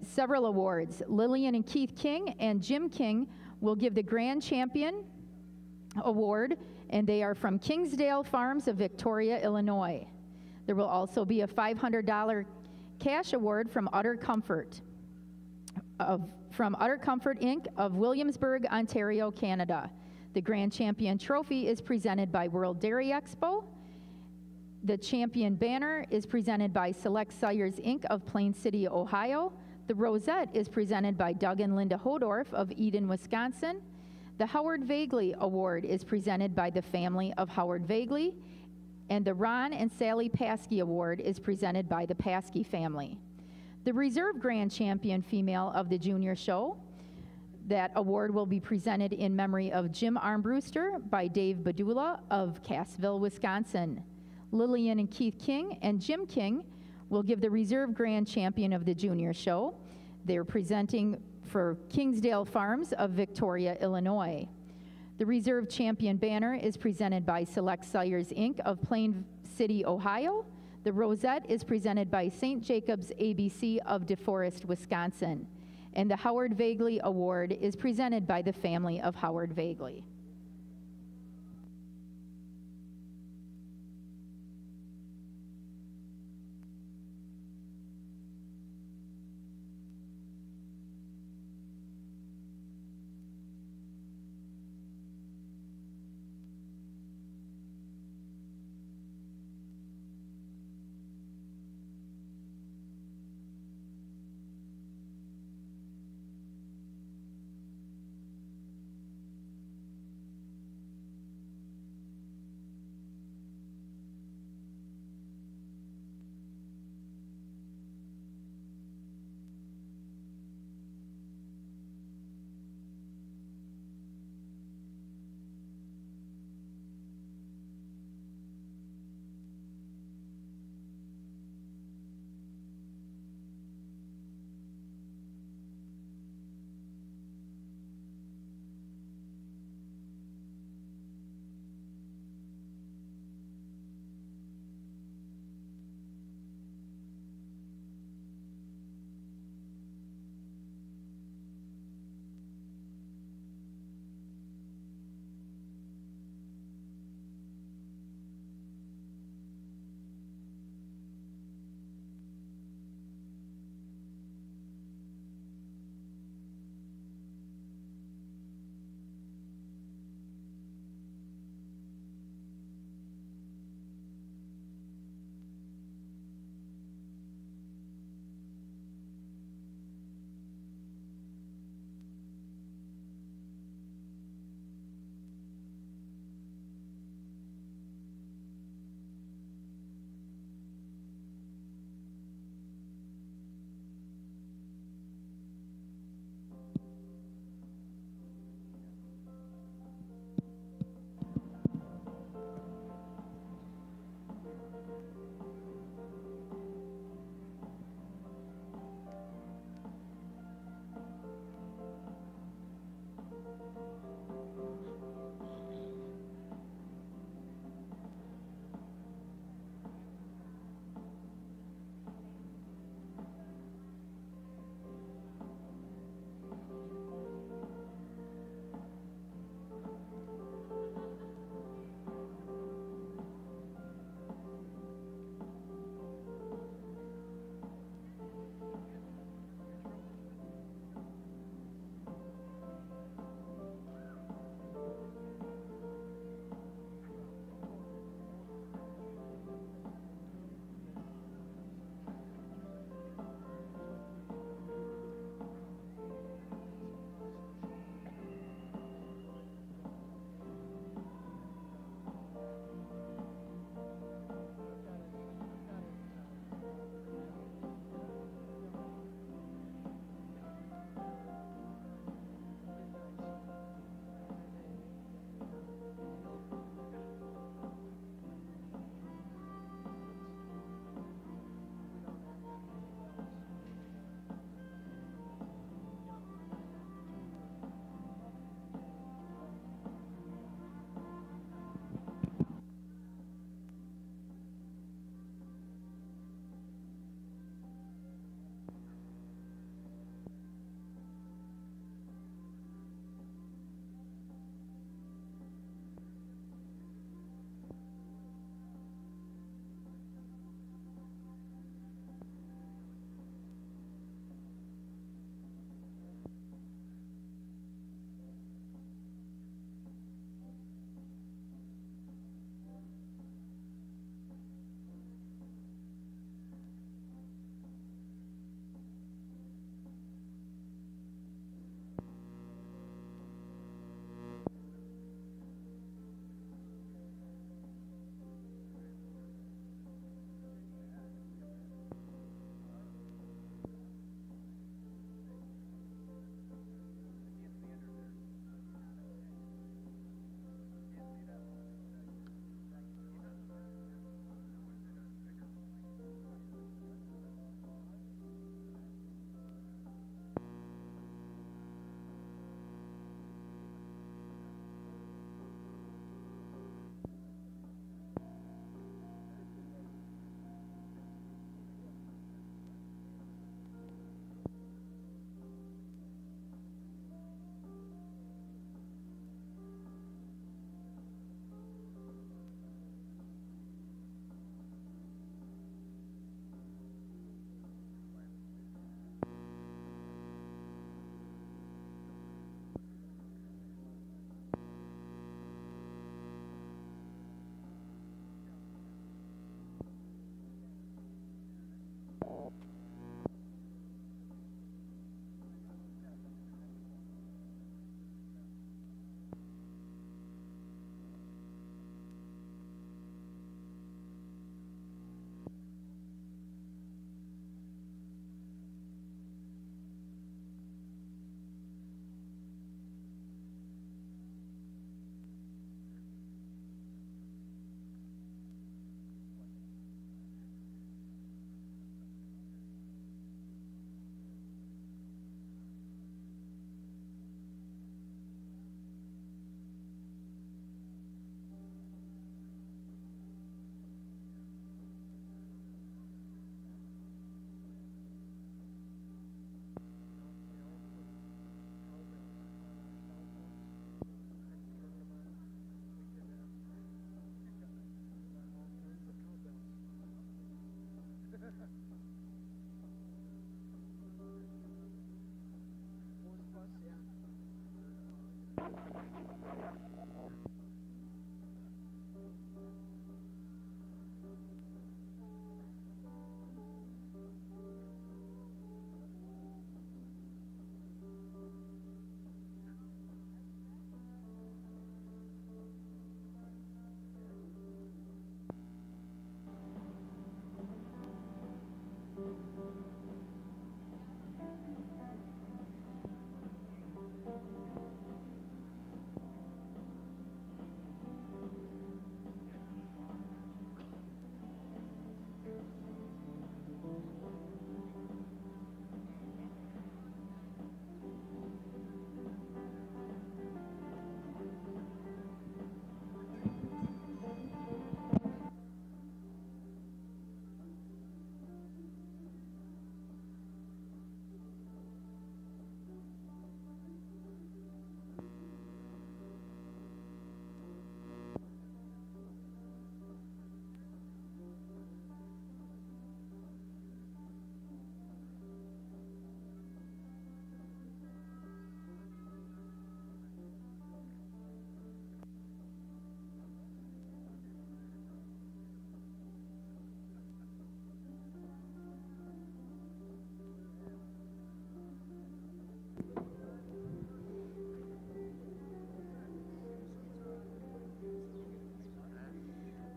several awards. Lillian and Keith King and Jim King will give the grand champion award, and they are from Kingsdale Farms of Victoria, Illinois. There will also be a $500 cash award from Utter Comfort Inc. of Williamsburg, Ontario, Canada. The Grand Champion Trophy is presented by World Dairy Expo. The Champion Banner is presented by Select Sires Inc. of Plain City, Ohio. The Rosette is presented by Doug and Linda Hodorf of Eden, Wisconsin. The Howard Vagley Award is presented by the family of Howard Vagley. And the Ron and Sally Paskey Award is presented by the Paskey family. The Reserve Grand Champion female of the junior show, that award will be presented in memory of Jim Armbruster by Dave Badula of Cassville, Wisconsin. Lillian and Keith King and Jim King will give the Reserve Grand Champion of the junior show. They're presenting for Kingsdale Farms of Victoria, Illinois. The Reserve Champion Banner is presented by Select Sires Inc. of Plain City, Ohio. The Rosette is presented by St. Jacobs ABC of DeForest, Wisconsin. And the Howard Vagley Award is presented by the family of Howard Vagley.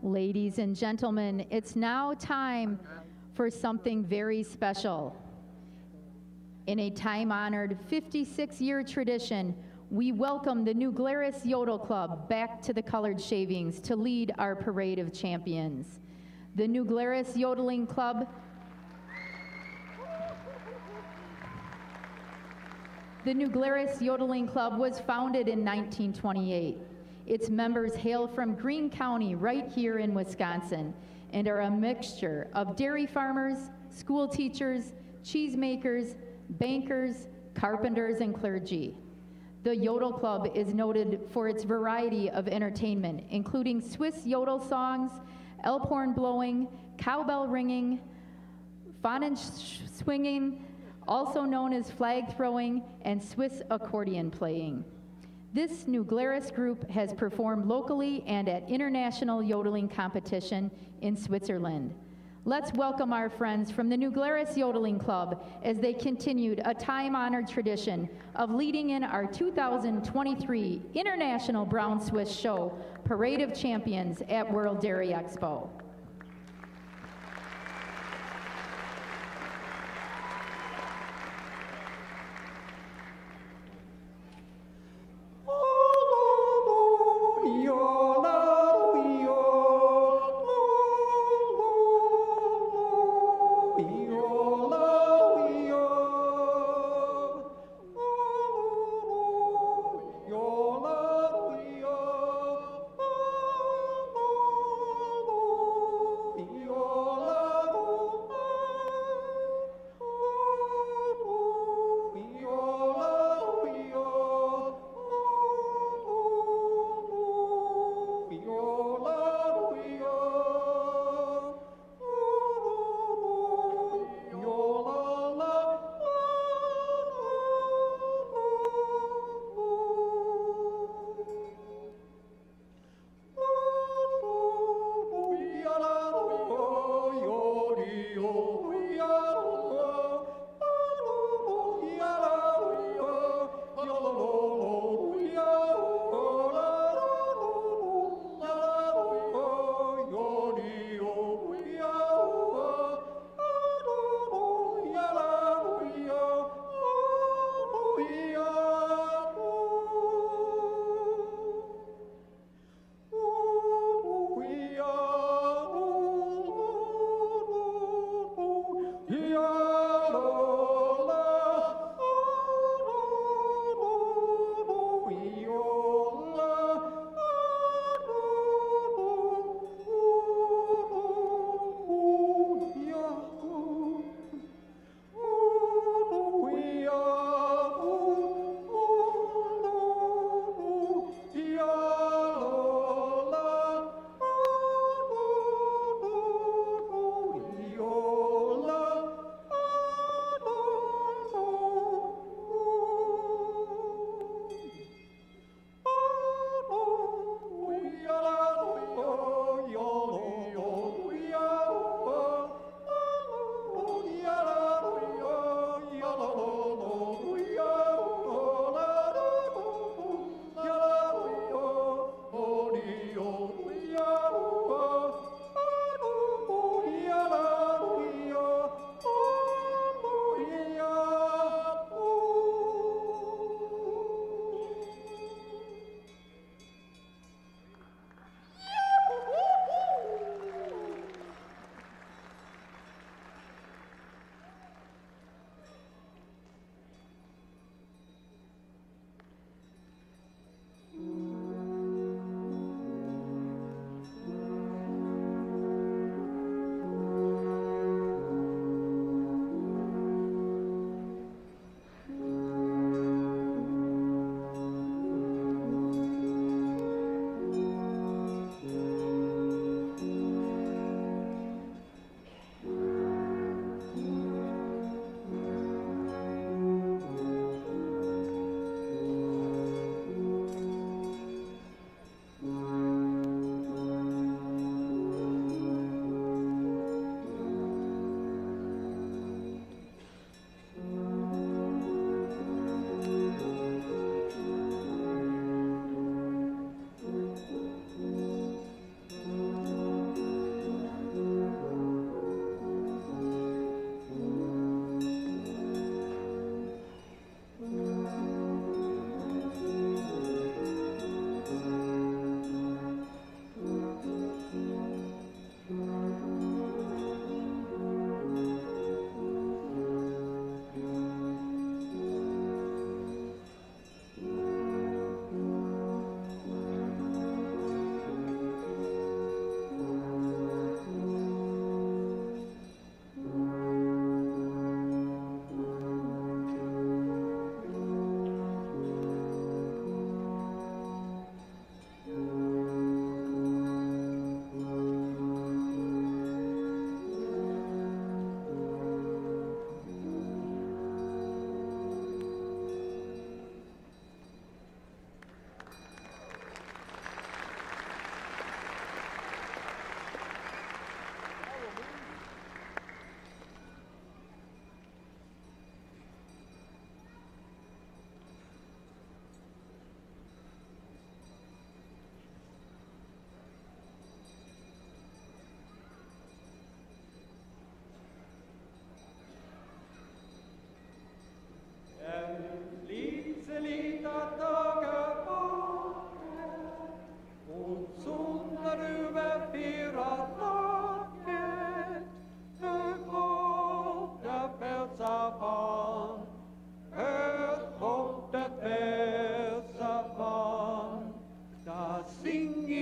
Ladies and gentlemen, it's now time for something very special. In a time-honored 56-year tradition, we welcome the New Glarus Yodel Club back to the colored shavings to lead our parade of champions. The New Glarus Yodeling Club was founded in 1928. Its members hail from Greene County right here in Wisconsin and are a mixture of dairy farmers, school teachers, cheesemakers, bankers, carpenters, and clergy. The Yodel Club is noted for its variety of entertainment, including Swiss yodel songs, elk horn blowing, cowbell ringing, fanen swinging, also known as flag throwing, and Swiss accordion playing. This New Glarus group has performed locally and at international yodeling competition in Switzerland. Let's welcome our friends from the New Glarus Yodeling Club as they continued a time-honored tradition of leading in our 2023 International Brown Swiss Show Parade of Champions at World Dairy Expo.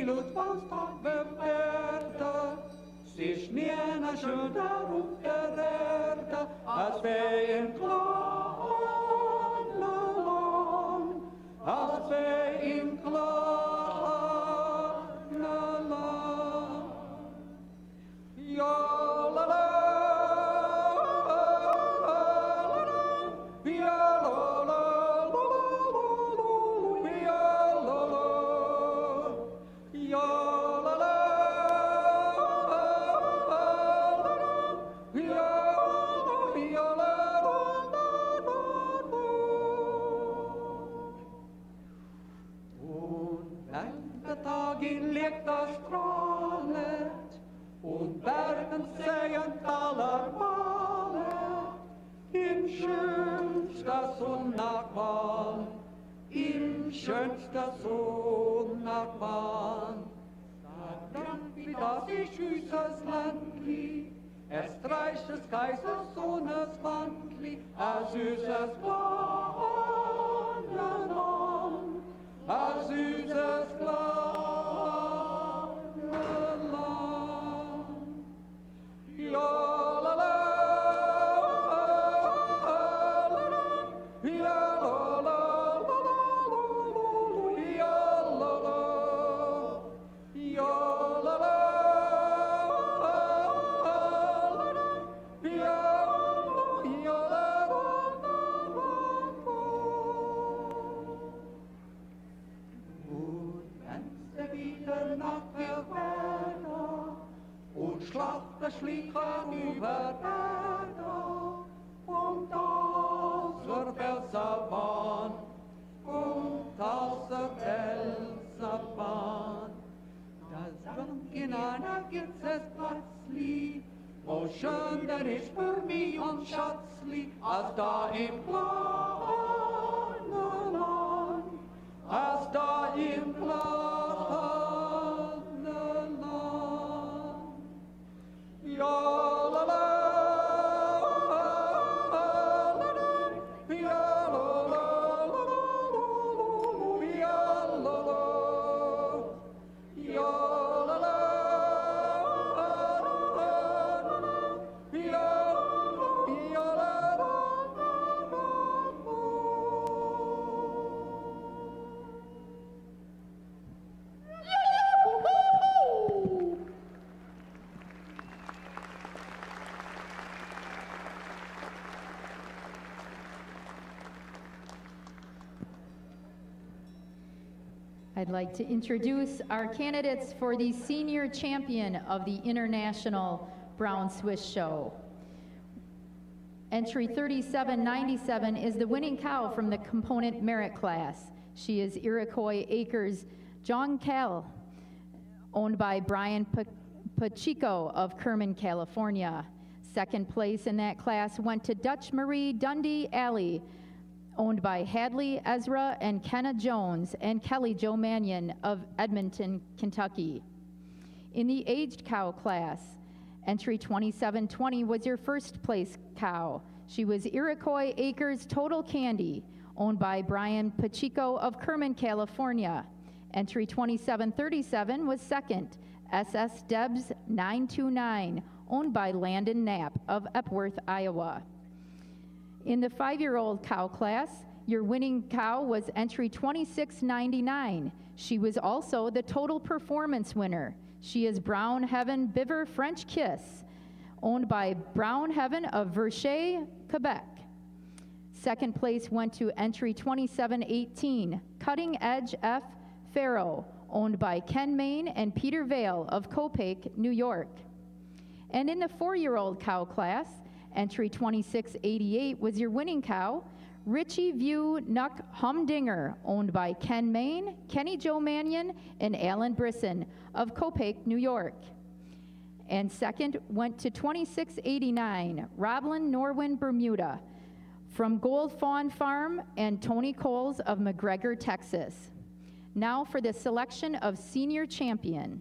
Ilut Faustag beperta, sich niena schön darauf gererta, als wär in kleine Land, als wär in kleine Land. Ja, la la, ja, la la, ja, la la, ja, la la, ja, ja, la und wenn der Tag in Lichter strahlet und Bergen sehen allermale im schönsten Sonnabend, im schönsten Sonnabend. Dann wie das ist süßes Landli, es streicht des Kaisers Sohnes Wandli, a süßes kleines Land, a süßes kleines Land. Ja, la la, ja, la la, ja, la la, ja, la la, ja, ja, la und wenn's der wieder Nacht wird und schlacht der Schleicher über Berge und aus der Felsabahn und aus der Felsabahn. Das Rang in einer gibt's es Platzli, wo schön der ist für mich und Schatzli, als da im kleinen Land, als da im kleinen Land. Ja, la la, ja, la la, ja, la la, ja, la la, ja, ja, la la. I'd like to introduce our candidates for the senior champion of the International Brown Swiss Show. Entry 3797 is the winning cow from the component merit class. She is Iroquois Acres John Cal, owned by Brian Pacheco of Kerman, California. Second place in that class went to Dutch Marie Dundee Alley, owned by Hadley Ezra and Kenna Jones and Kelly Jo Mannion of Edmonton, Kentucky. In the aged cow class, entry 2720 was your first place cow. She was Iroquois Acres Total Candy, owned by Brian Pacheco of Kerman, California. Entry 2737 was second, SS Debs 929, owned by Landon Knapp of Epworth, Iowa. In the 5-year-old cow class, your winning cow was entry 2699. She was also the total performance winner. She is Brown Heaven Biver French Kiss, owned by Brown Heaven of Verchet, Quebec. Second place went to entry 2718, Cutting Edge F. Farrow, owned by Ken Main and Peter Vale of Copake, New York. And in the 4-year-old cow class, entry 2688 was your winning cow, Richie View Nuck Humdinger, owned by Ken Main, Kenny Jo Mannion, and Alan Brisson of Copake, New York. And second went to 2689, Roblin Norwin Bermuda, from Gold Fawn Farm and Tony Coles of McGregor, Texas. Now for the selection of senior champion.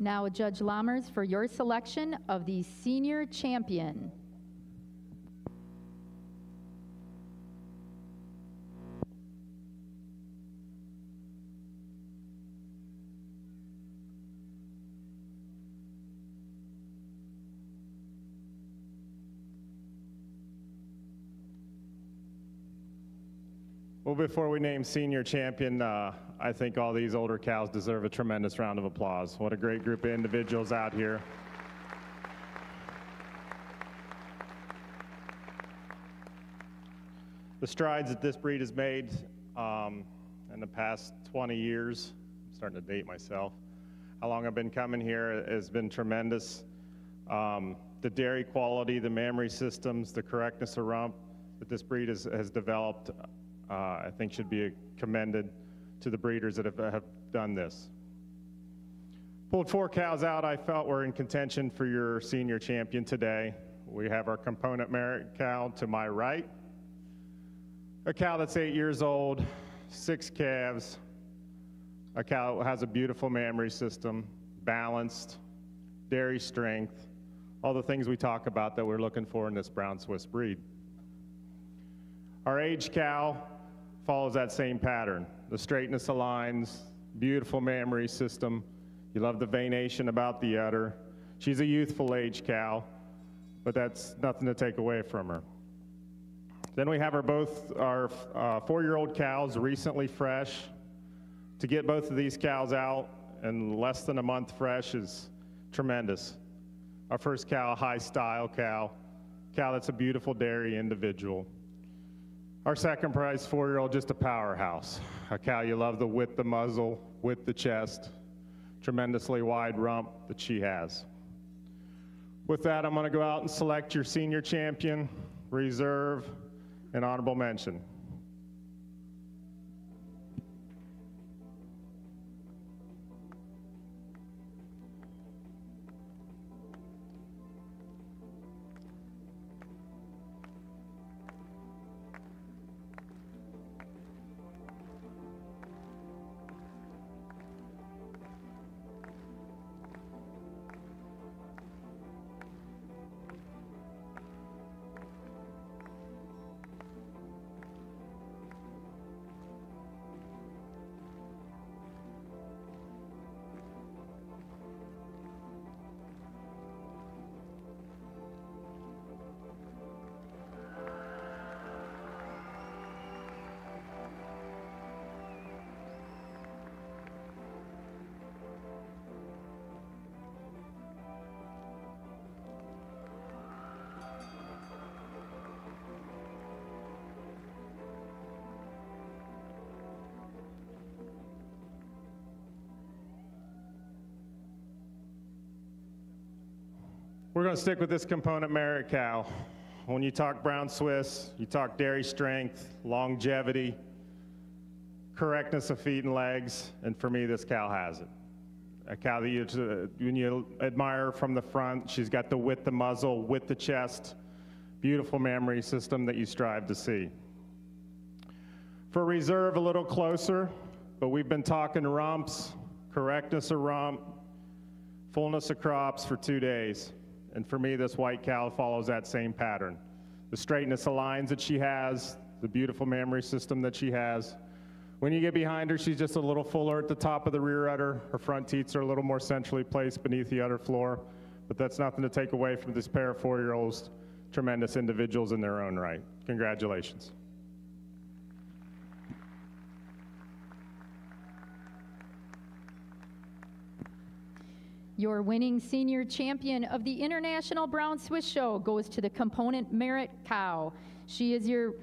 Now, Judge Lammers, for your selection of the senior champion. Well, before we name senior champion, I think all these older cows deserve a tremendous round of applause. What a great group of individuals out here. The strides that this breed has made in the past 20 years, I'm starting to date myself, how long I've been coming here has been tremendous. The dairy quality, the mammary systems, the correctness of rump that this breed has developed, I think should be commended to the breeders that have done this. Pulled 4 cows out I felt were in contention for your senior champion today. We have our component merit cow to my right, a cow that's 8 years old, 6 calves, a cow that has a beautiful mammary system, balanced, dairy strength, all the things we talk about that we're looking for in this brown Swiss breed. Our aged cow follows that same pattern. The straightness of lines, beautiful mammary system. You love the veination about the udder. She's a youthful aged cow, but that's nothing to take away from her. Then we have our 4-year-old cows, recently fresh. To get both of these cows out in less than a month fresh is tremendous. Our first cow, a high style cow that's a beautiful dairy individual. Our second prize 4-year-old, just a powerhouse. A cow you love the width, the muzzle, width, the chest, tremendously wide rump that she has. With that, I'm gonna go out and select your senior champion, reserve, and honorable mention. We're going to stick with this component merit cow. When you talk brown Swiss, you talk dairy strength, longevity, correctness of feet and legs, and for me, this cow has it. A cow that when you admire from the front, she's got the width, the muzzle, width, the chest, beautiful mammary system that you strive to see. For reserve, a little closer, but we've been talking rumps, correctness of rump, fullness of crops for 2 days. And for me, this white cow follows that same pattern. The straightness of lines that she has, the beautiful mammary system that she has. When you get behind her, she's just a little fuller at the top of the rear udder. Her front teats are a little more centrally placed beneath the udder floor, but that's nothing to take away from this pair of 4-year-olds, tremendous individuals in their own right. Congratulations. Your winning senior champion of the International Brown Swiss Show goes to the component merit cow. She is your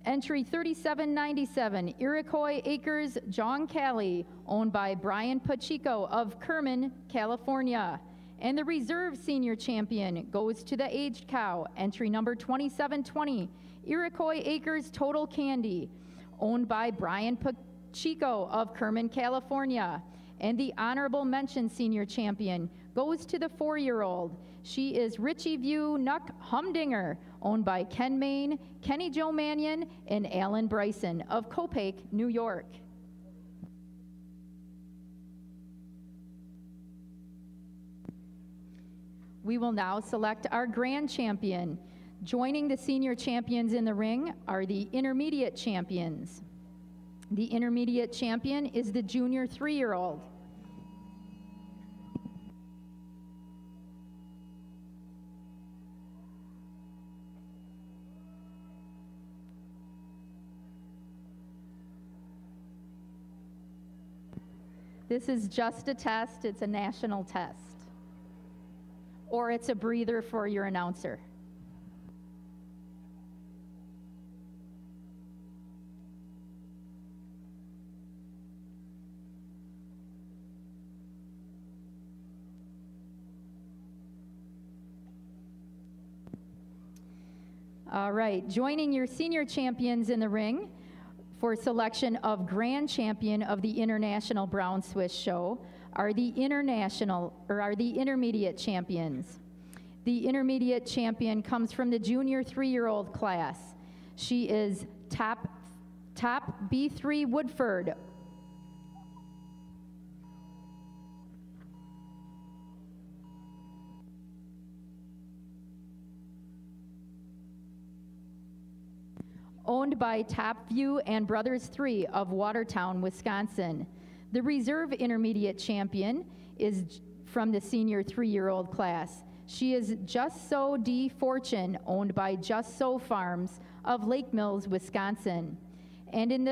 entry 3797, Iroquois Acres John Cali, owned by Brian Pacheco of Kerman, California. And the reserve senior champion goes to the aged cow, entry number 2720, Iroquois Acres Total Candy, owned by Brian Pacheco of Kerman, California. And the honorable mention senior champion goes to the 4-year-old. She is Richie View Nuck Humdinger, owned by Ken Main, Kenny Joe Mannion, and Alan Bryson of Copake, New York. We will now select our grand champion. Joining the senior champions in the ring are the intermediate champions. The intermediate champion is the junior 3-year-old. This is just a test, it's a national test. Or it's a breather for your announcer. All right, joining your senior champions in the ring for selection of grand champion of the International Brown Swiss Show are the intermediate champions. The intermediate champion comes from the junior 3-year-old class. She is top B3 Woodford. Owned by Top View and Brothers 3 of Watertown, Wisconsin. The reserve intermediate champion is from the senior 3-year-old class. She is Just So D. Fortune, owned by Just So Farms of Lake Mills, Wisconsin. And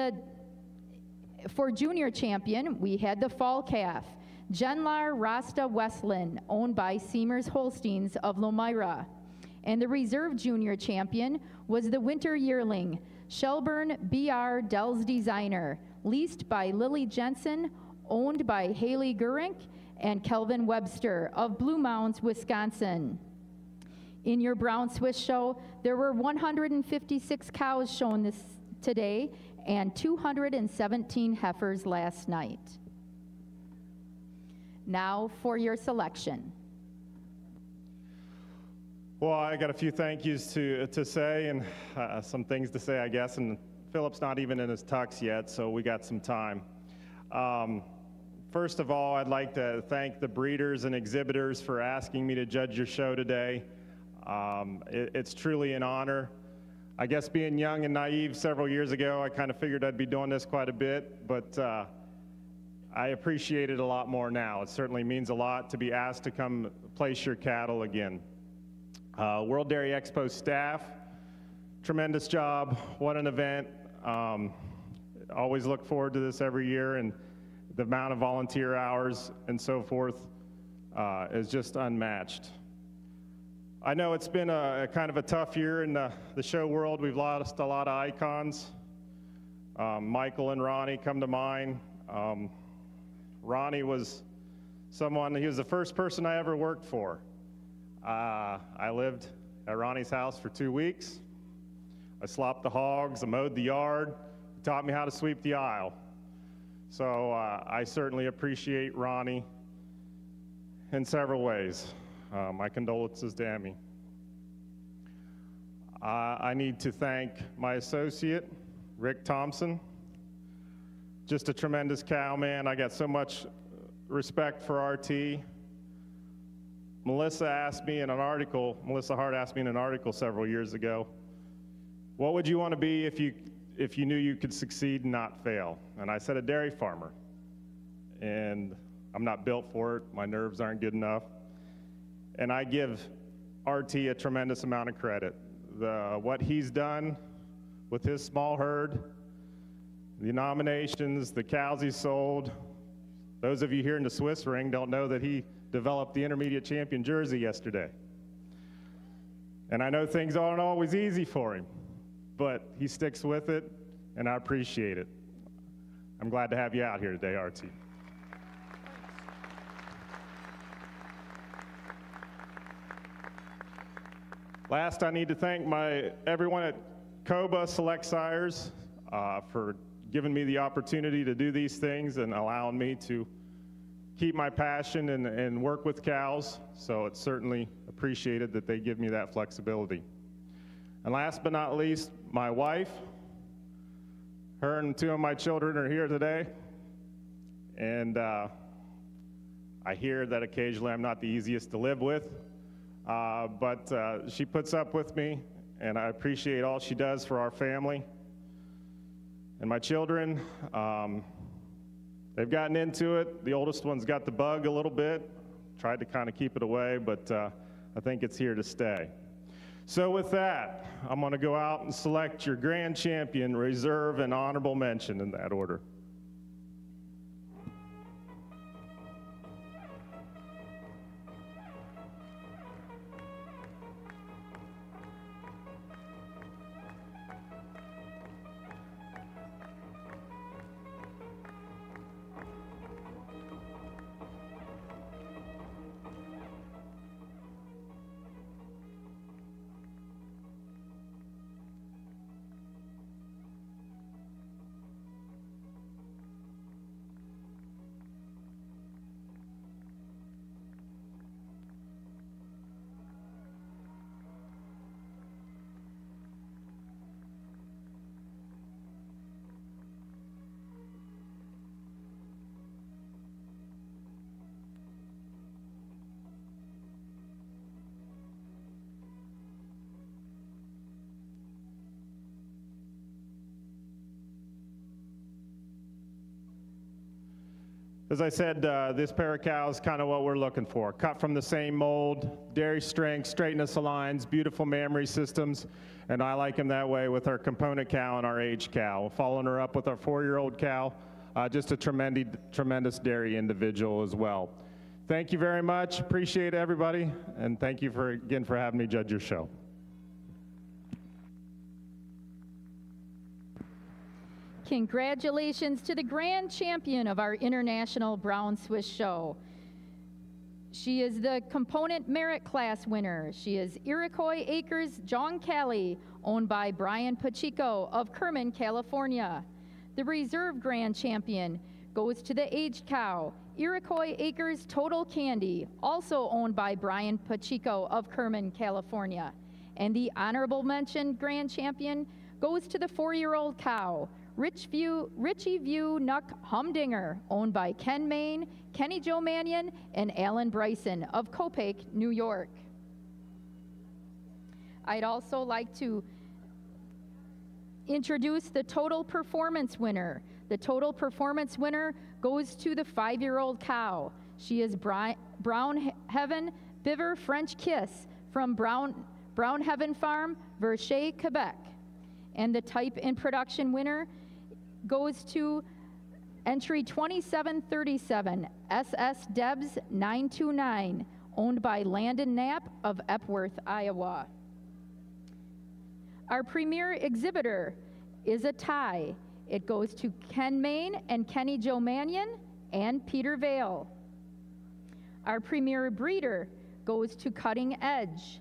for junior champion, we had the fall calf, Genlar Rasta Westland, owned by Seamers Holsteins of Lomira. And the reserve junior champion was the winter yearling, Shelburne B.R. Dell's Designer, leased by Lily Jensen, owned by Haley Gurink and Kelvin Webster of Blue Mounds, Wisconsin. In your Brown Swiss show, there were 156 cows shown today and 217 heifers last night. Now for your selection. Well, I got a few thank yous to say and some things to say, I guess, and Philip's not even in his tux yet, so we got some time. First of all, I'd like to thank the breeders and exhibitors for asking me to judge your show today. It's truly an honor. I guess being young and naive several years ago, I kind of figured I'd be doing this quite a bit, but I appreciate it a lot more now. It certainly means a lot to be asked to come place your cattle again. World Dairy Expo staff, tremendous job. What an event. Always look forward to this every year, and the amount of volunteer hours and so forth is just unmatched. I know it's been a kind of a tough year in the show world. We've lost a lot of icons. Michael and Ronnie come to mind. Ronnie was someone, he was the first person I ever worked for. I lived at Ronnie's house for 2 weeks. I slopped the hogs, I mowed the yard, he taught me how to sweep the aisle. So I certainly appreciate Ronnie in several ways. My condolences to Emmy. I need to thank my associate, Rick Thompson. Just a tremendous cow man. I got so much respect for RT. Melissa Hart asked me in an article several years ago, what would you want to be if you knew you could succeed and not fail? And I said a dairy farmer. And I'm not built for it, my nerves aren't good enough. And I give RT a tremendous amount of credit. What he's done with his small herd, the nominations, the cows he sold. Those of you here in the Swiss ring don't know that he developed the intermediate champion jersey yesterday. And I know things aren't always easy for him, but he sticks with it, and I appreciate it. I'm glad to have you out here today, RT. Last, I need to thank everyone at COBA Select Sires for giving me the opportunity to do these things and allowing me to keep my passion and work with cows. So it's certainly appreciated that they give me that flexibility. And last but not least, my wife. Her and 2 of my children are here today. And I hear that occasionally I'm not the easiest to live with, but she puts up with me, and I appreciate all she does for our family. And my children, they've gotten into it. The oldest one's got the bug a little bit, tried to kind of keep it away, but I think it's here to stay. So with that, I'm going to go out and select your grand champion, reserve, and honorable mention in that order. As I said, this pair of cows is kind of what we're looking for. Cut from the same mold, dairy strength, straightness of lines, beautiful mammary systems, and I like them that way with our component cow and our aged cow. Following her up with our 4-year-old cow, just a tremendous dairy individual as well. Thank you very much, appreciate everybody, and thank you again for having me judge your show. Congratulations to the grand champion of our International Brown Swiss Show. She is the component merit class winner. She is Iroquois Acres John Cali, owned by Brian Pacheco of Kerman, California. The reserve grand champion goes to the aged cow, Iroquois Acres Total Candy, also owned by Brian Pacheco of Kerman, California. And the honorable mention grand champion goes to the 4-year-old cow, Richie View Nuck Humdinger, owned by Ken Main, Kenny Joe Mannion, and Alan Bryson of Copake, New York. I'd also like to introduce the total performance winner. The total performance winner goes to the 5-year-old cow. She is Brown Heaven Biver French Kiss from Brown Heaven Farm, Verchet, Quebec. And the type and production winner goes to entry 2737, SS Debs 929, owned by Landon Knapp of Epworth, Iowa. Our premier exhibitor is a tie. It goes to Ken Main and Kenny Joe Mannion and Peter Vale. Our premier breeder goes to Cutting Edge.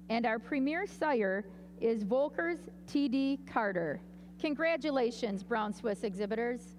And our premier sire is Volkers T.D. Carter. Congratulations, Brown Swiss exhibitors.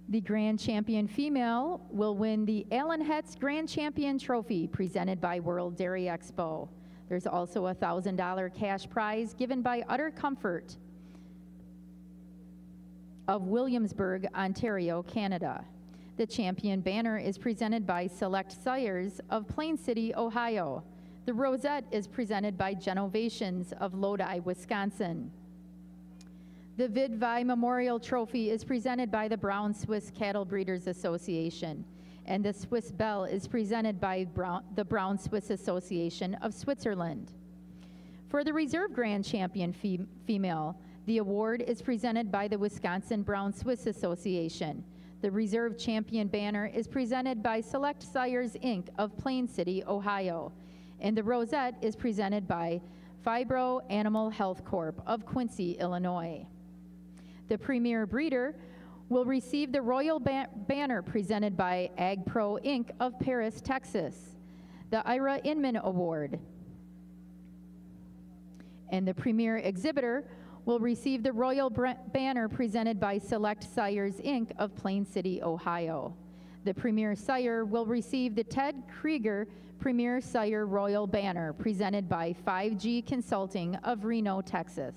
The Grand Champion female will win the Allen Hetz Grand Champion Trophy presented by World Dairy Expo. There's also a $1,000 cash prize given by Utter Comfort of Williamsburg, Ontario, Canada. The champion banner is presented by Select Sires of Plain City, Ohio. The rosette is presented by Genovations of Lodi, Wisconsin. The Vidvi Memorial Trophy is presented by the Brown Swiss Cattle Breeders Association. And the Swiss Belle is presented by the Brown Swiss Association of Switzerland. For the Reserve Grand Champion female, the award is presented by the Wisconsin Brown Swiss Association. The Reserve Champion banner is presented by Select Sires, Inc. of Plain City, Ohio. And the Rosette is presented by Fibro Animal Health Corp. Of Quincy, Illinois. The Premier Breeder will receive the Royal Banner presented by Ag Pro, Inc. of Paris, Texas. The Ira Inman Award. And the Premier Exhibitor will receive the Royal Banner presented by Select Sires, Inc. of Plain City, Ohio. The Premier Sire will receive the Ted Krieger Premier Sire Royal Banner presented by 5G Consulting of Reno, Texas.